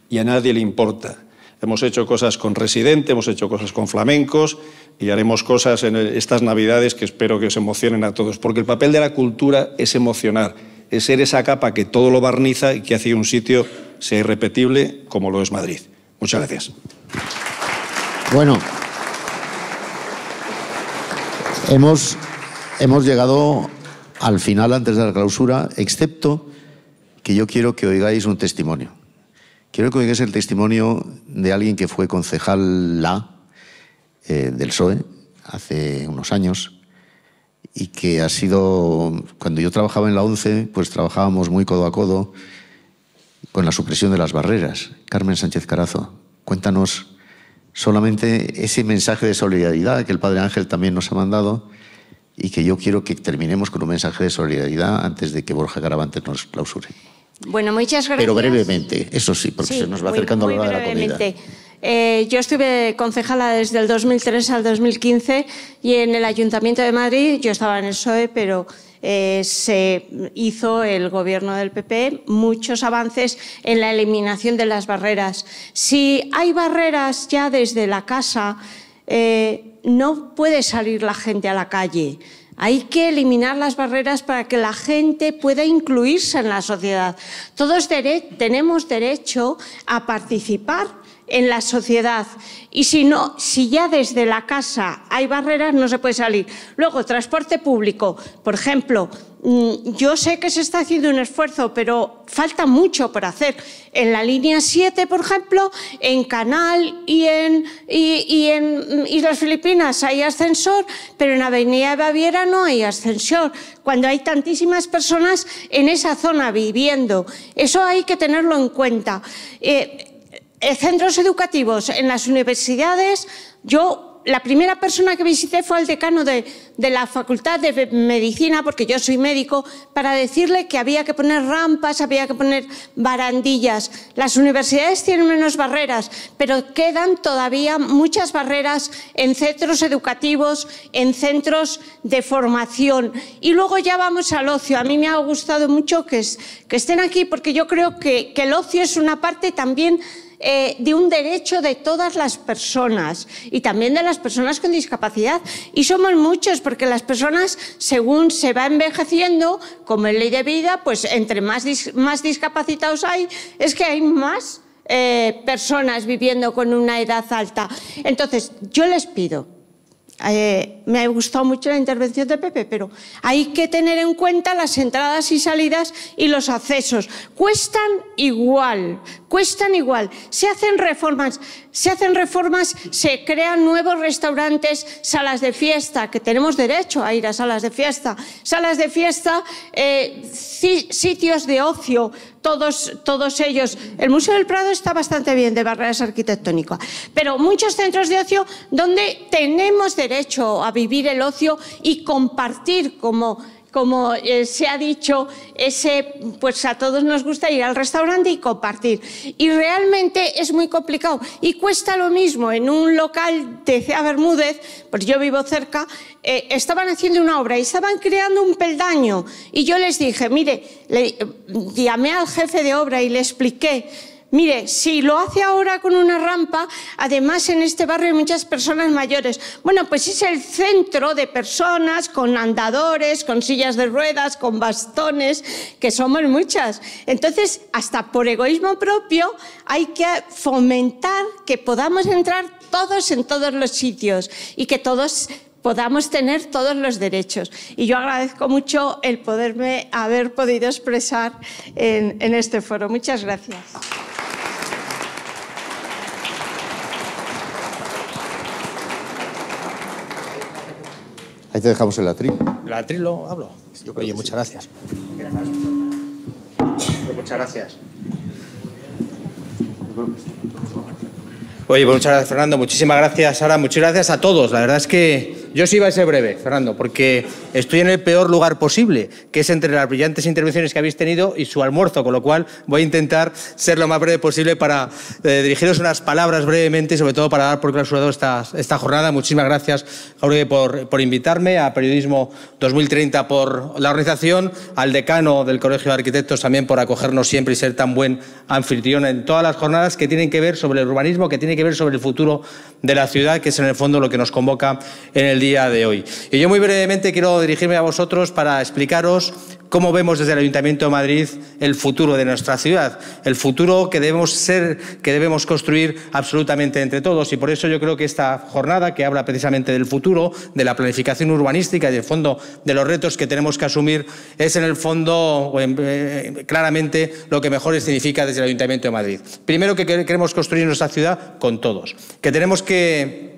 y a nadie le importa. Hemos hecho cosas con Residente, hemos hecho cosas con flamencos y haremos cosas en estas Navidades que espero que os emocionen a todos, porque el papel de la cultura es emocionar, es ser esa capa que todo lo barniza y que hace que un sitio sea irrepetible como lo es Madrid. Muchas gracias. Bueno, hemos llegado al final antes de la clausura, excepto que yo quiero que oigáis un testimonio. Quiero que oigáis el testimonio de alguien que fue concejal del PSOE hace unos años y que ha sido, cuando yo trabajaba en la ONCE, pues trabajábamos muy codo a codo con la supresión de las barreras. Carmen Sánchez Carazo, cuéntanos solamente ese mensaje de solidaridad que el Padre Ángel también nos ha mandado y que yo quiero que terminemos con un mensaje de solidaridad antes de que Borja Caravantes nos clausure. Bueno, muchas gracias. Pero brevemente, eso sí, porque se nos va acercando la hora de la comida. Yo estuve concejala desde el 2003 al 2015 y en el Ayuntamiento de Madrid, yo estaba en el PSOE, pero se hizo el gobierno del PP muchos avances en la eliminación de las barreras. Si hay barreras ya desde la casa, no puede salir la gente a la calle. Hay que eliminar las barreras para que la gente pueda incluirse en la sociedad. Todos tenemos derecho a participar en la sociedad y si ya desde la casa hay barreras no se puede salir. Luego, transporte público, por ejemplo, yo sé que se está haciendo un esfuerzo, pero falta mucho por hacer. En la línea 7, por ejemplo, en Canal y en Islas Filipinas hay ascensor, pero en Avenida Baviera no hay ascensor, cuando hay tantísimas personas en esa zona viviendo. Eso hay que tenerlo en cuenta. Centros educativos en las universidades, la primera persona que visité fue al decano de la Facultad de Medicina, porque yo soy médico, para decirle que había que poner rampas, había que poner barandillas. Las universidades tienen menos barreras, pero quedan todavía muchas barreras en centros educativos, en centros de formación. Y luego ya vamos al ocio. A mí me ha gustado mucho que estén aquí, porque yo creo que el ocio es una parte también de un derecho de todas las personas y también de las personas con discapacidad. Y somos muchos, porque las personas, según se va envejeciendo, como en Ley de Vida, pues entre más discapacitados hay, es que hay más personas viviendo con una edad alta. Entonces, yo les pido, me ha gustado mucho la intervención de Pepe, pero hay que tener en cuenta las entradas y salidas y los accesos. Cuestan igual. Se hacen reformas, se crean nuevos restaurantes, salas de fiesta, que tenemos derecho a ir a salas de fiesta, sitios de ocio, todos ellos. El Museo del Prado está bastante bien de barreras arquitectónicas, pero muchos centros de ocio donde tenemos derecho a vivir el ocio y compartir, como se ha dicho, pues a todos nos gusta ir al restaurante y compartir. Y realmente es muy complicado y cuesta lo mismo. En un local de Cea Bermúdez, pues yo vivo cerca, estaban haciendo una obra y estaban creando un peldaño. Y yo les dije, mire, llamé al jefe de obra y le expliqué, mire, si lo hace ahora con una rampa, además en este barrio hay muchas personas mayores. Bueno, pues es el centro de personas con andadores, con sillas de ruedas, con bastones, que somos muchas. Entonces, hasta por egoísmo propio, hay que fomentar que podamos entrar todos en todos los sitios y que todos podamos tener todos los derechos. Y yo agradezco mucho el haber podido expresar en este foro. Muchas gracias. Ahí te dejamos el atril. ¿El atril lo hablo? Oye, muchas gracias. Muchas gracias. Oye, pues muchas gracias, Fernando. Muchísimas gracias, Sara. Muchas gracias a todos. La verdad es que Yo sí iba a ser breve, Fernando, porque estoy en el peor lugar posible, que es entre las brillantes intervenciones que habéis tenido y su almuerzo, con lo cual voy a intentar ser lo más breve posible para dirigiros unas palabras brevemente y sobre todo para dar por clausurado esta jornada. Muchísimas gracias, Jauregui, por invitarme, a Periodismo 2030 por la organización, al decano del Colegio de Arquitectos también por acogernos siempre y ser tan buen anfitrión en todas las jornadas que tienen que ver sobre el urbanismo, que tienen que ver sobre el futuro de la ciudad, que es en el fondo lo que nos convoca en el día de hoy. Y yo muy brevemente quiero dirigirme a vosotros para explicaros cómo vemos desde el Ayuntamiento de Madrid el futuro de nuestra ciudad, el futuro que debemos construir absolutamente entre todos. Y por eso yo creo que esta jornada, que habla precisamente del futuro, de la planificación urbanística y del fondo de los retos que tenemos que asumir, es en el fondo claramente lo que mejor significa desde el Ayuntamiento de Madrid. Primero, que queremos construir nuestra ciudad con todos, que tenemos que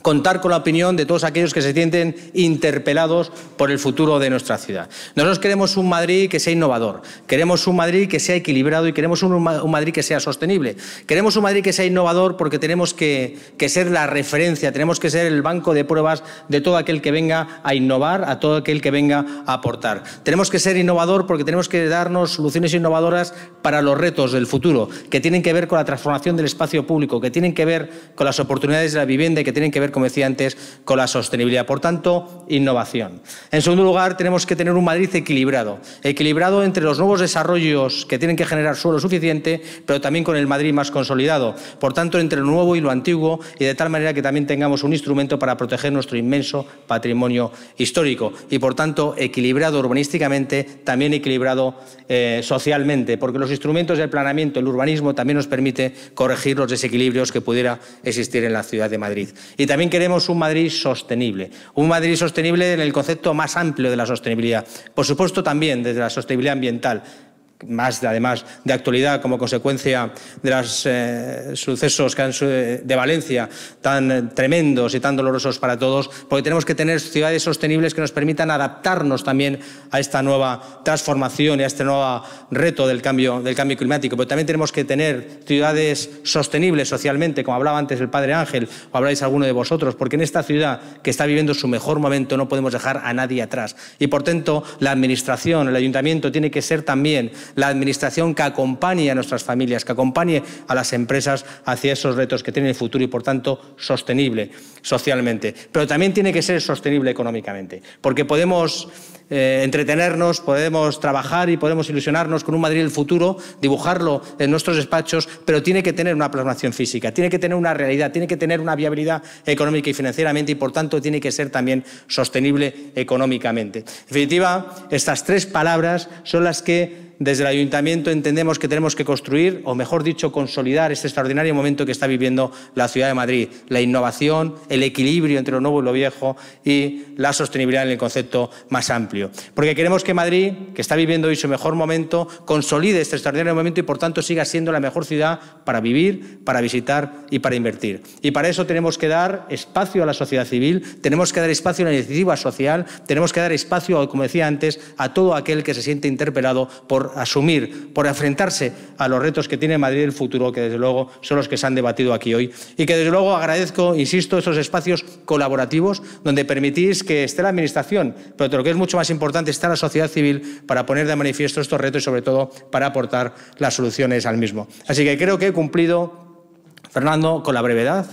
contar con la opinión de todos aquellos que se sienten interpelados por el futuro de nuestra ciudad. Nosotros queremos un Madrid que sea innovador, queremos un Madrid que sea equilibrado y queremos un Madrid que sea sostenible. Queremos un Madrid que sea innovador porque tenemos que ser la referencia, tenemos que ser el banco de pruebas de todo aquel que venga a innovar, a todo aquel que venga a aportar. Tenemos que ser innovador porque tenemos que darnos soluciones innovadoras para los retos del futuro, que tienen que ver con la transformación del espacio público, que tienen que ver con las oportunidades de la vivienda y que tienen que ver, como decía antes, con la sostenibilidad. Por tanto, innovación. En segundo lugar, tenemos que tener un Madrid equilibrado entre los nuevos desarrollos que tienen que generar suelo suficiente, pero también con el Madrid más consolidado. Por tanto, entre lo nuevo y lo antiguo, y de tal manera que también tengamos un instrumento para proteger nuestro inmenso patrimonio histórico. Y, por tanto, equilibrado urbanísticamente, también equilibrado socialmente, porque los instrumentos del planeamiento, el urbanismo, también nos permite corregir los desequilibrios que pudiera existir en la ciudad de Madrid. Y también queremos un Madrid sostenible en el concepto más amplio de la sostenibilidad. Por supuesto, también desde la sostenibilidad ambiental, además de actualidad como consecuencia de los sucesos de Valencia tan tremendos y tan dolorosos para todos, porque tenemos que tener ciudades sostenibles que nos permitan adaptarnos también a esta nueva transformación y a este nuevo reto del cambio climático. Pero también tenemos que tener ciudades sostenibles socialmente, como hablaba antes el padre Ángel, o habláis alguno de vosotros, porque en esta ciudad que está viviendo su mejor momento no podemos dejar a nadie atrás. Y por tanto, la administración, el ayuntamiento, tiene que ser también la administración que acompañe a nuestras familias, que acompañe a las empresas hacia esos retos que tienen el futuro y, por tanto, sostenible socialmente. Pero también tiene que ser sostenible económicamente, porque podemos entretenernos, podemos trabajar y podemos ilusionarnos con un Madrid del futuro, dibujarlo en nuestros despachos, pero tiene que tener una plasmación física, tiene que tener una realidad, tiene que tener una viabilidad económica y financieramente y, por tanto, tiene que ser también sostenible económicamente. En definitiva, estas tres palabras son las que desde el Ayuntamiento entendemos que tenemos que construir, o mejor dicho, consolidar este extraordinario momento que está viviendo la ciudad de Madrid. La innovación, el equilibrio entre lo nuevo y lo viejo y la sostenibilidad en el concepto más amplio. Porque queremos que Madrid, que está viviendo hoy su mejor momento, consolide este extraordinario momento y, por tanto, siga siendo la mejor ciudad para vivir, para visitar y para invertir. Y para eso tenemos que dar espacio a la sociedad civil, tenemos que dar espacio a la iniciativa social, tenemos que dar espacio, como decía antes, a todo aquel que se siente interpelado por asumir, por enfrentarse a los retos que tiene Madrid del futuro, que desde luego son los que se han debatido aquí hoy. Y que desde luego agradezco, insisto, estos espacios colaborativos donde permitís que esté la Administración, pero lo que es mucho más importante, está la sociedad civil para poner de manifiesto estos retos y, sobre todo, para aportar las soluciones al mismo. Así que creo que he cumplido, Fernando, con la brevedad,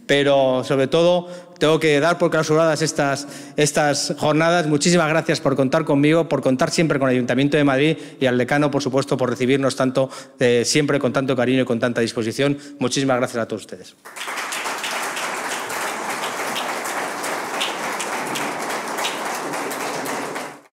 pero sobre todo tengo que dar por clausuradas estas jornadas. Muchísimas gracias por contar conmigo, por contar siempre con el Ayuntamiento de Madrid y al decano, por supuesto, por recibirnos tanto, siempre con tanto cariño y con tanta disposición. Muchísimas gracias a todos ustedes.